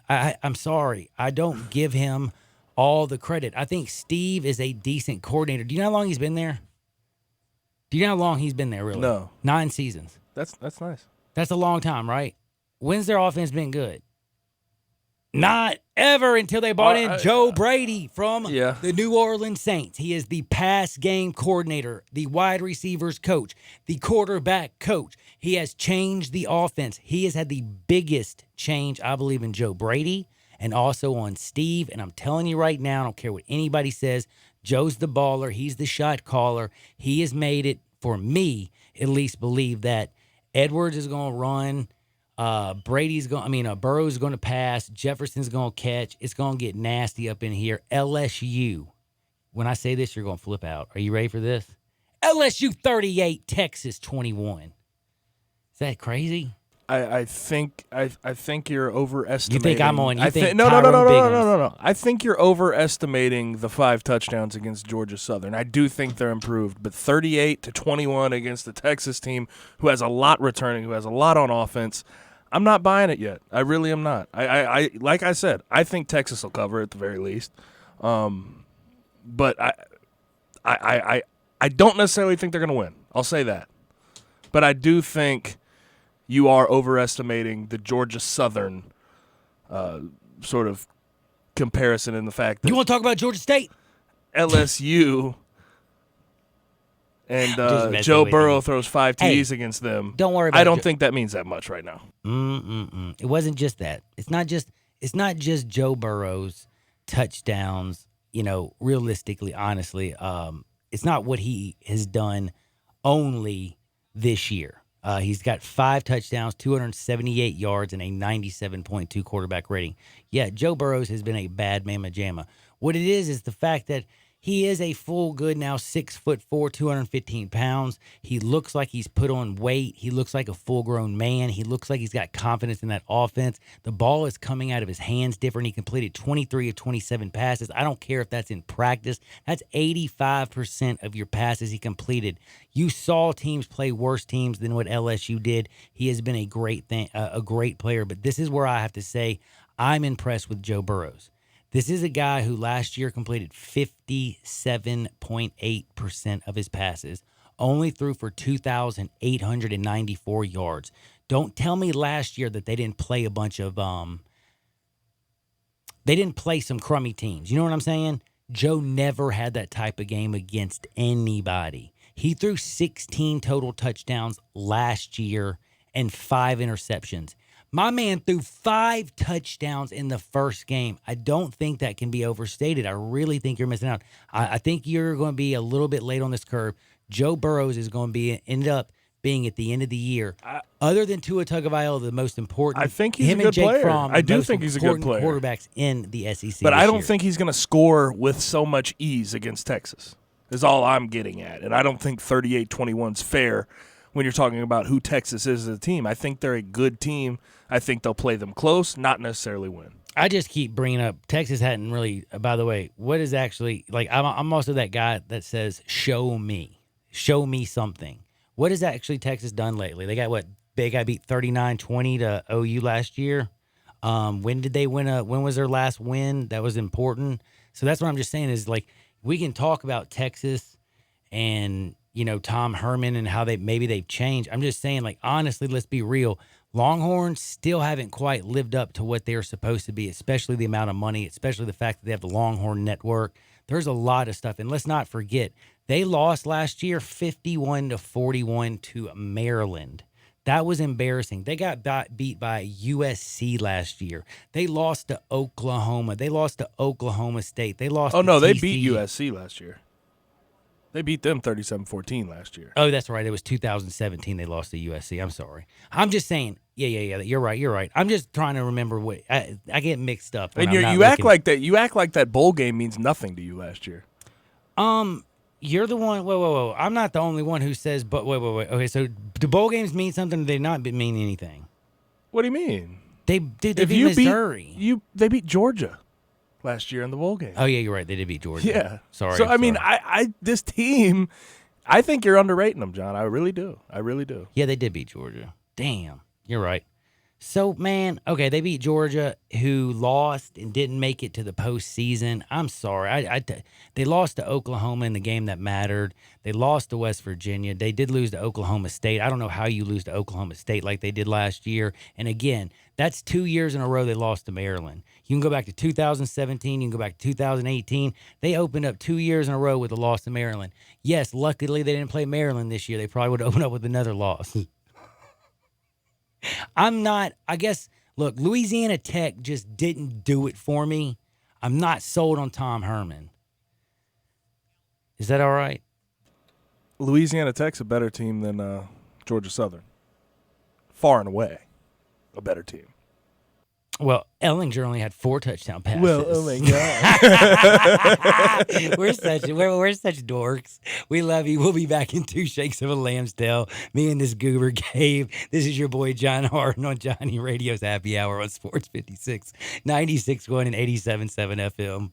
[SPEAKER 8] I'm sorry. I don't give him all the credit. I think Steve is a decent coordinator. Do you know how long he's been there? Do you know how long he's been there, really?
[SPEAKER 9] No.
[SPEAKER 8] 9 seasons.
[SPEAKER 9] That's nice.
[SPEAKER 8] That's a long time, right? When's their offense been good? Not ever until they brought in Joe Brady from the New Orleans Saints. He is the pass game coordinator, the wide receivers coach, the quarterback coach. He has changed the offense. He has had the biggest change, I believe, in Joe Brady and also on Steve. And I'm telling you right now, I don't care what anybody says, Joe's the baller. He's the shot caller. He has made it, for me, at least, believe that Edwards is going to run. Burrow's going to pass. Jefferson's going to catch. It's going to get nasty up in here. LSU. When I say this, you're going to flip out. Are you ready for this? LSU 38, Texas 21. Is that crazy?
[SPEAKER 9] I think you're overestimating.
[SPEAKER 8] You think I'm on? You think
[SPEAKER 9] No. I think you're overestimating the 5 touchdowns against Georgia Southern. I do think they're improved, but 38-21 against the Texas team, who has a lot returning, who has a lot on offense. I'm not buying it yet. I really am not. I like I said, I think Texas will cover at the very least. But I don't necessarily think they're going to win. I'll say that. But I do think you are overestimating the Georgia Southern sort of comparison in the fact that
[SPEAKER 8] you want to talk about Georgia State?
[SPEAKER 9] LSU and Joe Burrow throws 5 TDs against them.
[SPEAKER 8] Don't worry about it.
[SPEAKER 9] I don't think that means that much right now.
[SPEAKER 8] It wasn't just that. It's not just Joe Burrow's touchdowns, realistically, honestly. It's not what he has done only this year. He's got 5 touchdowns, 278 yards, and a 97.2 quarterback rating. Yeah, Joe Burrows has been a bad mamma jamma. What it is the fact that he is a full good now 6'4", 215 pounds. He looks like he's put on weight. He looks like a full-grown man. He looks like he's got confidence in that offense. The ball is coming out of his hands different. He completed 23 of 27 passes. I don't care if that's in practice. That's 85% of your passes he completed. You saw teams play worse teams than what LSU did. He has been a great player. But this is where I have to say I'm impressed with Joe Burrows. This is a guy who last year completed 57.8% of his passes, only threw for 2,894 yards. Don't tell me last year that they didn't play a bunch of they didn't play some crummy teams. You know what I'm saying? Joe never had that type of game against anybody. He threw 16 total touchdowns last year and 5 interceptions. My man threw 5 touchdowns in the first game. I don't think that can be overstated. I really think you're missing out. I think you're going to be a little bit late on this curve. Joe Burrows is going to end up being at the end of the year. Other than Tua Tagovailoa, the most important.
[SPEAKER 9] I think he's
[SPEAKER 8] him
[SPEAKER 9] a good
[SPEAKER 8] and Jake
[SPEAKER 9] player.
[SPEAKER 8] Fromm,
[SPEAKER 9] I
[SPEAKER 8] the
[SPEAKER 9] do
[SPEAKER 8] most
[SPEAKER 9] think he's a good
[SPEAKER 8] important
[SPEAKER 9] player.
[SPEAKER 8] quarterbacks in the SEC.
[SPEAKER 9] But I
[SPEAKER 8] this
[SPEAKER 9] don't
[SPEAKER 8] year.
[SPEAKER 9] think he's going to score with so much ease against Texas, is all I'm getting at. And I don't think 38-21 is fair when you're talking about who Texas is as a team. I think they're a good team. I think they'll play them close, not necessarily win.
[SPEAKER 8] I just keep bringing up Texas hadn't really. By the way, what is actually like? I'm also that guy that says, "Show me something." What has actually Texas done lately? They got what? They got beat 39-20 to OU last year. When did they win? When was their last win? That was important. So that's what I'm just saying is like we can talk about Texas and Tom Herman and how they've changed. I'm just saying like honestly, let's be real. Longhorns still haven't quite lived up to what they're supposed to be, especially the amount of money, especially the fact that they have the Longhorn Network. There's a lot of stuff. And let's not forget, they lost last year 51-41 to Maryland. That was embarrassing. They got beat by USC last year. They lost to Oklahoma. They lost to Oklahoma State. They lost to
[SPEAKER 9] they
[SPEAKER 8] TCU.
[SPEAKER 9] beat USC last year. They beat them 37-14 last year.
[SPEAKER 8] Oh, that's right. It was 2017 they lost to USC. I'm sorry. I'm just saying. Yeah. You're right. I'm just trying to remember what I get mixed up.
[SPEAKER 9] And you act like that. You act like that bowl game means nothing to you last year.
[SPEAKER 8] You're the one. Whoa. I'm not the only one who says. But wait. Okay, so do bowl games mean something? Or do they not mean anything?
[SPEAKER 9] What do you mean?
[SPEAKER 8] They beat Missouri.
[SPEAKER 9] They beat Georgia last year in the bowl game.
[SPEAKER 8] Oh yeah, you're right. They did beat Georgia.
[SPEAKER 9] Yeah.
[SPEAKER 8] Sorry.
[SPEAKER 9] So I mean, this team, I think you're underrating them, John. I really do.
[SPEAKER 8] Yeah, they did beat Georgia. Damn, you're right. So, man, okay, they beat Georgia, who lost and didn't make it to the postseason. I'm sorry. They lost to Oklahoma in the game that mattered. They lost to West Virginia. They did lose to Oklahoma State. I don't know how you lose to Oklahoma State like they did last year. And, again, that's 2 years in a row they lost to Maryland. You can go back to 2017. You can go back to 2018. They opened up 2 years in a row with a loss to Maryland. Yes, luckily they didn't play Maryland this year. They probably would have opened up with another loss. Look, Louisiana Tech just didn't do it for me. I'm not sold on Tom Herman. Is that all right?
[SPEAKER 9] Louisiana Tech's a better team than Georgia Southern. Far and away a better team.
[SPEAKER 8] Well, Ellinger only had 4 touchdown passes.
[SPEAKER 9] Well, oh my God.
[SPEAKER 8] we're such dorks. We love you. We'll be back in 2 shakes of a lamb's tail. Me and this goober Gabe. This is your boy John Harden on Johnny Radio's Happy Hour on Sports 56, 96.1 and 87.7 FM.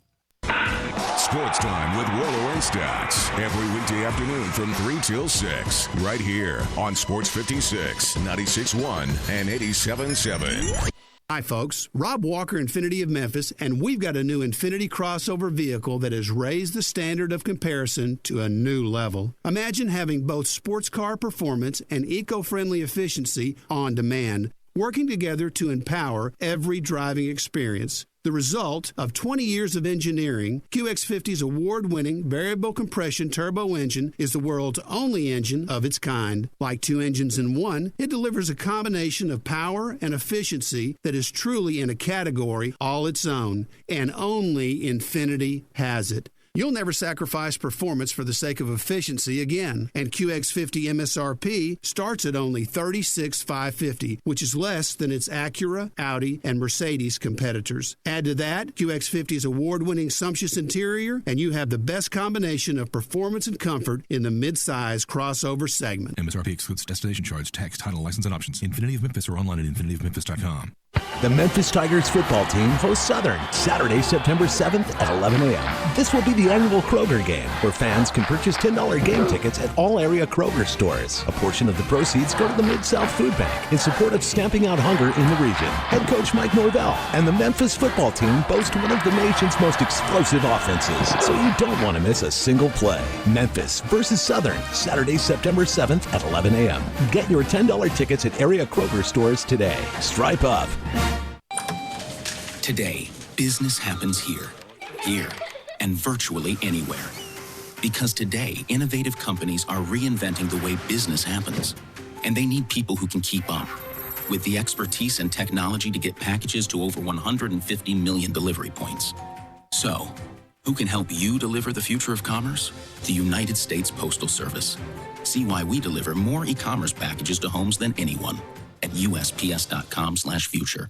[SPEAKER 4] Sports Time with Rollo and Stacks. Every weekday afternoon from 3 till 6. Right here on Sports 56, 96.1 and 87.7.
[SPEAKER 13] Hi, folks. Rob Walker, Infinity of Memphis, and we've got a new Infinity crossover vehicle that has raised the standard of comparison to a new level. Imagine having both sports car performance and eco-friendly efficiency on demand, working together to empower every driving experience. The result of 20 years of engineering, QX50's award-winning variable compression turbo engine is the world's only engine of its kind. Like 2 engines in one, it delivers a combination of power and efficiency that is truly in a category all its own, and only Infinity has it. You'll never sacrifice performance for the sake of efficiency again. And QX50 MSRP starts at only $36,550, which is less than its Acura, Audi, and Mercedes competitors. Add to that QX50's award-winning sumptuous interior, and you have the best combination of performance and comfort in the mid-size crossover segment.
[SPEAKER 19] MSRP excludes destination charge, tax, title, license, and options. Infinity of Memphis or online at infinityofmemphis.com. The Memphis Tigers football team hosts Southern Saturday, September 7th at 11 a.m. This will be the annual Kroger game, where fans can purchase $10 game tickets at all area Kroger stores. A portion of the proceeds go to the Mid-South Food Bank in support of stamping out hunger in the region. Head coach Mike Norvell and the Memphis football team boast one of the nation's most explosive offenses, so you don't want to miss a single play. Memphis versus Southern, Saturday, September 7th at 11 a.m. Get your $10 tickets at area Kroger stores today. Stripe up.
[SPEAKER 20] Today, business happens here, and virtually anywhere. Because today, innovative companies are reinventing the way business happens. And they need people who can keep up. With the expertise and technology to get packages to over 150 million delivery points. So, who can help you deliver the future of commerce? The United States Postal Service. See why we deliver more e-commerce packages to homes than anyone at USPS.com/future.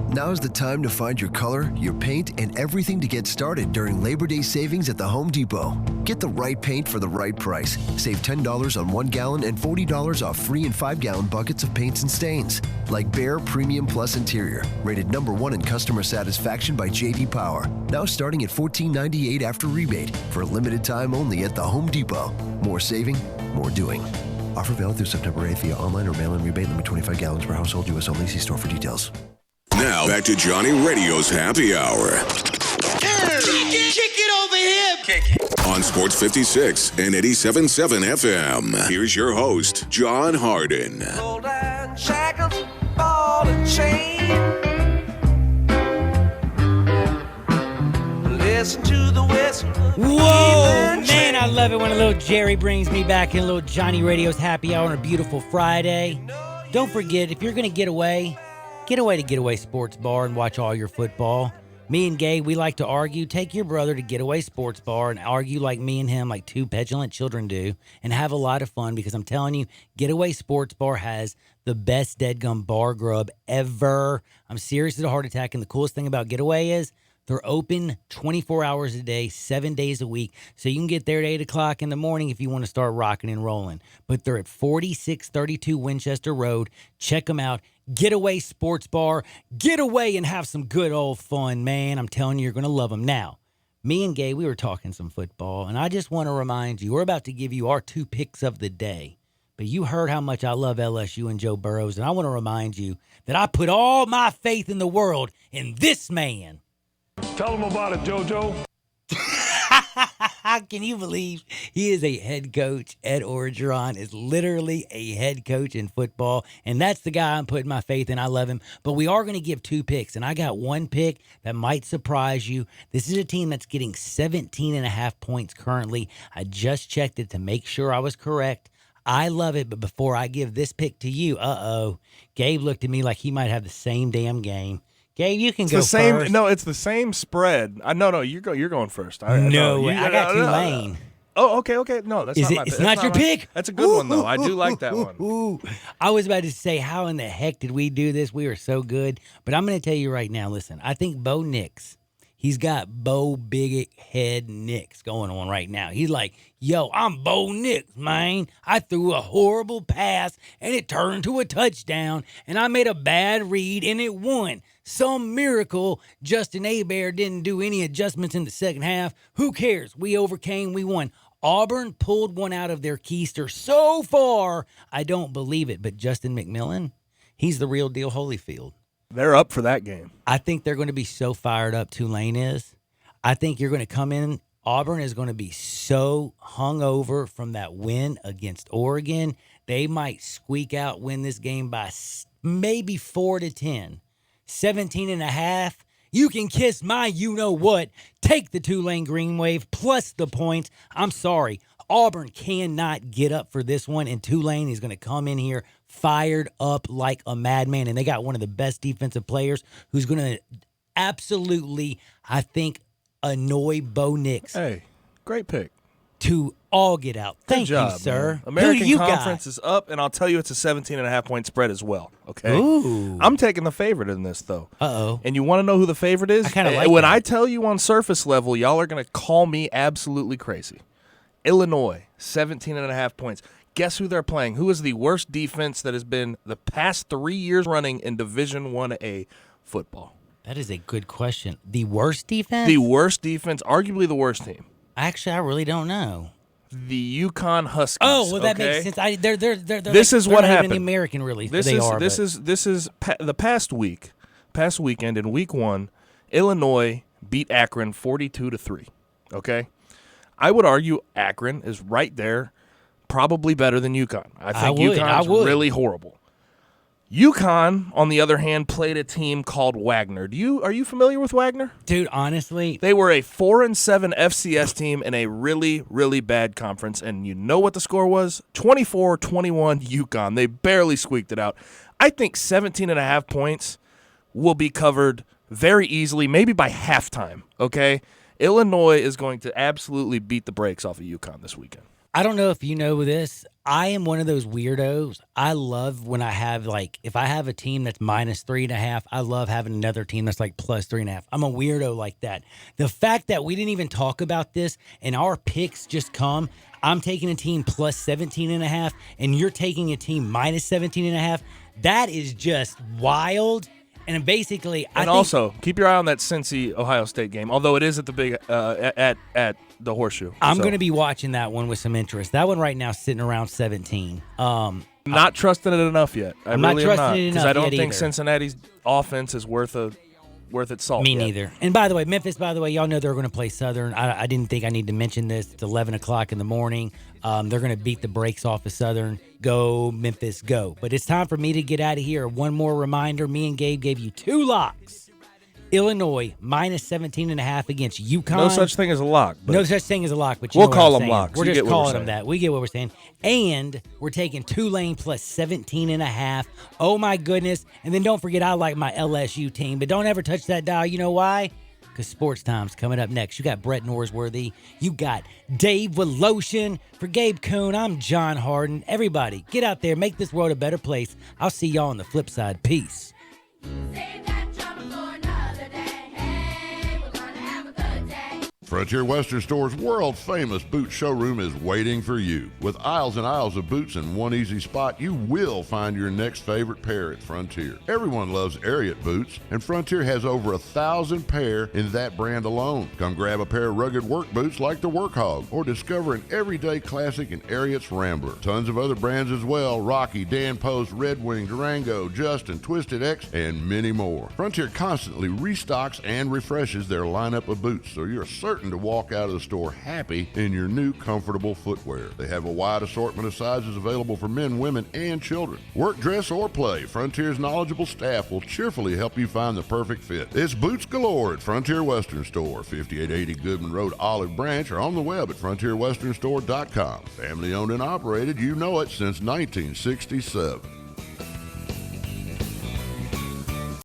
[SPEAKER 15] Now's the time to find your color, your paint, and everything to get started during Labor Day savings at the Home Depot. Get the right paint for the right price. Save $10 on 1 gallon and $40 off 3 and 5 gallon buckets of paints and stains. Like Behr Premium Plus Interior, rated #1 in customer satisfaction by J.D. Power. Now starting at $14.98 after rebate for a limited time only at the Home Depot. More saving, more doing. Offer valid through September 8th via online or mail-in rebate limit 25 gallons per household. U.S. only. See store for details.
[SPEAKER 4] Now, back to Johnny Radio's Happy Hour.
[SPEAKER 18] Kick it over here. Kick it.
[SPEAKER 4] On Sports 56 and 87.7 FM. Here's your host, John Harden.
[SPEAKER 18] Golden shackles, ball and chain. Listen to the whistle.
[SPEAKER 8] Whoa, man, I love it when a little Jerry brings me back in a little Johnny Radio's Happy Hour on a beautiful Friday. Don't forget, if you're going to get away to Getaway Sports Bar and watch all your football. Me and Gabe, we like to argue. Take your brother to Getaway Sports Bar and argue like me and him, like two petulant children do, and have a lot of fun, because I'm telling you, Getaway Sports Bar has the best deadgum bar grub ever. I'm serious as a heart attack, and the coolest thing about Getaway is they're open 24 hours a day, 7 days a week, so you can get there at 8 o'clock in the morning if you want to start rocking and rolling. But they're at 4632 Winchester Road. Check them out. Getaway Sports Bar. Get away and have some good old fun, man. I'm telling you, you're going to love them. Now, me and Gabe, we were talking some football, and I just want to remind you, we're about to give you our 2 picks of the day. But you heard how much I love LSU and Joe Burrows, and I want to remind you that I put all my faith in the world in this man.
[SPEAKER 21] Tell them about it, JoJo.
[SPEAKER 8] Can you believe he is a head coach? Ed Orgeron is literally a head coach in football, and that's the guy I'm putting my faith in. I love him. But we are going to give 2 picks, and I got 1 pick that might surprise you. This is a team that's getting 17.5 points currently. I just checked it to make sure I was correct. I love it, but before I give this pick to you, Gabe looked at me like he might have the same damn game. Gabe, you can go first.
[SPEAKER 9] No, it's the same spread. No, you're going first.
[SPEAKER 8] I got Tulane.
[SPEAKER 9] Oh, okay. No, that's not my pick.
[SPEAKER 8] It's not your pick?
[SPEAKER 9] That's a good one, though. I do like that one.
[SPEAKER 8] I was about to say, how in the heck did we do this? We were so good. But I'm going to tell you right now, listen, I think Bo Nix, he's got Bo Big Head Nix going on right now. He's like, yo, I'm Bo Nix, man. I threw a horrible pass, and it turned to a touchdown, and I made a bad read, and it won. Some miracle Justin Hebert didn't do any adjustments in the second half. Who cares? We overcame. We won. Auburn pulled one out of their keister so far, I don't believe it. But Justin McMillan, he's the real deal Holyfield.
[SPEAKER 9] They're up for that game.
[SPEAKER 8] I think they're going to be so fired up, Tulane is. I think you're going to come in. Auburn is going to be so hungover from that win against Oregon. They might squeak out, win this game by maybe 4-10. 17.5. You can kiss my you-know-what. Take the Tulane Green Wave plus the points. I'm sorry. Auburn cannot get up for this one, and Tulane is going to come in here fired up like a madman, and they got one of the best defensive players who's going to absolutely, I think, annoy Bo Nix.
[SPEAKER 9] Hey, great pick.
[SPEAKER 8] To all get out. Thank
[SPEAKER 9] Good job,
[SPEAKER 8] you, sir.
[SPEAKER 9] Man. American
[SPEAKER 8] you
[SPEAKER 9] Conference
[SPEAKER 8] got?
[SPEAKER 9] is up, and I'll tell you it's a 17.5 point spread as well. Okay.
[SPEAKER 8] Ooh.
[SPEAKER 9] I'm taking the favorite in this, though.
[SPEAKER 8] Uh-oh.
[SPEAKER 9] And you want to know who the favorite is?
[SPEAKER 8] I kind of like
[SPEAKER 9] when
[SPEAKER 8] that.
[SPEAKER 9] I tell you on surface level, y'all are going to call me absolutely crazy. Illinois, 17.5 points. Guess who they're playing? Who is the worst defense that has been the past 3 years running in Division 1A football?
[SPEAKER 8] That is a good question. The worst defense?
[SPEAKER 9] The worst defense, arguably the worst team.
[SPEAKER 8] Actually, I really don't know.
[SPEAKER 9] The Yukon Huskies.
[SPEAKER 8] Oh, well, that
[SPEAKER 9] okay?
[SPEAKER 8] makes sense. They're
[SPEAKER 9] this
[SPEAKER 8] like,
[SPEAKER 9] is what
[SPEAKER 8] not
[SPEAKER 9] happened.
[SPEAKER 8] Even the American really.
[SPEAKER 9] This
[SPEAKER 8] they
[SPEAKER 9] is
[SPEAKER 8] are.
[SPEAKER 9] This is the past weekend in week 1, Illinois beat Akron 42-3. Okay, I would argue Akron is right there. Probably better than UConn. I think UConn's really horrible. UConn, on the other hand, played a team called Wagner. Are you familiar with Wagner?
[SPEAKER 8] Dude, honestly.
[SPEAKER 9] They were a 4-7 FCS team in a really, really bad conference, and you know what the score was? 24-21 UConn. They barely squeaked it out. I think 17.5 points will be covered very easily, maybe by halftime, okay? Illinois is going to absolutely beat the brakes off of UConn this weekend.
[SPEAKER 8] I don't know if you know this. I am one of those weirdos. I love when I have, like, if I have a team that's minus 3.5, I love having another team that's like plus 3.5. I'm a weirdo like that. The fact that we didn't even talk about this and our picks just come, I'm taking a team plus 17.5 and you're taking a team minus 17.5. That is just wild. And basically, I think
[SPEAKER 9] also keep your eye on that Cincy Ohio State game. Although it is at the big at the Horseshoe.
[SPEAKER 8] I'm going to be watching that one with some interest. That one right now is sitting around 17.
[SPEAKER 9] Not trusting it enough yet.
[SPEAKER 8] I'm not trusting it enough
[SPEAKER 9] because I don't think
[SPEAKER 8] either.
[SPEAKER 9] Cincinnati's offense is worth its salt.
[SPEAKER 8] Me neither. And by the way, Memphis. By the way, y'all know they're going to play Southern. I didn't think I need to mention this. It's 11 o'clock in the morning. They're going to beat the brakes off of Southern. Go, Memphis, go. But it's time for me to get out of here. One more reminder. Me and Gabe gave you 2 locks. Illinois, minus 17.5 against UConn.
[SPEAKER 9] No such thing as a lock.
[SPEAKER 8] No such thing as a lock, but
[SPEAKER 9] we'll
[SPEAKER 8] know
[SPEAKER 9] call
[SPEAKER 8] what I'm
[SPEAKER 9] them
[SPEAKER 8] saying.
[SPEAKER 9] locks.
[SPEAKER 8] We're
[SPEAKER 9] You
[SPEAKER 8] just
[SPEAKER 9] get what we're
[SPEAKER 8] calling them
[SPEAKER 9] saying.
[SPEAKER 8] that. We get what we're saying. And we're taking Tulane plus 17.5. Oh, my goodness. And then don't forget, I like my LSU team. But don't ever touch that dial. You know why? Because Sports Time's coming up next. You got Brett Norsworthy. You got Dave Woloshin. For Gabe Kuhn, I'm John Harden. Everybody, get out there. Make this world a better place. I'll see y'all on the flip side. Peace.
[SPEAKER 11] Frontier Western Store's world-famous boot showroom is waiting for you. With aisles and aisles of boots in one easy spot, you will find your next favorite pair at Frontier. Everyone loves Ariat boots, and Frontier has over 1,000 pair in that brand alone. Come grab a pair of rugged work boots like the Workhog, or discover an everyday classic in Ariat's Rambler. Tons of other brands as well: Rocky, Dan Post, Red Wing, Durango, Justin, Twisted X, and many more. Frontier constantly restocks and refreshes their lineup of boots, so you're certain to walk out of the store happy in your new comfortable footwear. They have a wide assortment of sizes available for men, women, and children. Work, dress, or play, Frontier's knowledgeable staff will cheerfully help you find the perfect fit. It's boots galore at Frontier Western Store, 5880 Goodman Road, Olive Branch, or on the web at frontierwesternstore.com. Family owned and operated, you know it, since 1967.